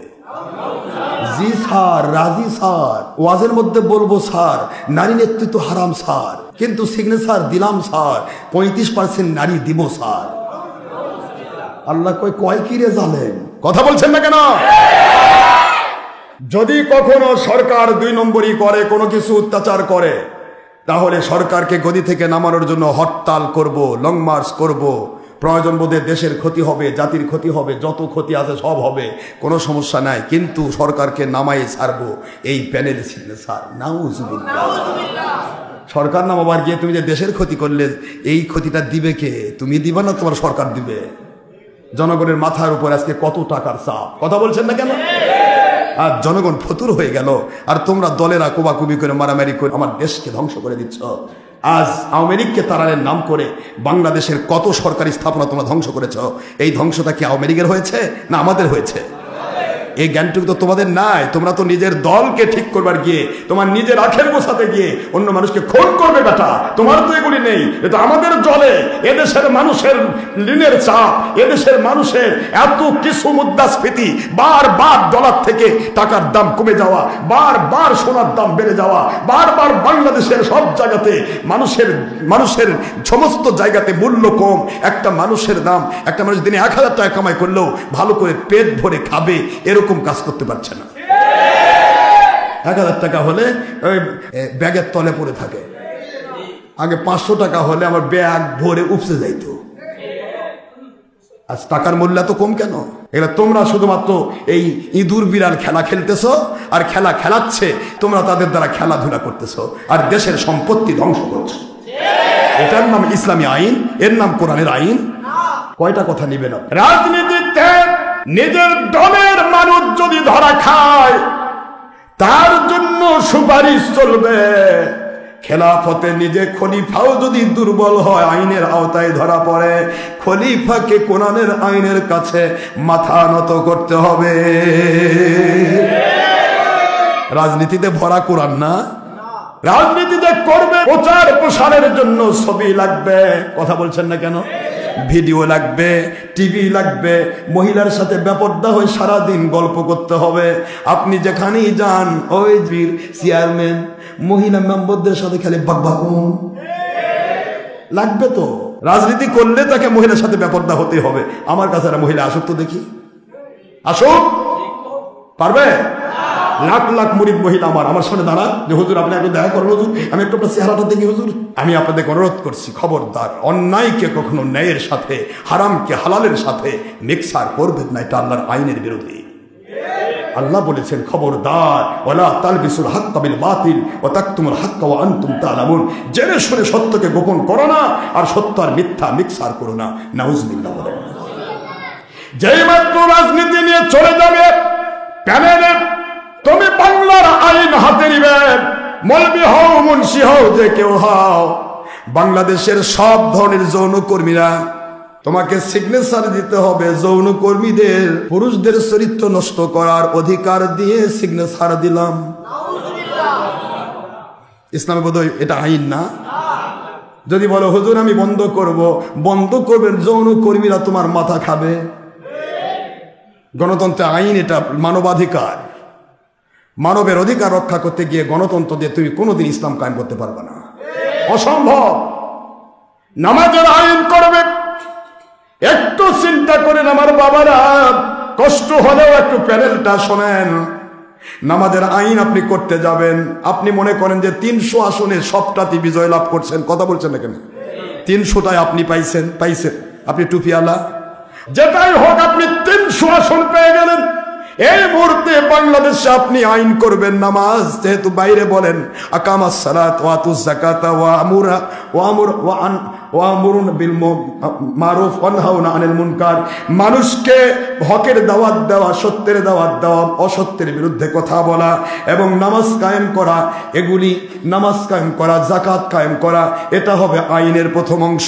Speaker 1: জি স্যার, রাজি স্যার, ওয়াজের মধ্যে বলবো স্যার নারী নেতৃত্ব হারাম স্যার, কিন্তু সিগনেচার দিলাম স্যার 35% নারী দিব স্যার। আল্লাহ কয় কি রে জানেন? কথা বলছেন না কেন? যদি কখনো সরকার 2 নম্বরই করে, কোনো কিছু অত্যাচার করে, তাহলে সরকারকে গদি থেকে নামানোর জন্য হরতাল করব, লং মার্চ করব। প্রয়োজন বোধে দেশের ক্ষতি হবে, জাতির ক্ষতি হবে, যত ক্ষতি আছে সব হবে, কোনো সমস্যা নাই, কিন্তু সরকারকে নামাই ছাড়বো এই প্যানেল সিগনেচার। নাউজুবিল্লাহ। সরকার নামাবার গিয়ে তুমি যে দেশের ক্ষতি করলে, এই ক্ষতিটা দিবে কে? তুমি দিবে না, তোমার সরকার দিবে। জনগণের মাথার উপর আজকে কত টাকার চাপ, কথা বলছেন না কেন? আর জনগণ ফতুর হয়ে গেল, আর তোমরা দলেরা কোবাকুবি করে মারামারি করে আমার দেশকে ধ্বংস করে দিচ্ছ। আজ আওয়ামী লীগকে তাড়ানোর নাম করে বাংলাদেশের কত সরকারি স্থাপনা তোমরা ধ্বংস করেছ। এই ধ্বংসটা কি আওয়ামী লীগের হয়েছে না আমাদের হয়েছে? এই জ্ঞানটুকু তো তোমাদের নাই। তোমরা তো নিজের দলকে ঠিক করবার গিয়ে, তোমার নিজের আখের গোছাতে গিয়ে অন্য মানুষকে খুন করবে বেটা। তোমার তো এগুলি নেই, এটা আমাদের জলে। এদেশের মানুষের ঋণের চাপ, এদেশের মানুষের এত কিছু মুদ্রাস্ফীতি, বারবার ডলার থেকে টাকার দাম কমে যাওয়া, বারবার সোনার দাম বেড়ে যাওয়া, বারবার বাংলাদেশের সব জায়গাতে মানুষের সমস্ত জায়গাতে মূল্য কম। একটা মানুষের দাম, একটা মানুষ দিনে 1000 টাকা কামাই করলেও ভালো করে পেট ভরে খাবে এরকম কাজ করতে পারছে না। 1000 টাকা হলে ওই ব্যাগের তলে পড়ে থাকে। আগে 500 টাকা হলে আমার ব্যাগ ভরে উপসে যাইত। আজ টাকার মূল্য তো কম কেন? এগুলো তোমরা শুধুমাত্র এই ইঁদুর বিড়াল খেলা খেলতেছ, আর খেলা খেলাচ্ছে, তোমরা তাদের দ্বারা খেলাধুলা করতেছ, আর দেশের সম্পত্তি ধ্বংস করছো। এটার নাম ইসলামী আইন, এর নাম কোরআনের আইন। কয়টা কথা নিবে না? রাজনীতিতে নিজের দলের মানুষ যদি ধরা খায় তার জন্য সুপারিশ চলবে। খেলাফতে নিজে খলিফাও যদি দুর্বল হয়, আইনের আওতায় ধরা পড়ে, খলিফাকে কোরআনের আইনের কাছে মাথা নত করতে হবে। রাজনীতিতে ভরা কোরআন না। রাজনীতিতে করবে প্রচার প্রসারের জন্য ছবি লাগবে, কথা বলছেন না কেন? ভিডিও লাগবে, টিভি লাগবে, মহিলার সাথে বেপরদা হয়ে সারাদিন গল্প করতে হবে। আপনি যেখানেই যান ওই চেয়ারম্যান মহিলা মেম্বারদের সাথে খেলে বাকবাকুন লাগবে। তো রাজনীতি করলে তাকে মহিলার সাথে বেপরদা হতে হবে। আমার কাছে একটা মহিলা আসুক তো দেখি, আসুক, পারবে? লাখ লাখ মুরিদ মহিলা আমার সামনে দাঁড়া যে হুজুর আপনি একটু দেখা করেন, হুজুর আমি একটু আপনার চেহারাটা দেখি হুজুর। আমি আপনাদের অনুরোধ করছি, খবরদার অন্যায়কে কখনো ন্যায়ের সাথে, হারামকে হালালের সাথে মিক্সার করবেন না, এটা আল্লাহর আইনের বিরোধী। আল্লাহ বলেছেন খবরদার, ওয়ালা তালবিসুল হাক্কা বিল বাতিল ওয়া তাকতুমুল হাক্কা ওয়া আনতুম তা'লামুন, জেনে শুনে সত্যকে গোপন করো না, আর সত্য আর মিথ্যা মিক্সার করো না। নাউজুবিল্লাহ বলেন। যেই মাত্র রাজনীতি নিয়ে চলে যাবে প্যানেলে, তুমি বাংলার আইন হাতে নিবে, মৌলবি হও, মুন্সি হও, যে কেউ হও, বাংলাদেশের সব ধরনের যৌনকর্মীরা তোমাকে সিগনেচার দিতে হবে। যৌনকর্মীদের, পুরুষদের চরিত্র নষ্ট করার অধিকার দিয়ে সিগনেচার দিলাম। ইসলামে বোধহয় এটা আইন না। যদি বলো হুজুর আমি বন্ধ করবেন, যৌনকর্মীরা তোমার মাথা খাবে। গণতন্ত্রের আইন, এটা মানবাধিকার। মানবের অধিকার রক্ষা করতে গিয়ে গণতন্ত্র দিয়ে তুমি কোনোদিন ইসলাম কায়েম করতে পারবে না, অসম্ভব। নামাজের আইন করবে, একটু চিন্তা করেন আমার বাবারা, কষ্ট হলেও একটু প্যানেলটা শোনেন। নামাজের আইন আপনি করতে যাবেন, আপনি মনে করেন যে 300 আসনে সবটাতে বিজয় লাভ করছেন, কথা বলছেন না কেন? 300টায় আপনি পাইছেন, আপনি টুপিওয়ালা, যেটাই হোক আপনি 300 আসন পেয়ে গেলেন। এই মুহূর্তে বাংলাদেশে আপনি আইন করবেন নামাজ, যেহেতু বাইরে বলেন আকামাস সালাত ওয়া আতুজ যাকাতা ওয়া আমুরুন বিল মারুফ ওয়া নাহাউনা আনিল মুনকার, মানুষকে হকের দাওয়াত দেওয়া, সত্যের দাওয়াত দেওয়া, অসত্যের বিরুদ্ধে কথা বলা এবং নামাজ কায়েম করা, এগুলি নামাজ কায়েম করা, যাকাত কায়েম করা, এটা হবে আইনের প্রথম অংশ।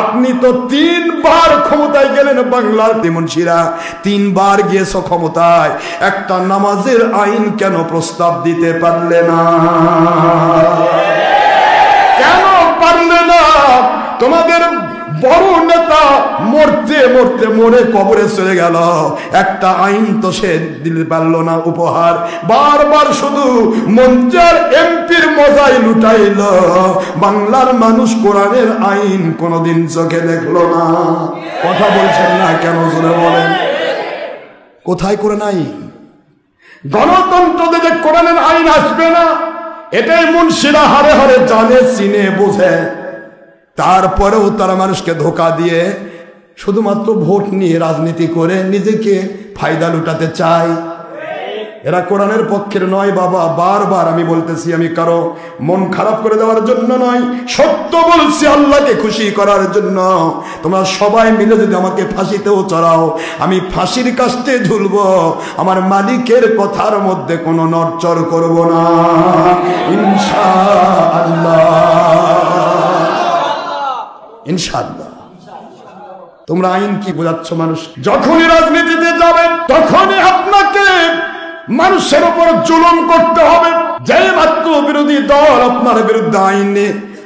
Speaker 1: আপনি তো 3 বার ক্ষমতায় গেলেন বাংলার মুন্সিরা, 3 বার গিয়েছ ক্ষমতায়, একটা নামাজের আইন কেন প্রস্তাব দিতে পারলে না? কেন পারলে না? তোমাদের বড় নেতা মরে কবরে চলে গেল, একটা আইন তো সে দিতে পারল না উপহার। বারবার শুধু মঞ্চের এমপির মজাই লুটাইল, বাংলার মানুষ কোরআনের আইন কোনদিন চোখে দেখলো না। কথা বলছেন না কেন? জোরে বলেন, কোথায় কোরআন আইন? গণতন্ত্র থেকে কোরআনের আইন আসবে না, এটাই মুন্সিরা হারে হারে জানে, চিনে, বোঝে। তারপরেও তারা মানুষকে ধোঁকা দিয়ে শুধুমাত্র ভোট নিয়ে রাজনীতি করে নিজেকে ফায়দা লুটাতে চায়। এরা কোরআনের পক্ষের নয় বাবা। বারবার আমি বলতেছি, আমি কারো মন খারাপ করে দেওয়ার জন্য নয়, সত্য বলছি আল্লাহকে খুশি করার জন্য। তোমরা সবাই মিলে যদি আমাকে ফাঁসিতেও চড়াও, আমি ফাঁসির কাস্তে ঝুলব, আমার মালিকের কথার মধ্যে কোনো নড়চড় করব না ইনশাআল্লাহ, ইনশাআল্লাহ। তোমরা আইন কি বোঝাচ্ছ মানুষ? যখনই রাজনীতিতে যাবেন তখনই আপনাকে মানুষের উপর জুলুম করতে হবে। যে মাত্র বিরোধী দল আপনার বিরুদ্ধে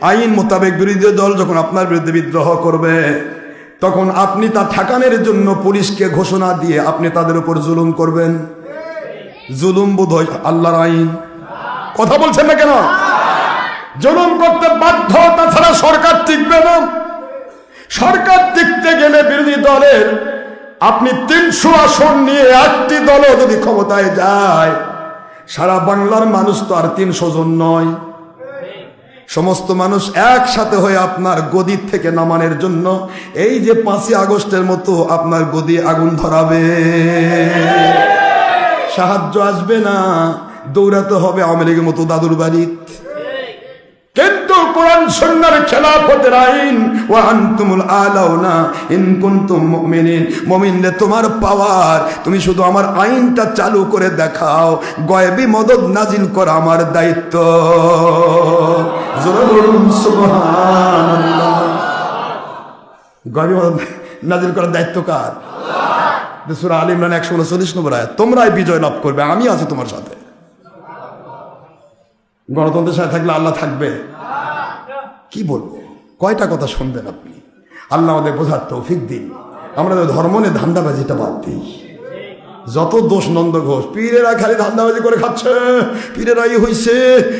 Speaker 1: আইন মোতাবেক বিরোধী দল যখন আপনার বিরুদ্ধে বিদ্রোহ করবে, তখন আপনি তা ঠেকানোর জন্য পুলিশকে ঘোষণা দিয়ে আপনি তাদের উপর জুলুম করবেন। জুলুম বোধ হয় আল্লাহর আইন? কথা বলছেন না কেন? জুলুম করতে বাধ্য, তাছাড়া সরকার টিকবে না। সরকার টিকতে গেলে বিরোধী দলের আপনি 300 আসন নিয়ে একটি দলও যদি ক্ষমতায় যায়, সারা বাংলার মানুষ তো আর 300 জন নয়। সমস্ত মানুষ একসাথে হয়ে আপনার গদি থেকে নামানোর জন্য এই যে 5ই আগস্টের মতো আপনার গদি আগুন ধরাবে। সাহায্য আসবে না, দৌড়াতে হবে আওয়ামী লীগের মতো দাদুর বাড়ি। কিন্তু কোরআন সুন্নাহর খেলাফতের আইন, ওয়া আনতুমুল আলাউনা ইন কুনতুম মুমিনিন, মুমিনদের তোমার পাওয়ার, তুমি শুধু আমার আইনটা চালু করে দেখাও, গায়বী মদদ নাজিল করা আমার দায়িত্ব। জোরে বলুন সুবহানাল্লাহ। গায়বী মদদ নাজিল করার দায়িত্ব কার? আল্লাহ। সূরা আলে ইমরান 139 নম্বর আয়াত, তোমরাই বিজয় লাভ করবে, আমি আছি তোমার সাথে। গণতন্ত্রের সাথে থাকলে আল্লাহ থাকবে? কি বলবো, কয়টা কথা শুনবেন আপনি? আল্লাহ আমাদের বোঝার তৌফিক দিন। আমরা ধর্ম নিয়ে ধান্দাবাজিটা বাদ দিই। যত দোষ নন্দ ঘোষ, পীরেরা খালি ধান্দাবাজি করে খাচ্ছে, পীরেরা এই হয়েছে,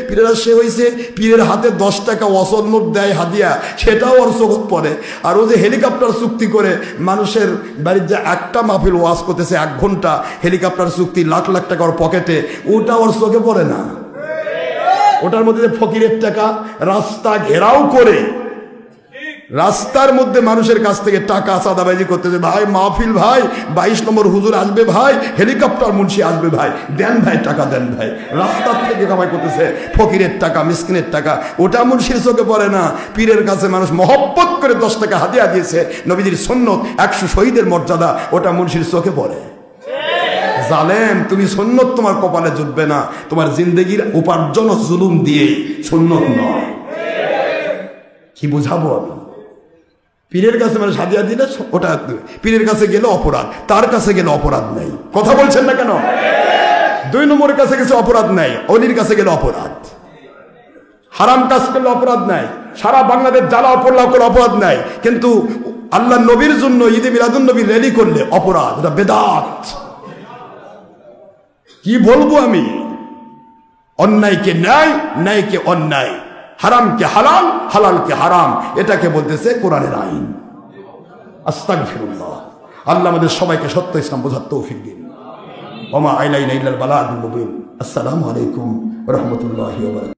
Speaker 1: পীরেরা সে হয়েছে, পীরের হাতে 10 টাকা অসল নোট দেয় হাদিয়া, সেটাও ওর চোখত পড়ে। আর ও যে হেলিকপ্টার চুক্তি করে মানুষের বাড়ির যে একটা মাহফিল ওয়াজ করতেছে 1 ঘন্টা, হেলিকপ্টার চুক্তি লাখ লাখ টাকা ওর পকেটে, ওটা ওর চোখে পড়ে না। ওটার মধ্যে ফকিরের টাকা, রাস্তা ঘেরাও করে রাস্তার মধ্যে মানুষের কাছ থেকে টাকা চাঁদাবাজি করতেছে। ভাই মাহফিল, ভাই 22 নম্বর হুজুর আসবে, ভাই হেলিকপ্টার মুন্সি আসবে, ভাই দেন, ভাই টাকা দেন, ভাই। রাস্তার থেকে কামাই করতেছে ফকিরের টাকা, মিসকিনের টাকা, ওটা মুন্সির চোখে পড়ে না। পীরের কাছে মানুষ মহব্বত করে 10 টাকা হাদিয়া দিয়েছে, নবীজির সুন্নত 100 শহীদের মর্যাদা, ওটা মুন্সির চোখে পড়ে। জালেম, তুমি সুন্নত তোমার কপালে জুটবে না, তোমার জিন্দেগির উপার্জন জুলুম দিয়ে, সুন্নত নয়। কি বুঝাবো আমি? পীরের কাছে মানুষ হাদিয়া দিলে ওটা, পীরের কাছে গেলে অপরাধ, তার কাছে গেলে অপরাধ নেই। কথা বলছেন না কেন? 2 নম্বরের কাছে গেছে অপরাধ নাই, অলির কাছে গেলে অপরাধ। হারাম কাজ করলে অপরাধ নাই, সারা বাংলাদেশ জ্বালা পড়লা করে অপরাধ নাই, কিন্তু আল্লাহ নবীর জন্য ঈদে মিলাদুন নবী রেলি করলে অপরাধ, এটা বেদাত। কি বলবো আমি? অন্যায়কে ন্যায়, ন্যায়কে অন্যায়, হারামকে হালাল, হালালকে হারাম, এটাকে বলতেছে কোরআনের আইন। আস্তাগফিরুল্লাহ। আল্লাহ আমাদের সবাইকে সত্য ইসলাম বোঝার তৌফিক দিন। ওয়া মা আলাইনা ইল্লাল বালাগুল মুবিন। আসসালামু আলাইকুম ওয়া রাহমাতুল্লাহি ওয়া বারাকাতুহু।